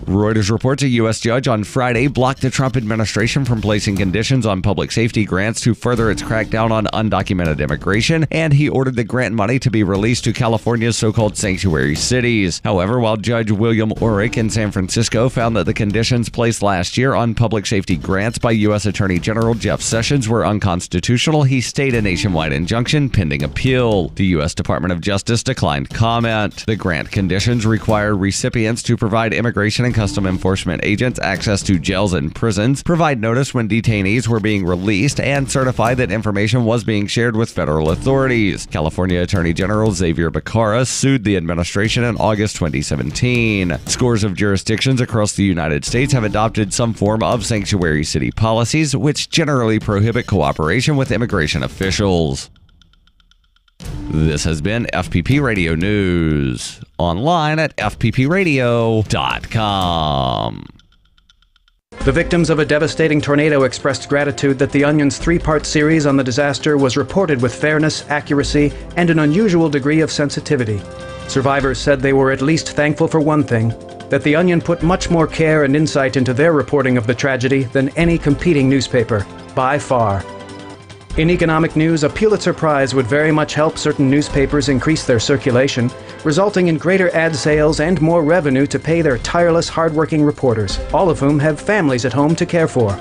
Reuters reports a U.S. judge on Friday blocked the Trump administration from placing conditions on public safety grants to further its crackdown on undocumented immigration, and he ordered the grant money to be released to California's so-called sanctuary cities. However, while Judge William Ulbricht in San Francisco found that the conditions placed last year on public safety grants by U.S. Attorney General Jeff Sessions were unconstitutional, he stayed a nationwide injunction pending appeal. The U.S. Department of Justice declined comment. The grant conditions require recipients to provide immigration and custom enforcement agents access to jails and prisons, provide notice when detainees were being released, and certify that information was being shared with federal authorities. California Attorney General Xavier Becerra sued the administration in August 2017. Scores of jurisdictions across the United States have adopted some form of sanctuary city policies, which generally prohibit cooperation with immigration officials. This has been FPP Radio News, online at fppradio.com. The victims of a devastating tornado expressed gratitude that The Onion's three-part series on the disaster was reported with fairness, accuracy, and an unusual degree of sensitivity. Survivors said they were at least thankful for one thing, that The Onion put much more care and insight into their reporting of the tragedy than any competing newspaper, by far. In economic news, a Pulitzer Prize would very much help certain newspapers increase their circulation, resulting in greater ad sales and more revenue to pay their tireless, hardworking reporters, all of whom have families at home to care for.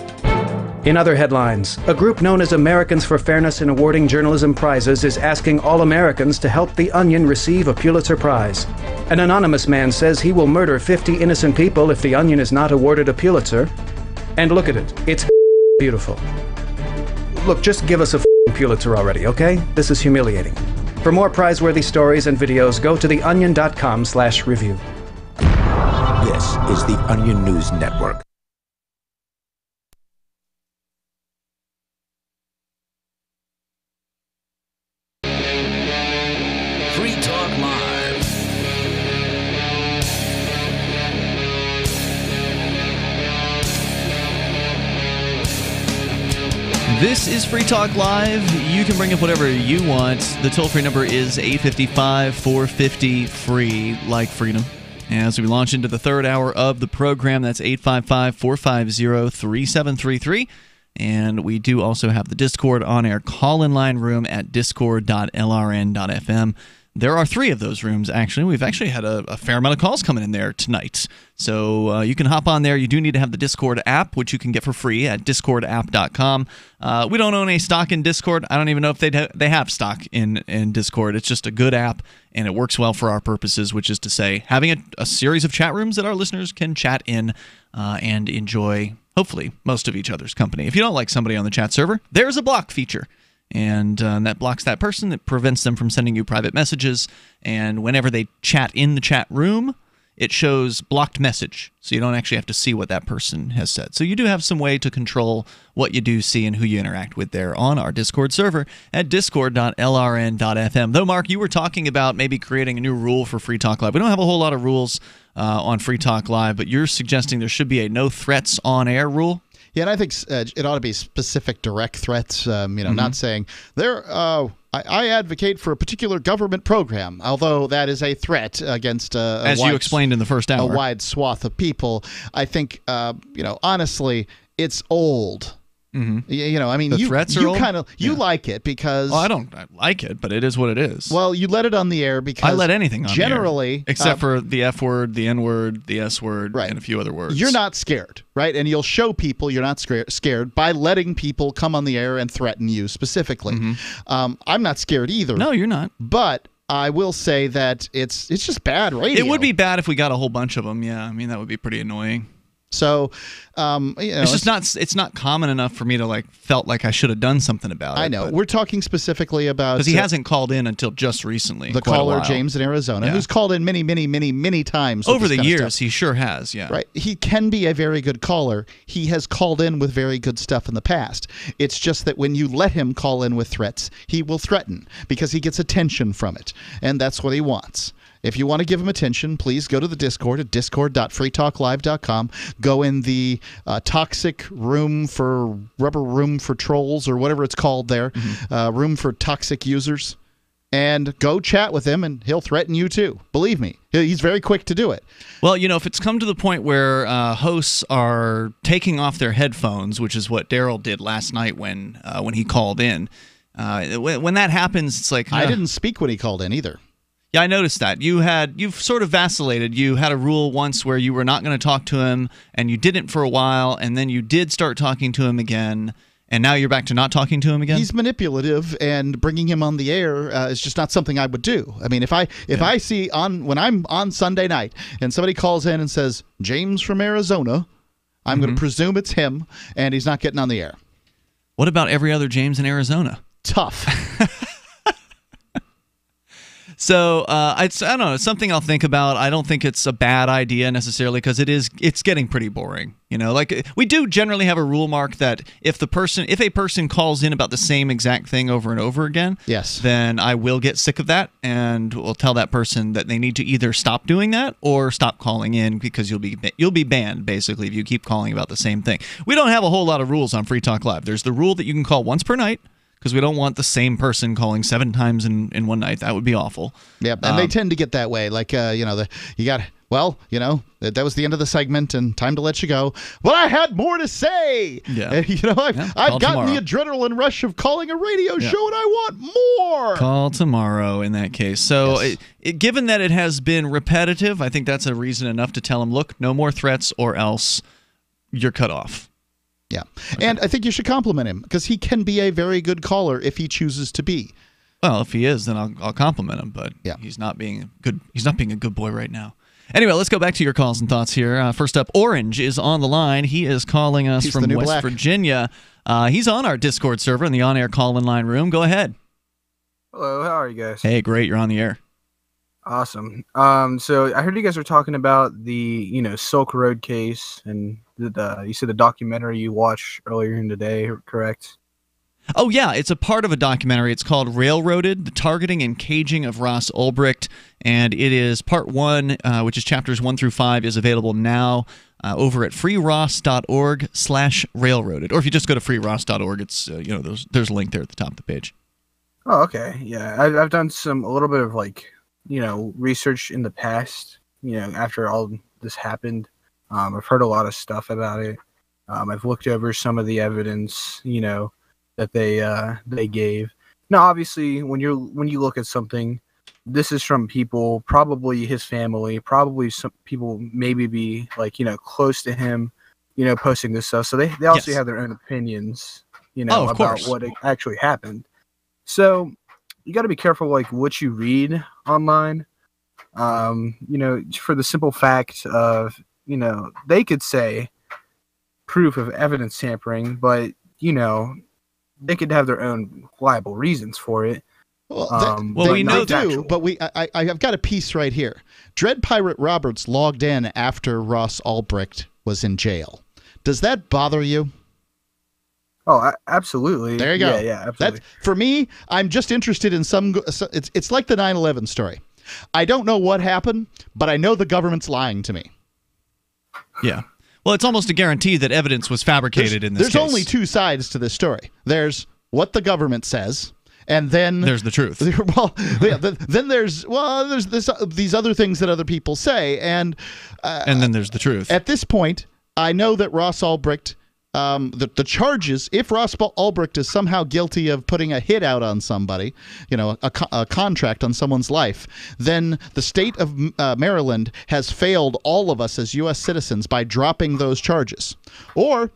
In other headlines, a group known as Americans for Fairness in Awarding Journalism Prizes is asking all Americans to help The Onion receive a Pulitzer Prize. An anonymous man says he will murder 50 innocent people if The Onion is not awarded a Pulitzer. And look at it, it's beautiful. Look, just give us a Pulitzer already, okay? This is humiliating. For more prize-worthy stories and videos, go to theonion.com/review. This is the Onion News Network. Free Talk Live. This is Free Talk Live. You can bring up whatever you want. The toll-free number is 855-450-FREE, like freedom. As we launch into the third hour of the program, that's 855-450-3733. And we do also have the Discord on-air call-in line room at discord.lrn.fm. There are 3 of those rooms, actually. We've actually had a fair amount of calls coming in there tonight. So you can hop on there. You do need to have the Discord app, which you can get for free at discordapp.com. We don't own a stock in Discord. I don't even know if they have stock in Discord. It's just a good app, and it works well for our purposes, which is to say having a series of chat rooms that our listeners can chat in and enjoy, hopefully, most of each other's company. If you don't like somebody on the chat server, there's a block feature. And that blocks that person. It prevents them from sending you private messages. And whenever they chat in the chat room, it shows blocked message, so you don't actually have to see what that person has said. So you do have some way to control what you do see and who you interact with there on our Discord server at discord.lrn.fm. Though, Mark, you were talking about maybe creating a new rule for Free Talk Live. We don't have a whole lot of rules on Free Talk Live, but you're suggesting there should be a no threats on air rule? Yeah, and I think it ought to be specific direct threats, not saying I advocate for a particular government program, although that is a threat against as you explained in the first hour, a wide swath of people. I think, honestly, it's old. The threats are you old? kind of like it because I don't like it, but it is what it is. Well, you let it on the air because I let anything on generally, the air, except for the F word, the N word, the S word, and a few other words. You're not scared, right? And you'll show people you're not scared by letting people come on the air and threaten you specifically. I'm not scared either. No, you're not. But I will say that it's just bad radio. It would be bad if we got a whole bunch of them. Yeah, I mean that would be pretty annoying. So, it's not common enough for me to felt like I should have done something about it. I know. We're talking specifically about because he hasn't called in until just recently. The caller James in Arizona, who's called in many, many, many, many times over the years. He sure has. Yeah, right. He can be a very good caller. He has called in with very good stuff in the past. It's just that when you let him call in with threats, he will threaten because he gets attention from it, and that's what he wants. If you want to give him attention, please go to the Discord at discord.freetalklive.com. Go in the toxic room for rubber room for trolls or whatever it's called there, room for toxic users, and go chat with him, and he'll threaten you too. Believe me, he's very quick to do it. Well, if it's come to the point where hosts are taking off their headphones, which is what Daryl did last night when he called in, when that happens, it's like I didn't speak when he called in either. Yeah, I noticed that. You've sort of vacillated. You had a rule once where you were not going to talk to him, and you didn't for a while, and then you did start talking to him again, and now you're back to not talking to him again? He's manipulative, and bringing him on the air is just not something I would do. I mean, if I see when I'm on Sunday night and somebody calls in and says, James from Arizona, I'm going to presume it's him, and he's not getting on the air. What about every other James in Arizona? Tough. So I don't know. It's something I'll think about. I don't think it's a bad idea necessarily because it's getting pretty boring. We do generally have a rule, Mark, that if a person calls in about the same exact thing over and over again, yes, then I will get sick of that and will tell that person that they need to either stop doing that or stop calling in because you'll be banned basically if you keep calling about the same thing. We don't have a whole lot of rules on Free Talk Live. There's the rule that you can call once per night, because we don't want the same person calling 7 times in one night. That would be awful. Yeah, and they tend to get that way. Like, that was the end of the segment and time to let you go. But I had more to say. Yeah. I've gotten the adrenaline rush of calling a radio show and I want more. Call tomorrow in that case. So given that it has been repetitive, I think that's a reason enough to tell him, look, no more threats or else you're cut off. Yeah, okay. And I think you should compliment him because he can be a very good caller if he chooses to be. Well, if he is, then I'll compliment him. But he's not being good. He's not being a good boy right now. Anyway, let's go back to your calls and thoughts here. First up, Orange is on the line. He is calling us from West Virginia. He's on our Discord server in the on-air call-in line room. Go ahead. Hello, how are you guys? Hey, great. You're on the air. Awesome. So I heard you guys were talking about the Silk Road case, and you said the documentary you watched earlier in the day, correct? Oh yeah, it's a part of a documentary. It's called Railroaded: The Targeting and Caging of Ross Ulbricht, and it is part 1, which is chapters 1 through 5, is available now over at freeross.org/railroaded, or if you just go to freeross.org, it's there's a link there at the top of the page. Oh, okay. Yeah, I've done a little bit of research in the past, after all this happened. I've heard a lot of stuff about it. I've looked over some of the evidence, that they gave. Now, obviously, when you look at something, this is from people, probably his family, probably some people maybe be close to him, posting this stuff. So they also have their own opinions, about what actually happened. So you got to be careful, what you read online, for the simple fact of, they could say proof of evidence tampering, but, they could have their own liable reasons for it. We know do, but I've got a piece right here. Dread Pirate Roberts logged in after Ross Ulbricht was in jail. Does that bother you? Oh, absolutely. There you go. Yeah, absolutely. For me, I'm just interested in some. It's like the 9/11 story. I don't know what happened, but I know the government's lying to me. Yeah. Well, it's almost a guarantee that evidence was fabricated in this case. There's only two sides to this story. There's what the government says, and then there's the truth. Well, yeah, then there's these other things that other people say, and then there's the truth. At this point, I know that Ross Ulbricht, the charges, if Ross Ulbricht is somehow guilty of putting a hit out on somebody, a contract on someone's life, then the state of Maryland has failed all of us as U.S. citizens by dropping those charges. Or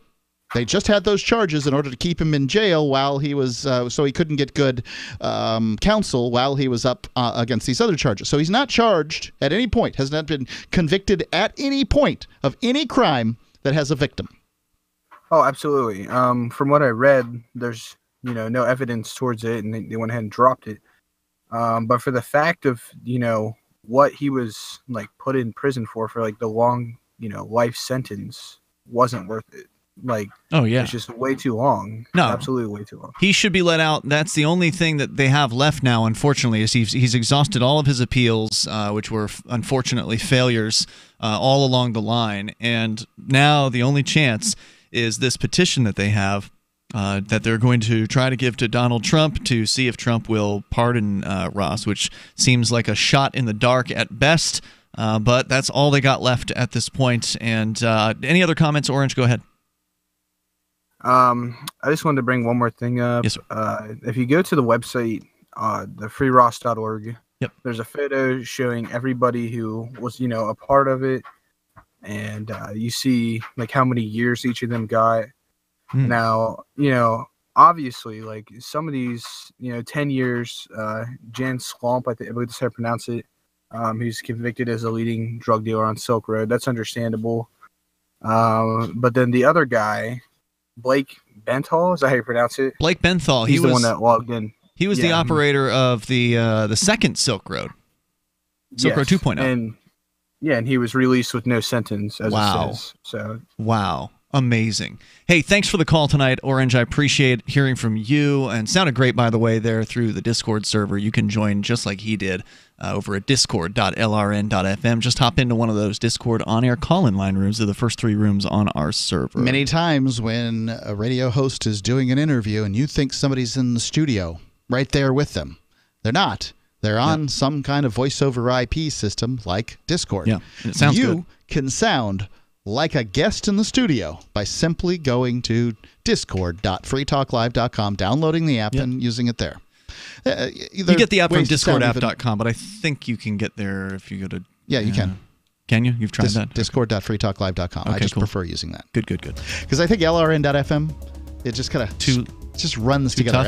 they just had those charges in order to keep him in jail while he was, so he couldn't get good counsel while he was up against these other charges. So he's not charged at any point, has not been convicted at any point of any crime that has a victim. Oh, absolutely. From what I read, there's no evidence towards it, and they went ahead and dropped it. But for the fact of what he was put in prison for the long life sentence wasn't worth it. It's just way too long. No, absolutely way too long. He should be let out. That's the only thing that they have left now, unfortunately, is he's exhausted all of his appeals, which were unfortunately failures all along the line. And now the only chance is this petition that they have that they're going to try to give to Donald Trump to see if Trump will pardon Ross, which seems like a shot in the dark at best. But that's all they got left at this point. And any other comments, Orange? Go ahead. I just wanted to bring one more thing up. Yes, sir. If you go to the website, thefreeross.org, yep, there's a photo showing everybody who was, a part of it. And you see how many years each of them got. Now, obviously some of these, 10 years, Jan Slomp, I believe that's how I pronounce it. He's convicted as a leading drug dealer on Silk Road. That's understandable. But then the other guy, Blake Benthal, is that how you pronounce it? Blake Benthal. He's the one that logged in. He was the operator of the second Silk Road. Silk Road 2.0. And he was released with no sentence, as it says. So wow. Amazing. Hey, thanks for the call tonight, Orange. I appreciate hearing from you. And sounded great, by the way, there through the Discord server. You can join just like he did over at discord.lrn.fm. Just hop into one of those Discord on-air call-in line rooms. They're the first 3 rooms on our server. Many times when a radio host is doing an interview and you think somebody's in the studio right there with them, they're not. They're on some kind of voice over IP system like Discord. Yeah, it sounds good. You can sound like a guest in the studio by simply going to discord.freetalklive.com, downloading the app and using it there. You get the app from discordapp.com, but I think you can get there if you go to... Yeah, you can. Can you? You've tried that? Discord.freetalklive.com. Okay, I just cool. prefer using that. Good. Because I think LRN.FM, it just kind of just runs together. Tough?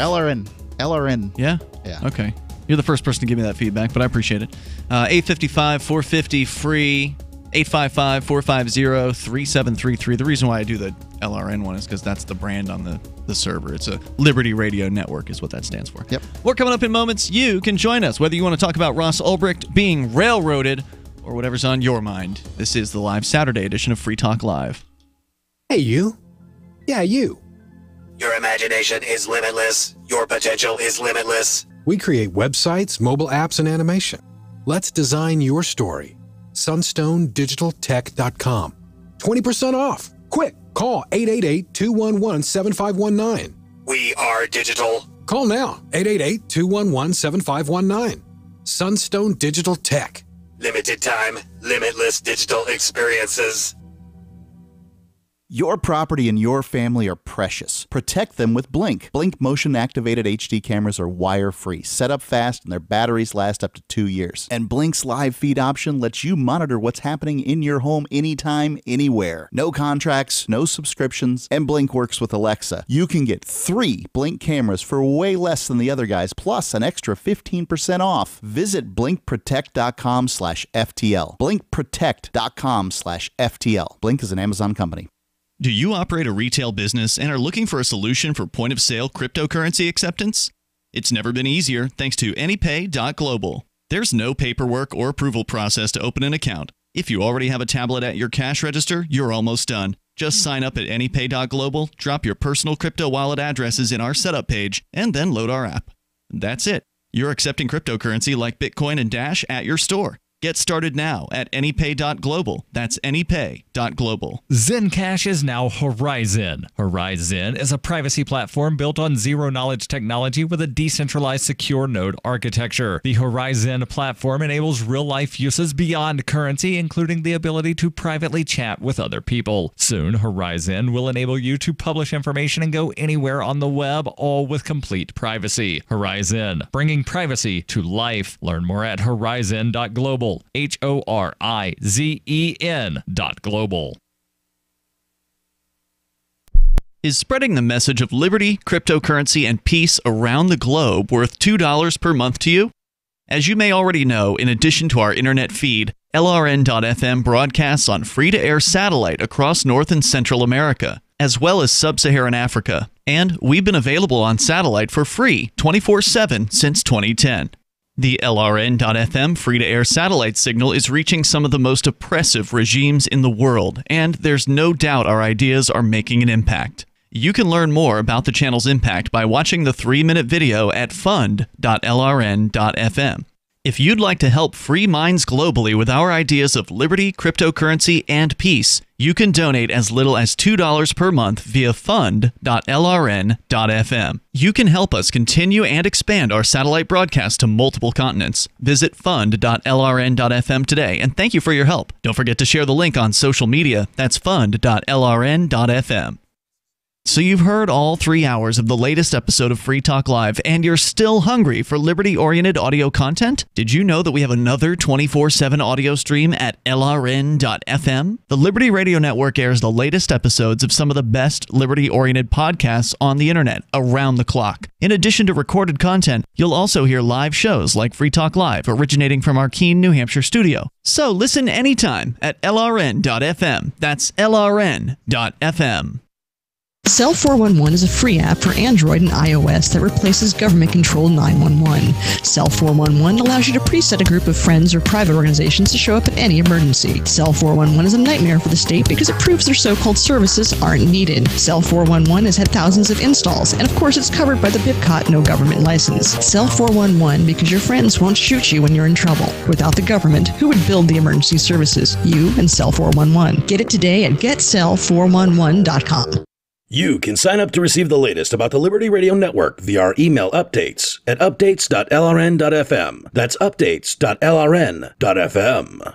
LRN. Yeah? Yeah. Okay. You're the first person to give me that feedback, but I appreciate it. 855-450-FREE, 855-450-3733. The reason why I do the LRN one is because that's the brand on the server. It's a Liberty Radio Network is what that stands for. Yep. We're coming up in moments. You can join us, whether you want to talk about Ross Ulbricht being railroaded or whatever's on your mind. This is the live Saturday edition of Free Talk Live. Hey, you. Yeah, you. Your imagination is limitless. Your potential is limitless. We create websites, mobile apps, and animation. Let's design your story. SunstoneDigitalTech.com. 20% off. Quick, call 888-211-7519. We are digital. Call now, 888-211-7519. Sunstone Digital Tech. Limited time, limitless digital experiences. Your property and your family are precious. Protect them with Blink. Blink motion-activated HD cameras are wire-free, set up fast, and their batteries last up to 2 years. And Blink's live feed option lets you monitor what's happening in your home anytime, anywhere. No contracts, no subscriptions, and Blink works with Alexa. You can get 3 Blink cameras for way less than the other guys, plus an extra 15% off. Visit blinkprotect.com/FTL. blinkprotect.com/FTL. Blink is an Amazon company. Do you operate a retail business and are looking for a solution for point-of-sale cryptocurrency acceptance? It's never been easier thanks to AnyPay.global. There's no paperwork or approval process to open an account. If you already have a tablet at your cash register, you're almost done. Just sign up at AnyPay.global, drop your personal crypto wallet addresses in our setup page, and then load our app. That's it. You're accepting cryptocurrency like Bitcoin and Dash at your store. Get started now at AnyPay.global. That's AnyPay.global. Zencash is now Horizon. Horizon is a privacy platform built on zero-knowledge technology with a decentralized secure node architecture. The Horizon platform enables real-life uses beyond currency, including the ability to privately chat with other people. Soon, Horizon will enable you to publish information and go anywhere on the web, all with complete privacy. Horizon, bringing privacy to life. Learn more at horizon.global. HORIZEN.global. Is spreading the message of liberty, cryptocurrency, and peace around the globe worth $2 per month to you? As you may already know, in addition to our internet feed, LRN.FM broadcasts on free-to-air satellite across North and Central America, as well as Sub-Saharan Africa. And we've been available on satellite for free 24/7 since 2010. The LRN.FM free-to-air satellite signal is reaching some of the most oppressive regimes in the world, and there's no doubt our ideas are making an impact. You can learn more about the channel's impact by watching the 3-minute video at fund.lrn.fm. If you'd like to help free minds globally with our ideas of liberty, cryptocurrency, and peace, you can donate as little as $2 per month via fund.lrn.fm. You can help us continue and expand our satellite broadcast to multiple continents. Visit fund.lrn.fm today, and thank you for your help. Don't forget to share the link on social media. That's fund.lrn.fm. So you've heard all 3 hours of the latest episode of Free Talk Live, and you're still hungry for liberty-oriented audio content? Did you know that we have another 24/7 audio stream at LRN.FM? The Liberty Radio Network airs the latest episodes of some of the best liberty-oriented podcasts on the internet around the clock. In addition to recorded content, you'll also hear live shows like Free Talk Live, originating from our Keene, New Hampshire studio. So listen anytime at LRN.FM. That's LRN.FM. Cell 411 is a free app for Android and iOS that replaces government-controlled 911. Cell 411 allows you to preset a group of friends or private organizations to show up at any emergency. Cell 411 is a nightmare for the state because it proves their so-called services aren't needed. Cell 411 has had thousands of installs, and of course it's covered by the BIPCOT no government license. Cell 411 because your friends won't shoot you when you're in trouble. Without the government, who would build the emergency services? You and Cell 411. Get it today at getcell411.com. You can sign up to receive the latest about the Liberty Radio Network via our email updates at updates.lrn.fm. That's updates.lrn.fm.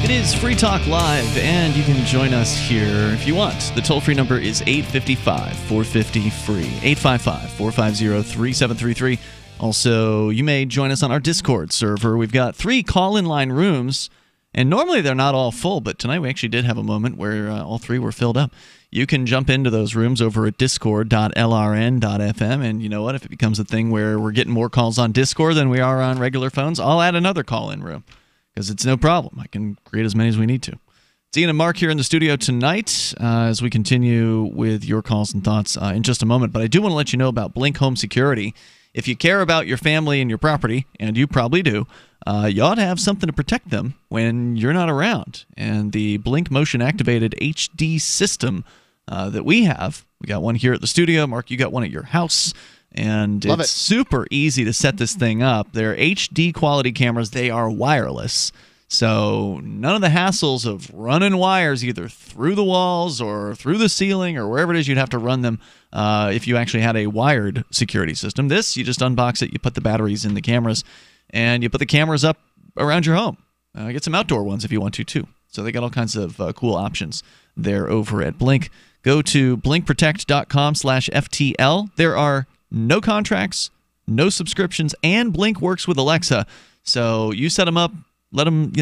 It is Free Talk Live, and you can join us here if you want. The toll-free number is 855-450-FREE, 855-450-3733. Also, you may join us on our Discord server. We've got 3 call-in line rooms, and normally they're not all full, but tonight we actually did have a moment where all 3 were filled up. You can jump into those rooms over at discord.lrn.fm, and you know what? If it becomes a thing where we're getting more calls on Discord than we are on regular phones, I'll add another call-in room. Because it's no problem. I can create as many as we need to. It's Ian and Mark here in the studio tonight as we continue with your calls and thoughts in just a moment. But I do want to let you know about Blink Home Security. If you care about your family and your property, and you probably do, you ought to have something to protect them when you're not around. And the Blink Motion Activated HD system that we have, we got one here at the studio. Mark, you got one at your house. And it's super easy to set this thing up. They're HD quality cameras. They are wireless. So none of the hassles of running wires either through the walls or through the ceiling or wherever it is you'd have to run them if you actually had a wired security system. This, you just unbox it, you put the batteries in the cameras, and you put the cameras up around your home. Get some outdoor ones if you want to, too. So they got all kinds of cool options there over at Blink. Go to blinkprotect.com/FTL. There are no contracts, no subscriptions, and Blink works with Alexa. So you set them up, let them,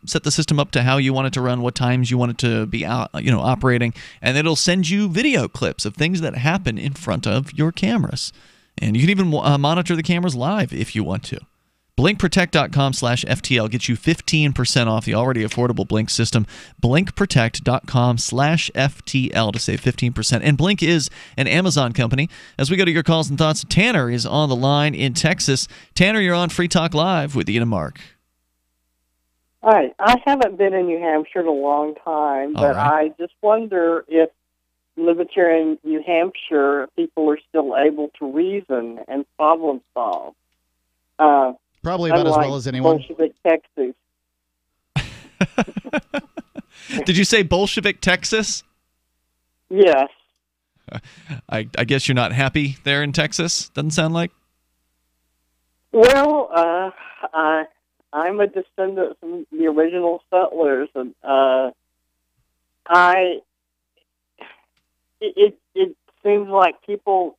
set the system up to how you want it to run, what times you want it to be out, operating, and it'll send you video clips of things that happen in front of your cameras. And you can even monitor the cameras live if you want to. BlinkProtect.com/FTL gets you 15% off the already affordable Blink system. BlinkProtect.com/FTL to save 15%. And Blink is an Amazon company. As we go to your calls and thoughts, Tanner is on the line in Texas. Tanner, you're on Free Talk Live with Ian and Mark. Hi. I haven't been in New Hampshire in a long time, but I just wonder if Libertarian New Hampshire people are still able to reason and problem solve. Probably about as well as anyone. Bolshevik Texas. Did you say Bolshevik Texas? Yes. I guess you're not happy there in Texas, doesn't sound like? Well, I'm a descendant from the original settlers, and it seems like people,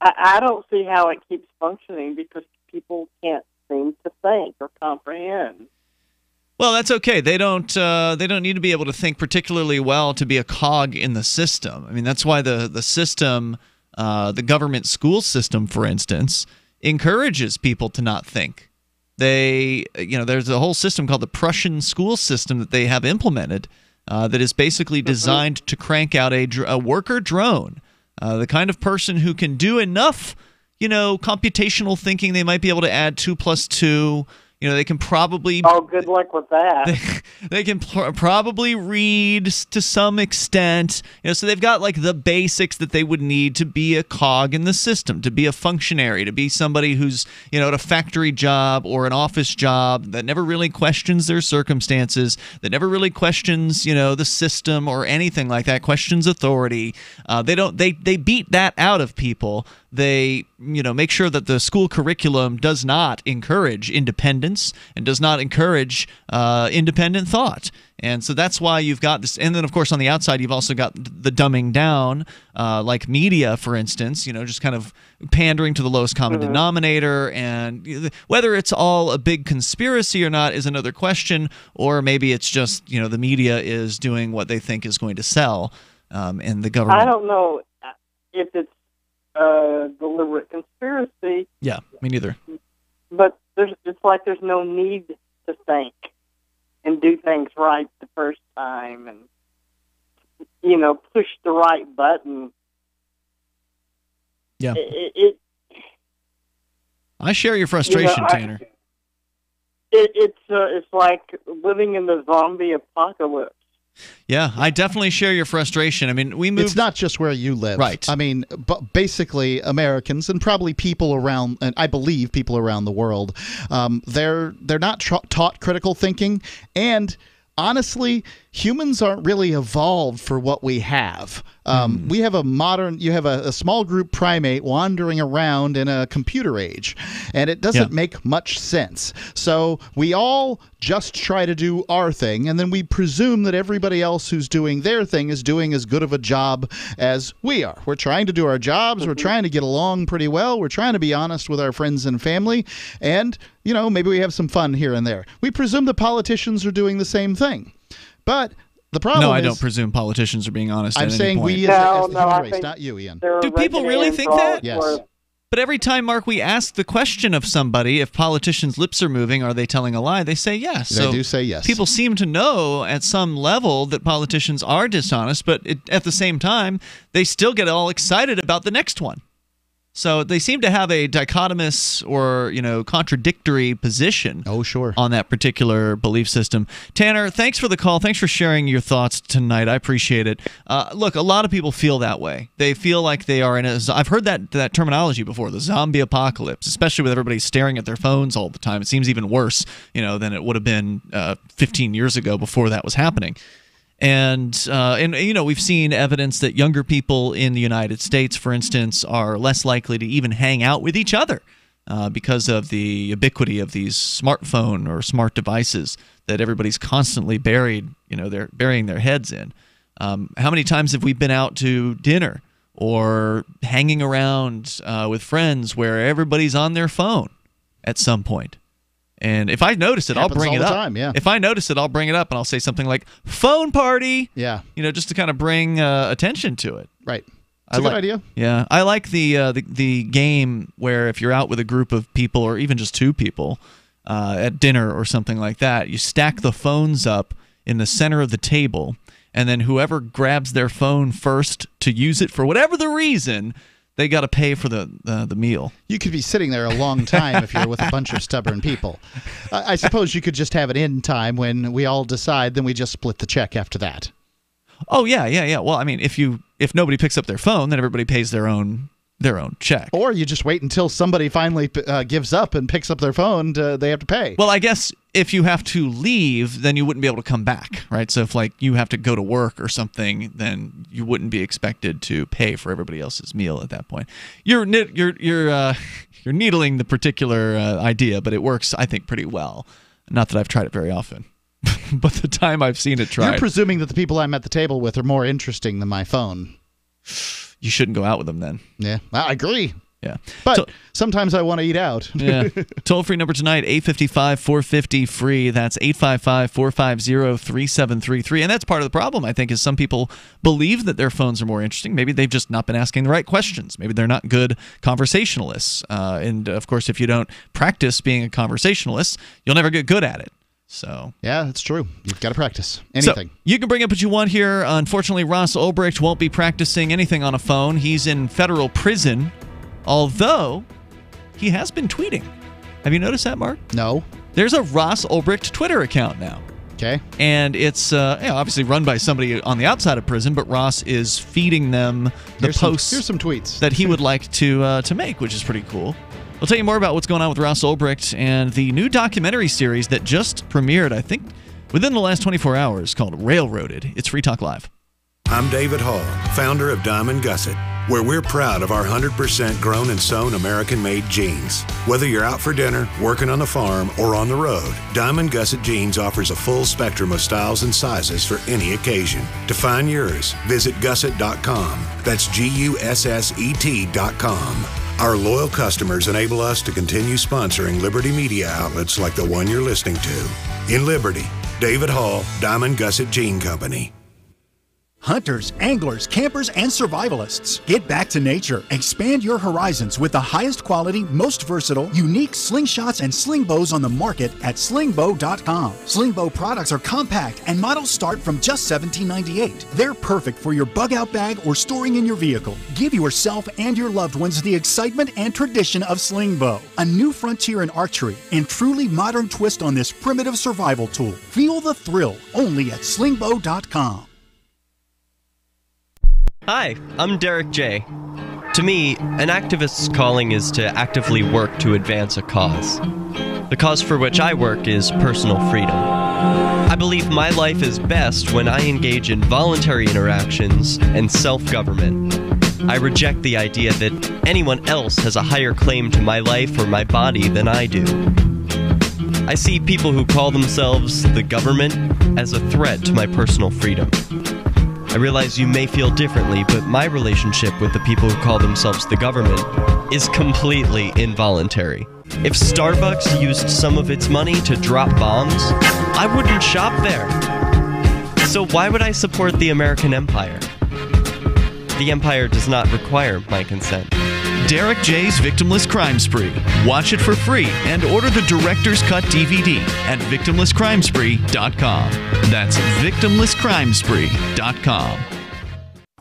I don't see how it keeps functioning because people can't seem to think or comprehend. Well, that's okay. They don't need to be able to think particularly well to be a cog in the system. I mean, that's why the system, the government school system, for instance, encourages people to not think. There's a whole system called the Prussian school system that they have implemented that is basically designed to crank out a worker drone, the kind of person who can do enough, computational thinking. They might be able to add 2 + 2. They can probably... Oh, good luck with that. They can probably read to some extent. So they've got like the basics that they would need to be a cog in the system, to be a functionary, to be somebody who's, at a factory job or an office job that never really questions their circumstances, that never really questions, the system or anything like that, questions authority. They beat that out of people. They, make sure that the school curriculum does not encourage independence and does not encourage independent thought. And so that's why you've got this. And then, of course, on the outside, you've also got the dumbing down, like media, for instance, just kind of pandering to the lowest common denominator. And whether it's all a big conspiracy or not is another question, or maybe it's just, the media is doing what they think is going to sell, and the government. I don't know if it's deliberate conspiracy. Yeah, me neither. But it's like there's no need to think and do things right the first time and, push the right button. Yeah. I share your frustration, Tanner. It's like living in the zombie apocalypse. Yeah, I definitely share your frustration. I mean, we moved... It's not just where you live. Right. I mean, basically Americans and probably people around, and I believe people around the world, they're not taught critical thinking, and honestly, humans aren't really evolved for what we have. We have you have a small group primate wandering around in a computer age, and it doesn't make much sense. So we all just try to do our thing, and then we presume that everybody else who's doing their thing is doing as good of a job as we are. We're trying to do our jobs. We're trying to get along pretty well. We're trying to be honest with our friends and family, and, maybe we have some fun here and there. We presume the politicians are doing the same thing. But the problem is... No, I don't presume politicians are being honest I'm at saying any point. we as the human race, not you, Ian. Do people really think that? Yes. But every time, Mark, we ask the question of somebody, if politicians' lips are moving, are they telling a lie? They say yes. They do say yes. People seem to know at some level that politicians are dishonest, but at the same time, they still get all excited about the next one. So they seem to have a dichotomous or, contradictory position on that particular belief system. Tanner, thanks for the call. Thanks for sharing your thoughts tonight. I appreciate it. Look, a lot of people feel that way. They feel like they are in a... I've heard that terminology before, the zombie apocalypse, especially with everybody staring at their phones all the time. It seems even worse, than it would have been 15 years ago before that was happening. And we've seen evidence that younger people in the United States, for instance, are less likely to even hang out with each other because of the ubiquity of these smartphone or smart devices that everybody's constantly they're burying their heads in. How many times have we been out to dinner or hanging around with friends where everybody's on their phone at some point? And if I notice it, I'll bring it up. Time, yeah. If I notice it, I'll bring it up, and I'll say something like "phone party." Yeah. Just to kind of bring attention to it. Right. It's a good idea. Yeah, I like the game where if you're out with a group of people or even just two people at dinner or something like that, you stack the phones up in the center of the table, and then whoever grabs their phone first to use it for whatever the reason, they got to pay for the meal. You could be sitting there a long time if you're with a bunch of stubborn people. I suppose you could just have it in time when we all decide, then we just split the check after that. Oh, yeah. Well, I mean, if nobody picks up their phone, then everybody pays their own check. Or you just wait until somebody finally gives up and picks up their phone, they have to pay. Well, I guess if you have to leave, then you wouldn't be able to come back, right? So if you have to go to work or something, then you wouldn't be expected to pay for everybody else's meal at that point. You're needling the particular idea, but it works, I think, pretty well. Not that I've tried it very often. But the time I've seen it tried. You're presuming that the people I'm at the table with are more interesting than my phone. You shouldn't go out with them then. Yeah, I agree. Yeah. But sometimes I want to eat out. Yeah. Toll-free number tonight, 855-450-FREE. That's 855-450-3733. And that's part of the problem, I think, is some people believe that their phones are more interesting. Maybe they've just not been asking the right questions. Maybe they're not good conversationalists. And, of course, if you don't practice being a conversationalist, you'll never get good at it. So yeah, that's true. You've got to practice anything. So you can bring up what you want here. Unfortunately, Ross Ulbricht won't be practicing anything on a phone. He's in federal prison, although he has been tweeting. Have you noticed that, Mark? No. There's a Ross Ulbricht Twitter account now. Okay. And it's obviously run by somebody on the outside of prison, but Ross is feeding them the posts. Here's some tweets that he would like to make, which is pretty cool. We'll tell you more about what's going on with Ross Ulbricht and the new documentary series that just premiered, I think, within the last 24 hours called Railroaded. It's Free Talk Live. I'm David Hall, founder of Diamond Gusset, where we're proud of our 100% grown and sewn American-made jeans. Whether you're out for dinner, working on the farm, or on the road, Diamond Gusset Jeans offers a full spectrum of styles and sizes for any occasion. To find yours, visit gusset.com. That's GUSSET.com. Our loyal customers enable us to continue sponsoring Liberty media outlets like the one you're listening to. In Liberty, David Hall, Diamond Gusset Jean Company. Hunters, anglers, campers, and survivalists. Get back to nature. Expand your horizons with the highest quality, most versatile, unique slingshots and sling bows on the market at slingbow.com. Slingbow products are compact and models start from just $17.98. They're perfect for your bug out bag or storing in your vehicle. Give yourself and your loved ones the excitement and tradition of slingbow. A new frontier in archery and truly modern twist on this primitive survival tool. Feel the thrill only at slingbow.com. Hi, I'm Derek J. To me, an activist's calling is to actively work to advance a cause. The cause for which I work is personal freedom. I believe my life is best when I engage in voluntary interactions and self-government. I reject the idea that anyone else has a higher claim to my life or my body than I do. I see people who call themselves the government as a threat to my personal freedom. I realize you may feel differently, but my relationship with the people who call themselves the government is completely involuntary. If Starbucks used some of its money to drop bombs, I wouldn't shop there. So why would I support the American empire? The empire does not require my consent. Derek J's Victimless Crime Spree. Watch it for free and order the Director's Cut DVD at victimlesscrimespree.com. That's victimlesscrimespree.com.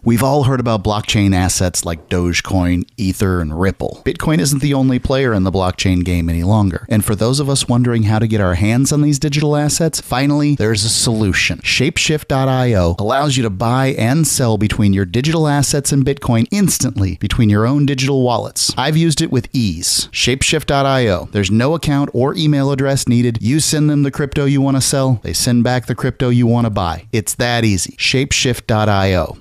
We've all heard about blockchain assets like Dogecoin, Ether, and Ripple. Bitcoin isn't the only player in the blockchain game any longer. And for those of us wondering how to get our hands on these digital assets, finally, there's a solution. Shapeshift.io allows you to buy and sell between your digital assets and Bitcoin instantly between your own digital wallets. I've used it with ease. Shapeshift.io. There's no account or email address needed. You send them the crypto you want to sell. They send back the crypto you want to buy. It's that easy. Shapeshift.io.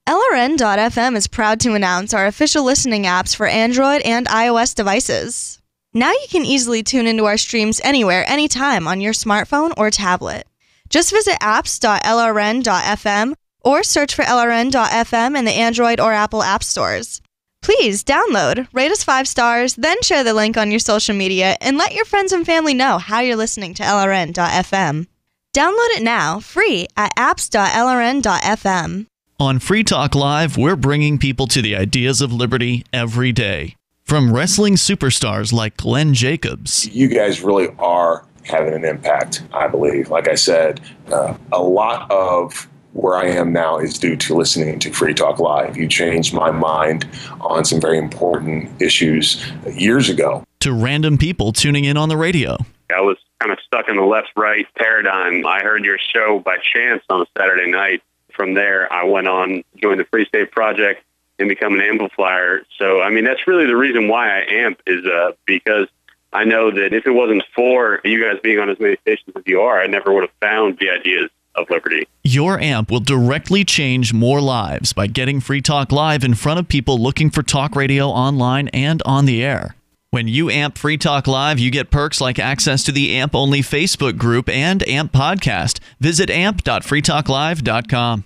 LRN.FM is proud to announce our official listening apps for Android and iOS devices. Now you can easily tune into our streams anywhere, anytime on your smartphone or tablet. Just visit apps.lrn.fm or search for LRN.FM in the Android or Apple app stores. Please download, rate us 5 stars, then share the link on your social media and let your friends and family know how you're listening to LRN.FM. Download it now, free at apps.lrn.fm. On Free Talk Live, we're bringing people to the ideas of liberty every day. From wrestling superstars like Glenn Jacobs. You guys really are having an impact, I believe. Like I said, a lot of where I am now is due to listening to Free Talk Live. You changed my mind on some very important issues years ago. To random people tuning in on the radio. I was kind of stuck in the left-right paradigm. I heard your show by chance on a Saturday night. From there, I went on, joined the Free State Project, and become an amplifier. So, I mean, that's really the reason why I amp is because I know that if it wasn't for you guys being on as many stations as you are, I never would have found the ideas of liberty. Your amp will directly change more lives by getting Free Talk Live in front of people looking for talk radio online and on the air. When you amp Free Talk Live, you get perks like access to the AMP-only Facebook group and AMP podcast. Visit amp.freetalklive.com.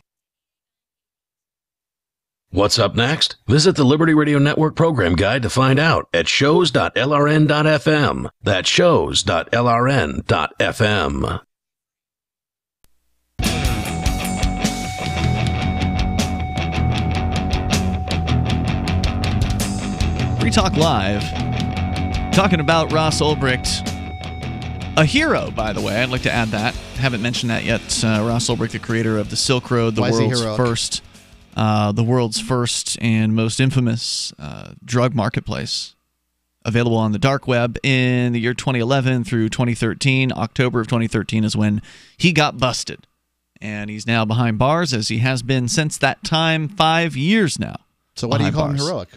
What's up next? Visit the Liberty Radio Network program guide to find out at shows.lrn.fm. That's shows.lrn.fm. Free Talk Live, talking about Ross Ulbricht, a hero, by the way. I'd like to add that. Haven't mentioned that yet. Ross Ulbricht, the creator of the Silk Road, the world's first and most infamous drug marketplace, available on the dark web in the year 2011 through 2013. October of 2013 is when he got busted, and he's now behind bars, as he has been since that time, 5 years now. So why do you call him heroic?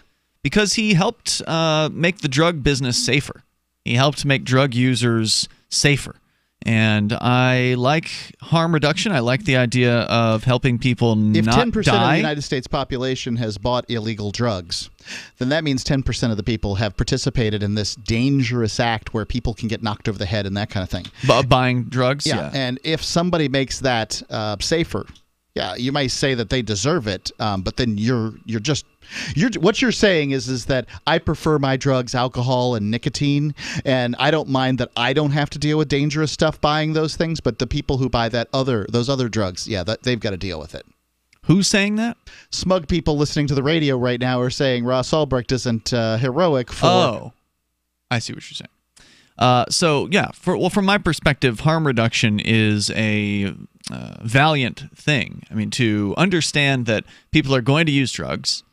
Because he helped make the drug business safer. He helped make drug users safer. And I like harm reduction. I like the idea of helping people if not 10% die. of the United States population has bought illegal drugs, then that means 10% of the people have participated in this dangerous act where people can get knocked over the head and that kind of thing. Buying drugs? Yeah. And if somebody makes that safer, yeah, you might say that they deserve it, but then what you're saying is that I prefer my drugs, alcohol and nicotine, and I don't mind that I don't have to deal with dangerous stuff buying those things, but the people who buy those other drugs, yeah, they've got to deal with it. Who's saying that? Smug people listening to the radio right now are saying Ross Ulbricht isn't heroic for... Oh, I see what you're saying. From my perspective, harm reduction is a valiant thing. I mean, to understand that people are going to use drugs.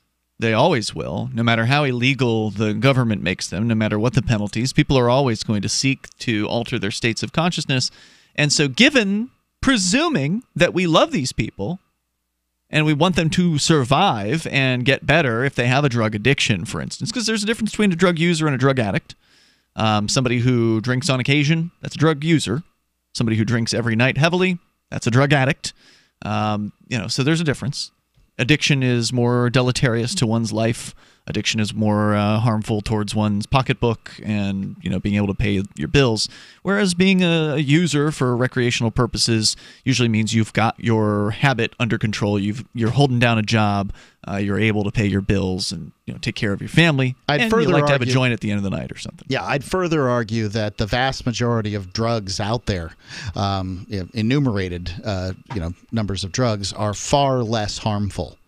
They always will, no matter how illegal the government makes them, no matter what the penalties. People are always going to seek to alter their states of consciousness. And so presuming that we love these people and we want them to survive and get better if they have a drug addiction, for instance, because there's a difference between a drug user and a drug addict. Somebody who drinks on occasion, that's a drug user. Somebody who drinks every night heavily, that's a drug addict. So there's a difference. Addiction is more deleterious to one's life. Addiction is more harmful towards one's pocketbook and being able to pay your bills. Whereas being a user for recreational purposes usually means you've got your habit under control. You're holding down a job. You're able to pay your bills and take care of your family. And you like to have a joint at the end of the night or something. Yeah, I'd further argue that the vast majority of drugs out there, enumerated numbers of drugs, are far less harmful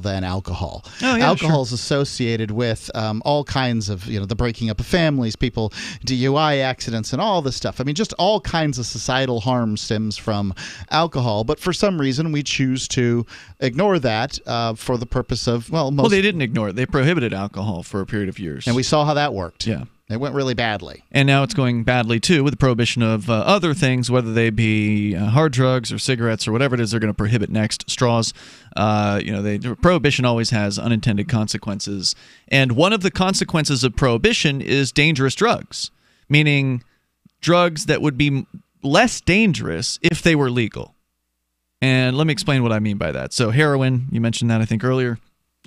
than alcohol. Oh, yeah, alcohol is associated with all kinds of, the breaking up of families, people, DUI accidents, and all this stuff. I mean, just all kinds of societal harm stems from alcohol. But for some reason, we choose to ignore that for the purpose of, Well, they didn't ignore it. They prohibited alcohol for a period of years. And we saw how that worked. Yeah. It went really badly. And now it's going badly, too, with the prohibition of other things, whether they be hard drugs or cigarettes or whatever it is they're going to prohibit next, straws. Prohibition always has unintended consequences. And one of the consequences of prohibition is dangerous drugs, meaning drugs that would be less dangerous if they were legal. And let me explain what I mean by that. So heroin, you mentioned that, I think, earlier,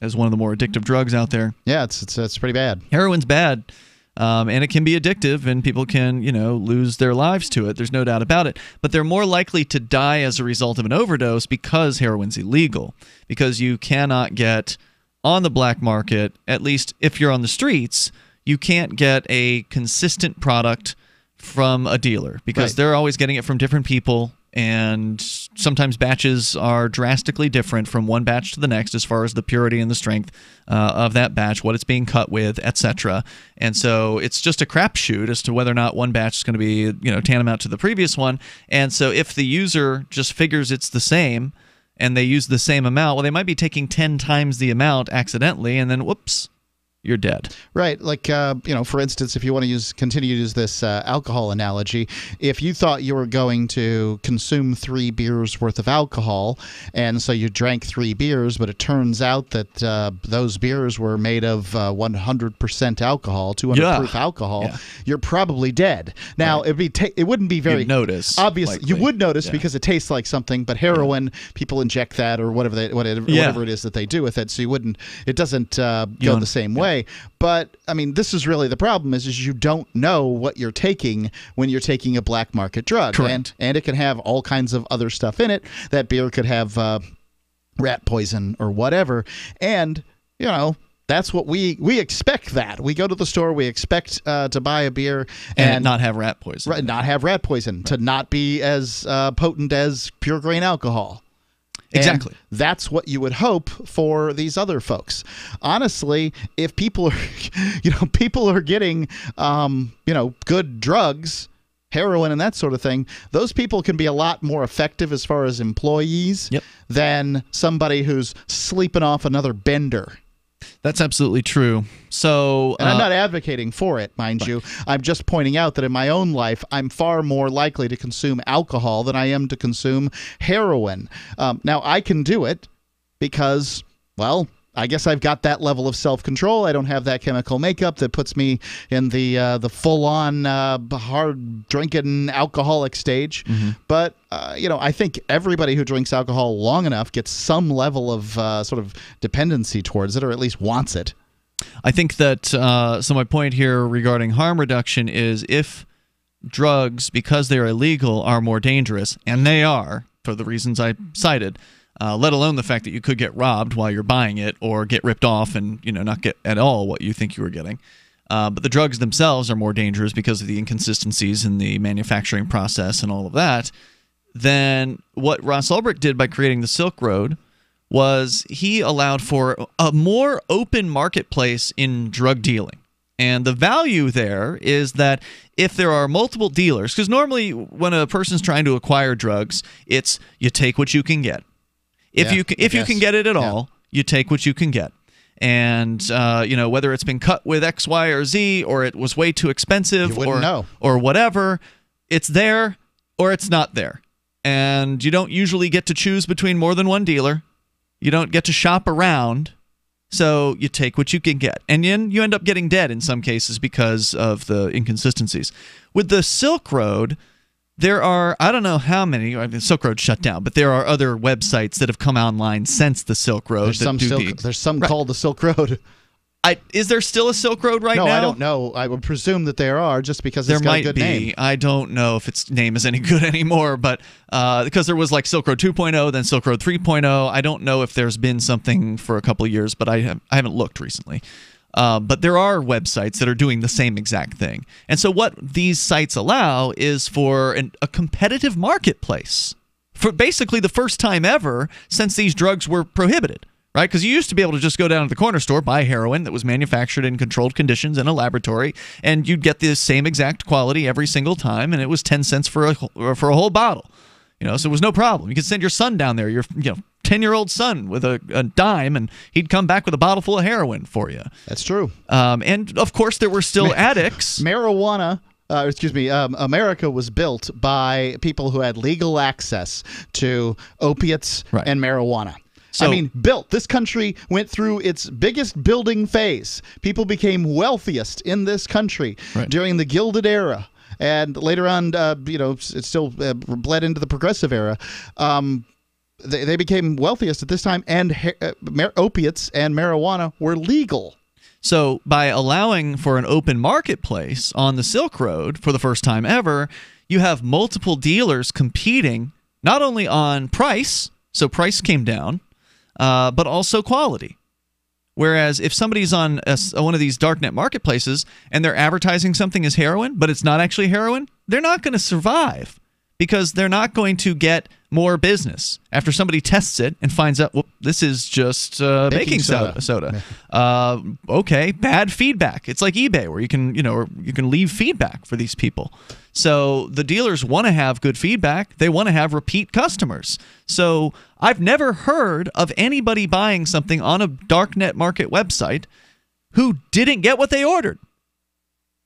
as one of the more addictive drugs out there. Yeah, it's pretty bad. Heroin's bad. And it can be addictive, and people can, lose their lives to it. There's no doubt about it. But they're more likely to die as a result of an overdose because heroin's illegal. Because you cannot get on the black market, at least if you're on the streets, you can't get a consistent product from a dealer because they're always getting it from different people. And sometimes batches are drastically different from one batch to the next as far as the purity and the strength of that batch, what it's being cut with, etc. And so it's just a crapshoot as to whether or not one batch is going to be, tantamount to the previous one. And so if the user just figures it's the same and they use the same amount, well, they might be taking 10 times the amount accidentally, and then whoops, you're dead. Right. Like, for instance, if you want to continue to use this alcohol analogy, if you thought you were going to consume 3 beers worth of alcohol, and so you drank 3 beers, but it turns out that those beers were made of 100% alcohol, 200 proof alcohol, you're probably dead. Now, it wouldn't be very... You'd notice. Obviously, likely. you would notice because it tastes like something, but heroin, people inject that or whatever it is that they do with it, so it doesn't go the same way. But I mean, this is really the problem: is you don't know what you're taking when you're taking a black market drug. Correct. And it can have all kinds of other stuff in it. That beer could have rat poison or whatever, and that's what we expect. That we go to the store, we expect to buy a beer and not have rat poison. Right, not have rat poison, to not be as potent as pure grain alcohol. Exactly. And that's what you would hope for these other folks. Honestly, if people are getting, good drugs, heroin and that sort of thing, those people can be a lot more effective as far as employees than somebody who's sleeping off another bender. That's absolutely true. So, and I'm not advocating for it, mind you. I'm just pointing out that in my own life, I'm far more likely to consume alcohol than I am to consume heroin. Now, I can do it because, well, I guess I've got that level of self-control. I don't have that chemical makeup that puts me in the full-on hard drinking alcoholic stage. But I think everybody who drinks alcohol long enough gets some level of sort of dependency towards it, or at least wants it. I think that so my point here regarding harm reduction is if drugs, because they're illegal, are more dangerous, and they are for the reasons I cited. Let alone the fact that you could get robbed while you're buying it or get ripped off and not get at all what you think you were getting. But the drugs themselves are more dangerous because of the inconsistencies in the manufacturing process and all of that. Then what Ross Ulbricht did by creating the Silk Road was he allowed for a more open marketplace in drug dealing. And the value there is that if there are multiple dealers, because normally when a person's trying to acquire drugs, it's you take what you can get. If you can get it at all, you take what you can get. And whether it's been cut with X, Y, or Z, or it was way too expensive, or whatever, it's there or it's not there. And you don't usually get to choose between more than one dealer. You don't get to shop around. So you take what you can get. And then you end up getting dead in some cases because of the inconsistencies. With the Silk Road, there are, I don't know how many, Silk Road shut down, but there are other websites that have come online since the Silk Road. There's some called the Silk Road. Is there still a Silk Road now? No, I don't know. I would presume that there are, just because it's got a good name. I don't know if its name is any good anymore, but because there was like Silk Road 2.0, then Silk Road 3.0. I don't know if there's been something for a couple of years, but I haven't looked recently. But there are websites that are doing the same exact thing. And so what these sites allow is for a competitive marketplace for basically the first time ever since these drugs were prohibited, right? Because you used to be able to just go down to the corner store, buy heroin that was manufactured in controlled conditions in a laboratory, and you'd get the same exact quality every single time, and it was 10 cents for a whole bottle. So it was no problem. You could send your son down there, your 10-year-old son, with a dime, and he'd come back with a bottle full of heroin for you. That's true. And, of course, there were still addicts. America was built by people who had legal access to opiates and marijuana. This country went through its biggest building phase. People became wealthiest in this country during the Gilded Era. And later on, it still bled into the progressive era. They became wealthiest at this time, and opiates and marijuana were legal. So by allowing for an open marketplace on the Silk Road for the first time ever, you have multiple dealers competing not only on price, so price came down, but also quality. Whereas if somebody's on one of these darknet marketplaces and they're advertising something as heroin, but it's not actually heroin, they're not going to survive because they're not going to get more business after somebody tests it and finds out, well, this is just baking soda. Okay, bad feedback. It's like eBay, where you can leave feedback for these people. So the dealers want to have good feedback. They want to have repeat customers. So I've never heard of anybody buying something on a darknet market website who didn't get what they ordered.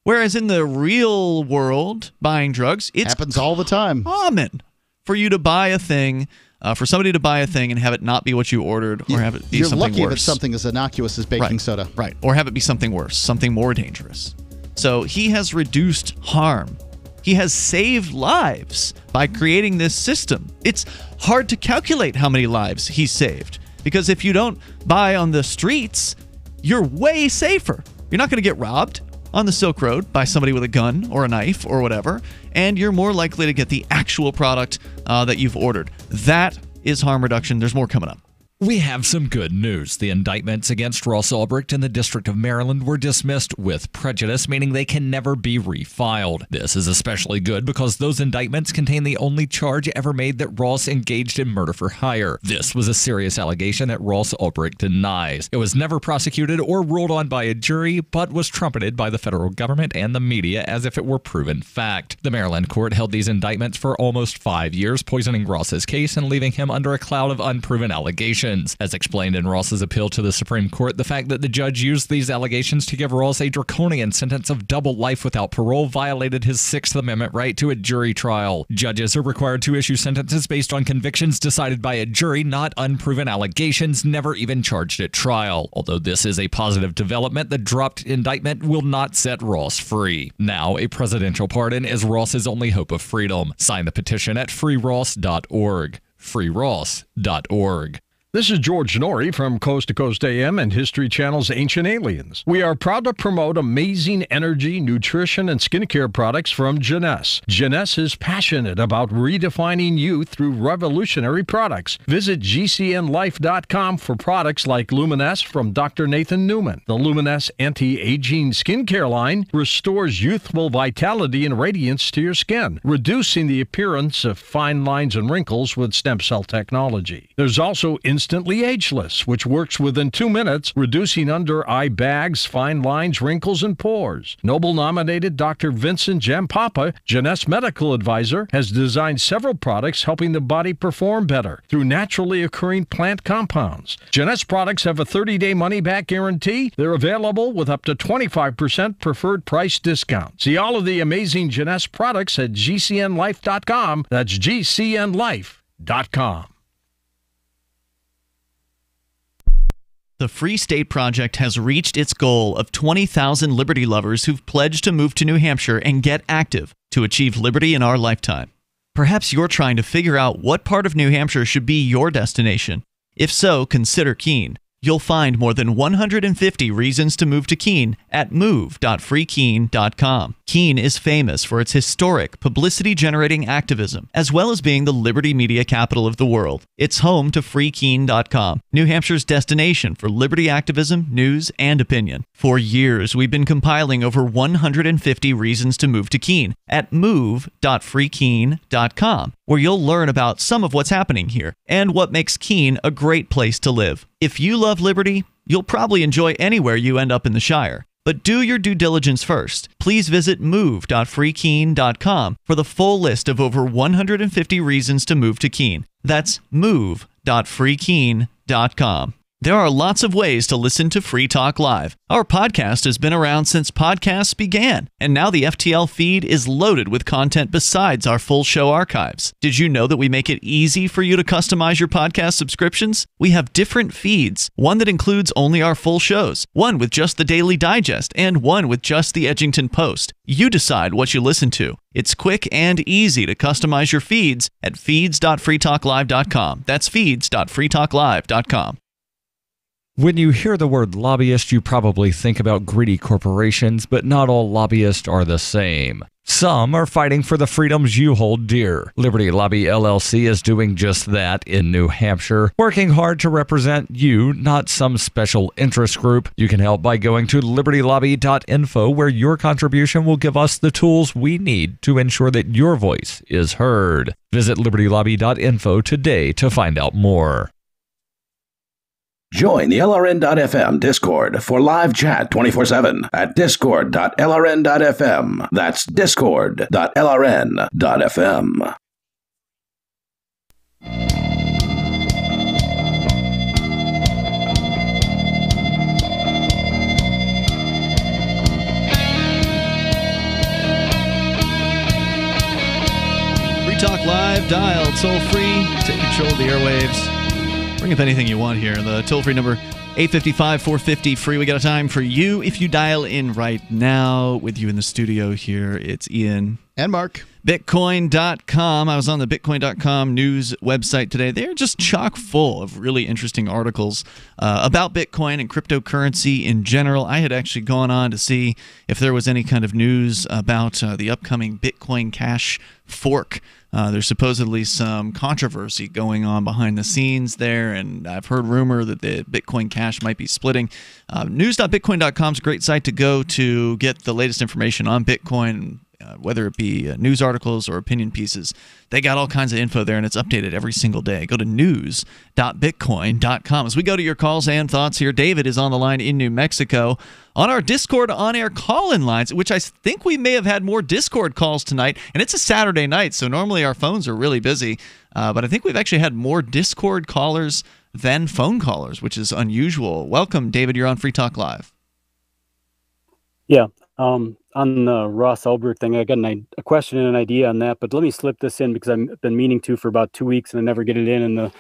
Whereas in the real world, buying drugs, it happens all the time. Common for you to buy a thing, for somebody to buy a thing and have it not be what you ordered, or have it be something worse. You're lucky if it's something as innocuous as baking soda. Right, or have it be something worse, something more dangerous. So he has reduced harm. He has saved lives by creating this system. It's hard to calculate how many lives he's saved, because if you don't buy on the streets, you're way safer. You're not going to get robbed on the Silk Road by somebody with a gun or a knife or whatever, and you're more likely to get the actual product that you've ordered. That is harm reduction. There's more coming up. We have some good news. The indictments against Ross Ulbricht in the District of Maryland were dismissed with prejudice, meaning they can never be refiled. This is especially good because those indictments contain the only charge ever made that Ross engaged in murder for hire. This was a serious allegation that Ross Ulbricht denies. It was never prosecuted or ruled on by a jury, but was trumpeted by the federal government and the media as if it were proven fact. The Maryland court held these indictments for almost 5 years, poisoning Ross's case and leaving him under a cloud of unproven allegations. As explained in Ross's appeal to the Supreme Court, the fact that the judge used these allegations to give Ross a draconian sentence of double life without parole violated his Sixth Amendment right to a jury trial. Judges are required to issue sentences based on convictions decided by a jury, not unproven allegations never even charged at trial. Although this is a positive development, the dropped indictment will not set Ross free. Now, a presidential pardon is Ross's only hope of freedom. Sign the petition at freeross.org. freeross.org. This is George Norrie from Coast to Coast AM and History Channel's Ancient Aliens. We are proud to promote amazing energy, nutrition, and skincare products from Jeunesse. Jeunesse is passionate about redefining youth through revolutionary products. Visit gcnlife.com for products like Luminesce from Dr. Nathan Newman. The Luminesce anti-aging skincare line restores youthful vitality and radiance to your skin, reducing the appearance of fine lines and wrinkles with stem cell technology. There's also Instantly Ageless, which works within 2 minutes, reducing under-eye bags, fine lines, wrinkles, and pores. Nobel-nominated Dr. Vincent Jampapa, Jeunesse medical advisor, has designed several products helping the body perform better through naturally occurring plant compounds. Jeunesse products have a 30-day money-back guarantee. They're available with up to 25% preferred price discount. See all of the amazing Jeunesse products at gcnlife.com. That's gcnlife.com. The Free State Project has reached its goal of 20,000 liberty lovers who've pledged to move to New Hampshire and get active to achieve liberty in our lifetime. Perhaps you're trying to figure out what part of New Hampshire should be your destination. If so, consider Keene. You'll find more than 150 reasons to move to Keene at move.freekeene.com. Keene is famous for its historic, publicity-generating activism, as well as being the liberty media capital of the world. It's home to freekeene.com, New Hampshire's destination for liberty activism, news, and opinion. For years, we've been compiling over 150 reasons to move to Keene at move.freekeene.com, where you'll learn about some of what's happening here and what makes Keene a great place to live. If you love liberty, you'll probably enjoy anywhere you end up in the Shire. But do your due diligence first. Please visit move.freekeene.com for the full list of over 150 reasons to move to Keene. That's move.freekeene.com. There are lots of ways to listen to Free Talk Live. Our podcast has been around since podcasts began, and now the FTL feed is loaded with content besides our full show archives. Did you know that we make it easy for you to customize your podcast subscriptions? We have different feeds, one that includes only our full shows, one with just the Daily Digest, and one with just the Edgington Post. You decide what you listen to. It's quick and easy to customize your feeds at feeds.freetalklive.com. That's feeds.freetalklive.com. When you hear the word lobbyist, you probably think about greedy corporations, but not all lobbyists are the same. Some are fighting for the freedoms you hold dear. Liberty Lobby LLC is doing just that in New Hampshire, working hard to represent you, not some special interest group. You can help by going to libertylobby.info, where your contribution will give us the tools we need to ensure that your voice is heard. Visit libertylobby.info today to find out more. Join the LRN.FM Discord for live chat 24/7 at discord.lrn.fm. That's discord.lrn.fm. Free Talk Live, dial toll free, take control of the airwaves. Bring up anything you want here. The toll-free number, 855-450-FREE. We got a time for you if you dial in right now. With you in the studio here, it's Ian. And Mark. Bitcoin.com. I was on the Bitcoin.com news website today. They're just chock full of really interesting articles about Bitcoin and cryptocurrency in general. I had actually gone on to see if there was any kind of news about the upcoming Bitcoin Cash fork. There's supposedly some controversy going on behind the scenes there, and I've heard rumor that the Bitcoin Cash might be splitting. News.bitcoin.com is a great site to go to get the latest information on Bitcoin, whether it be news articles or opinion pieces. They got all kinds of info there, and it's updated every single day. Go to news.bitcoin.com. As we go to your calls and thoughts here, David is on the line in New Mexico on our Discord on-air call-in lines, which I think we may have had more Discord calls tonight. And it's a Saturday night, so normally our phones are really busy. But I think we've actually had more Discord callers than phone callers, which is unusual. Welcome, David. You're on Free Talk Live. Yeah. On the Ross Ulbricht thing, I got a question and an idea on that, but let me slip this in because I've been meaning to for about 2 weeks and I never get it in. And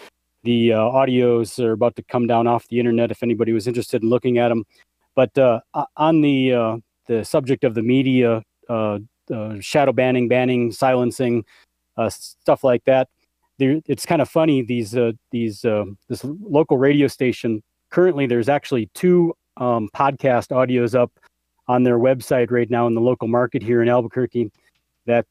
the audios are about to come down off the internet if anybody was interested in looking at them. But on the subject of the media, shadow banning, silencing, stuff like that, it's kind of funny. This local radio station, currently there's actually 2 podcast audios up on their website right now in the local market here in Albuquerque, that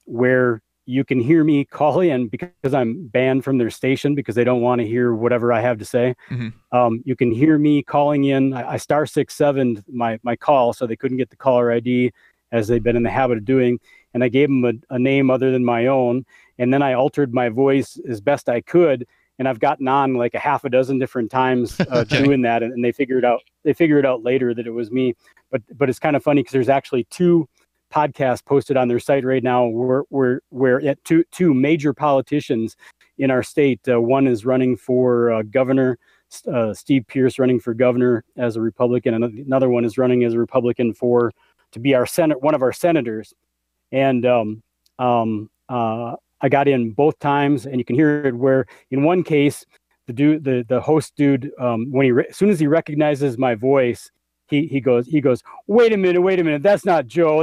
where you can hear me call in because I'm banned from their station because they don't want to hear whatever I have to say. Mm-hmm. You can hear me calling in. I star 6-7 my call, so they couldn't get the caller ID as they've been in the habit of doing. And I gave them a name other than my own. And then I altered my voice as best I could. And I've gotten on like a half a dozen different times doing that, and they figure it out later that it was me. But it's kind of funny because there's actually 2 podcasts posted on their site right now where at two major politicians in our state. One is running for governor, Steve Pierce running for governor as a Republican, and another one is running as a Republican to be one of our senators. And I got in both times, and you can hear it where in one case, the host dude, as soon as he recognizes my voice, he goes, wait a minute, that's not Joe,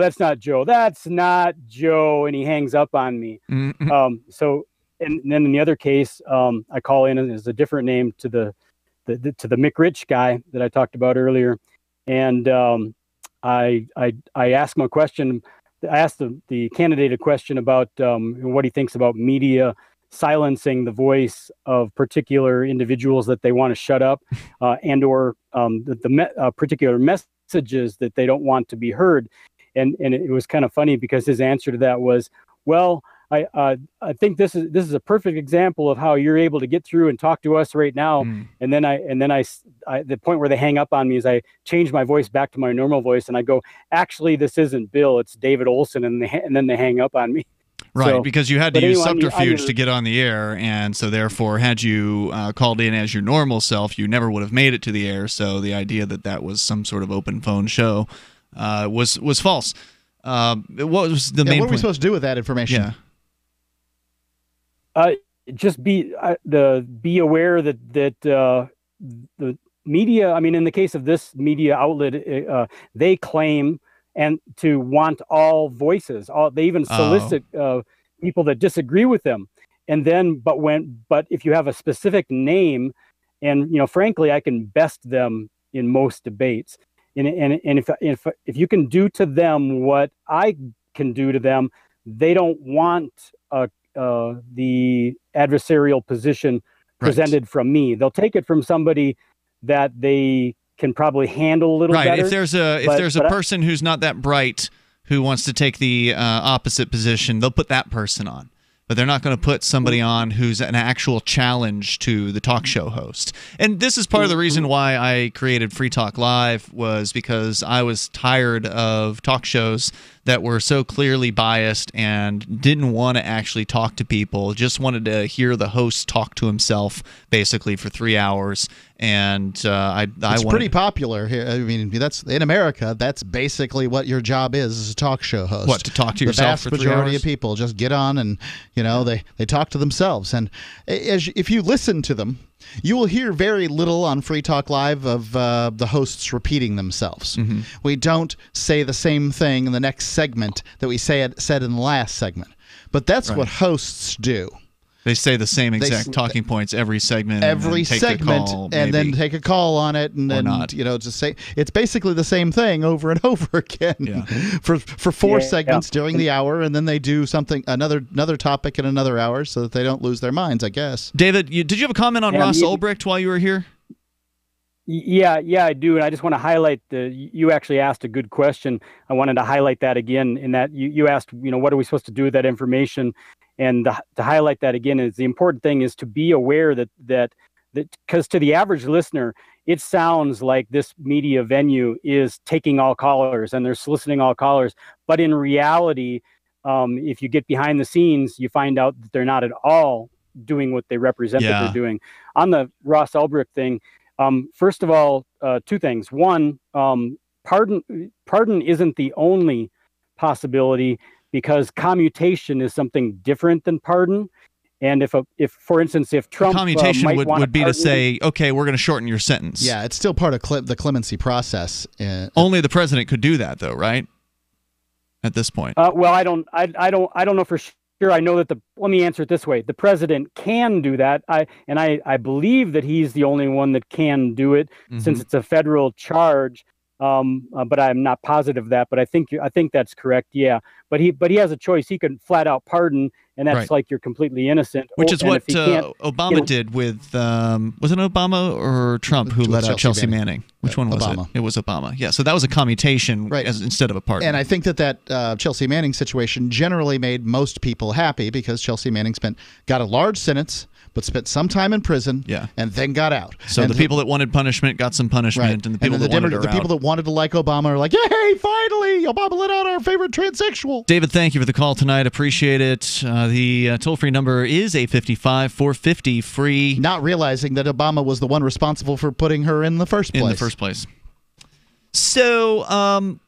and he hangs up on me. Mm-hmm. And then in the other case, I call in as a different name to the Mick Rich guy that I talked about earlier, and I asked him a question. I asked the candidate a question about what he thinks about media silencing the voice of particular individuals that they want to shut up, and or the particular messages that they don't want to be heard. And it was kind of funny because his answer to that was, well, I think this is a perfect example of how you're able to get through and talk to us right now. And then I the point where they hang up on me is I change my voice back to my normal voice and I go, actually, this isn't Bill, it's David Olson, and then they hang up on me. Right, So, because you had to use anyway, subterfuge to get on the air, and so therefore, had you called in as your normal self, you never would have made it to the air. So the idea that was some sort of open phone show was false. What was the main what are we point? supposed to do with that information? Yeah. Just be aware that the media. I mean, in the case of this media outlet, they claim and to want all voices. They even solicit people that disagree with them. And then, but if you have a specific name and frankly, I can best them in most debates. And if you can do to them what I can do to them, they don't want the adversarial position presented from me. They'll take it from somebody that they can probably handle a little better. If there's a person who's not that bright who wants to take the opposite position, they'll put that person on. But they're not going to put somebody on who's an actual challenge to the talk show host. And this is part of the reason why I created Free Talk Live, was because I was tired of talk shows that were so clearly biased and didn't want to actually talk to people, just wanted to hear the host talk to himself basically for 3 hours. And it's pretty popular here. I mean, that's in America. That's basically what your job is as a talk show host. What, to talk to yourself for 3 hours? The vast majority of people just get on and they talk to themselves. And if you listen to them, you will hear very little on Free Talk Live of the hosts repeating themselves. Mm-hmm. We don't say the same thing in the next segment that we said in the last segment. But that's what hosts do. They say the same exact talking points every segment. Every segment, call, and then take a call on it, and then just say it's basically the same thing over and over again for 4 segments during the hour, and then they do something another topic in another hour so that they don't lose their minds, I guess. David, did you have a comment on Ross Ulbricht while you were here? Yeah, I do, and I just want to highlight you actually asked a good question. I wanted to highlight that again, in that you asked, what are we supposed to do with that information? And to highlight that again, is the important thing is to be aware that because to the average listener, it sounds like this media venue is taking all callers and they're soliciting all callers. But in reality, if you get behind the scenes, you find out that they're not at all doing what they represent that they're doing. On the Ross Ulbricht thing, first of all, 2 things. One, pardon isn't the only possibility, because commutation is something different than pardon. And if for instance, if Trump commutation would be to say, okay, we're going to shorten your sentence. Yeah, it's still part of the clemency process. Only the president could do that, though, right? At this point. Well, I don't know for sure. I know that let me answer it this way: the president can do that. I believe that he's the only one that can do it, since it's a federal charge. But I'm not positive of that. But I think that's correct. Yeah. But he has a choice. He could flat out pardon, and that's like you're completely innocent. Which is what Obama did with was it Obama or Trump who let out Chelsea Manning? Which one was Obama. it? It was Obama. Yeah. So that was a commutation instead of a pardon. And I think that Chelsea Manning situation generally made most people happy, because Chelsea Manning got a large sentence, but spent some time in prison, and then got out. So the people that wanted punishment got some punishment, and the people the people that wanted to like Obama are like, yay, finally, Obama let out our favorite transsexual. David, thank you for the call tonight. Appreciate it. The toll-free number is 855-450-FREE. Not realizing that Obama was the one responsible for putting her in the first place. So,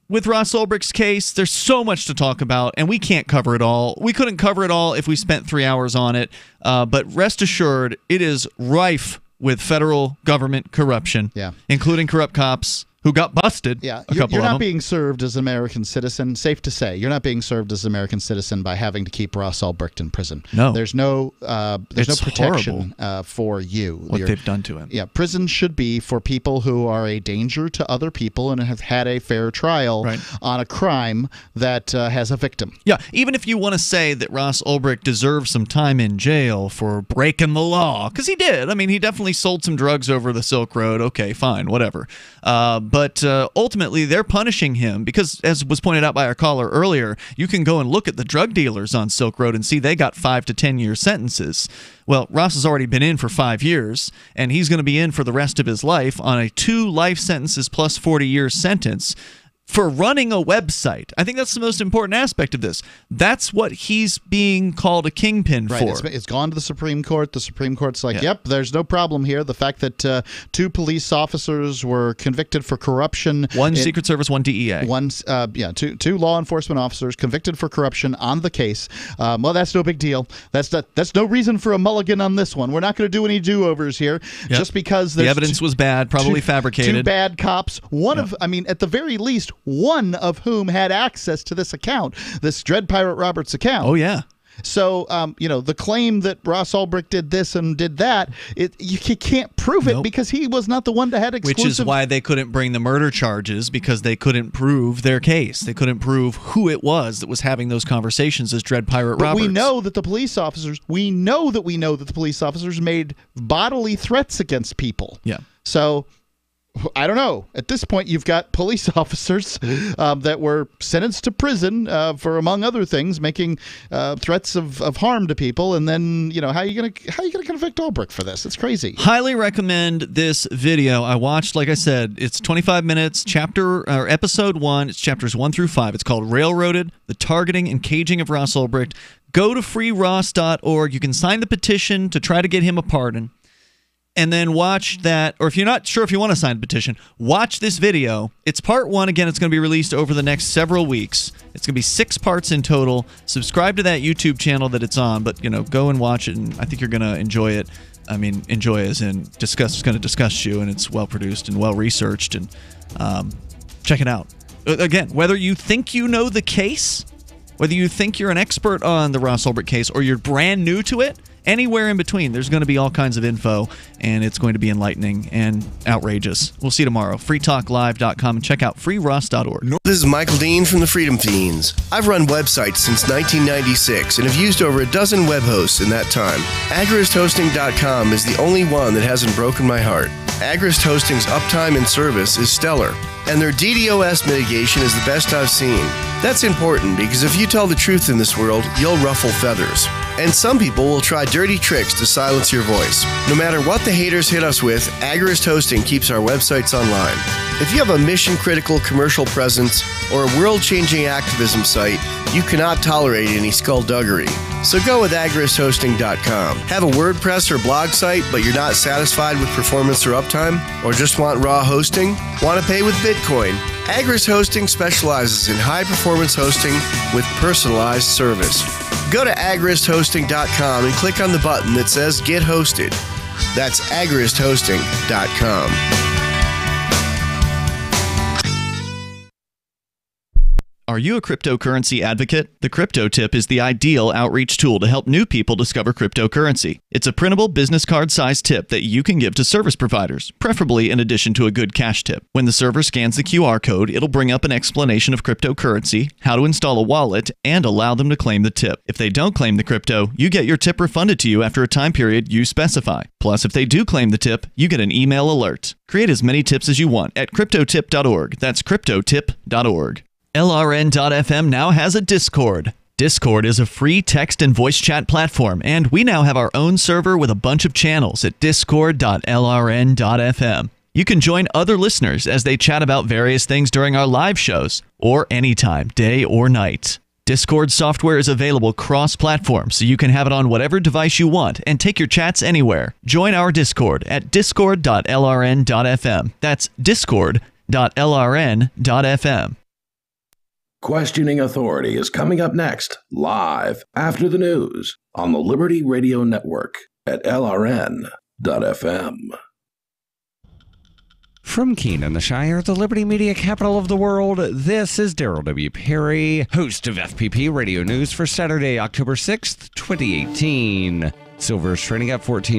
with Ross Ulbricht's case, there's so much to talk about, and we can't cover it all. We couldn't cover it all if we spent 3 hours on it, but rest assured, it is rife with federal government corruption, including corrupt cops who got busted. Yeah, you're not being served as an American citizen. Safe to say, you're not being served as an American citizen by having to keep Ross Ulbricht in prison. No, there's no protection for you. What they've done to him. Yeah, prison should be for people who are a danger to other people and have had a fair trial on a crime that has a victim. Yeah, even if you want to say that Ross Ulbricht deserves some time in jail for breaking the law, because he did. I mean, he definitely sold some drugs over the Silk Road. Okay, fine, whatever. But ultimately, they're punishing him because, as was pointed out by our caller earlier, you can go and look at the drug dealers on Silk Road and see they got 5 to 10 year sentences. Well, Ross has already been in for 5 years, and he's going to be in for the rest of his life on a 2 life sentences plus 40-year sentence for running a website. I think that's the most important aspect of this. That's what he's being called a kingpin for. It's gone to the Supreme Court. The Supreme Court's like, yep, there's no problem here. The fact that 2 police officers were convicted for corruption. One Secret Service, one DEA. Two law enforcement officers convicted for corruption on the case. Well, that's no big deal. That's no reason for a mulligan on this one. We're not going to do any do-overs here just because the evidence was bad, probably fabricated. 2 bad cops. At the very least, one of whom had access to this account, this Dread Pirate Roberts account. Oh, yeah. So, the claim that Ross Ulbricht did this and did that, you can't prove it because he was not the one that had exclusive. Which is why they couldn't bring the murder charges, because they couldn't prove their case. They couldn't prove who it was that was having those conversations as Dread Pirate Roberts. We know that the police officers, the police officers made bodily threats against people. Yeah. So, I don't know. At this point, you've got police officers that were sentenced to prison for, among other things, making threats of harm to people. And then, how are you gonna convict Ulbricht for this? It's crazy. Highly recommend this video. I watched, like I said, it's 25 minutes, episode 1. It's chapters 1 through 5. It's called Railroaded: The Targeting and Caging of Ross Ulbricht. Go to freeross.org. You can sign the petition to try to get him a pardon. And then watch that, or if you're not sure if you want to sign the petition, watch this video. It's part 1. Again, it's going to be released over the next several weeks. It's going to be 6 parts in total. Subscribe to that YouTube channel that it's on, but go and watch it, and I think you're going to enjoy it. I mean, enjoy as in it's going to disgust you, and it's well produced and well researched, and check it out. Again, whether you think you know the case, whether you think you're an expert on the Ross Ulbricht case, or you're brand new to it, anywhere in between, there's going to be all kinds of info, and it's going to be enlightening and outrageous. We'll see you tomorrow. freetalklive.com, and check out freeross.org. This is Michael Dean from the Freedom Fiends. I've run websites since 1996 and have used over a dozen web hosts in that time. AgristHosting.com is the only one that hasn't broken my heart. Agrist Hosting's uptime and service is stellar, and their DDoS mitigation is the best I've seen. That's important because if you tell the truth in this world, you'll ruffle feathers. And some people will try dirty tricks to silence your voice. No matter what the haters hit us with, Agrist Hosting keeps our websites online. If you have a mission-critical commercial presence or a world-changing activism site, you cannot tolerate any skullduggery. So go with agristhosting.com. Have a WordPress or blog site, but you're not satisfied with performance or uptime? Or just want raw hosting? Want to pay with Bitcoin? Agrist Hosting specializes in high-performance hosting with personalized service. Go to agristhosting.com and click on the button that says Get Hosted. That's agristhosting.com. Are you a cryptocurrency advocate? The Crypto Tip is the ideal outreach tool to help new people discover cryptocurrency. It's a printable business card-sized tip that you can give to service providers, preferably in addition to a good cash tip. When the server scans the QR code, it'll bring up an explanation of cryptocurrency, how to install a wallet, and allow them to claim the tip. If they don't claim the crypto, you get your tip refunded to you after a time period you specify. Plus, if they do claim the tip, you get an email alert. Create as many tips as you want at cryptotip.org. That's cryptotip.org. LRN.FM now has a Discord. Discord is a free text and voice chat platform, and we now have our own server with a bunch of channels at discord.lrn.fm. You can join other listeners as they chat about various things during our live shows, or anytime, day or night. Discord software is available cross-platform, so you can have it on whatever device you want and take your chats anywhere. Join our Discord at discord.lrn.fm. That's discord.lrn.fm. Questioning Authority is coming up next, live after the news on the Liberty Radio Network at LRN.FM. From Keene in the Shire, the Liberty Media capital of the world, this is Daryl W. Perry, host of FPP Radio News for Saturday, October 6th, 2018. Silver is trading at 14.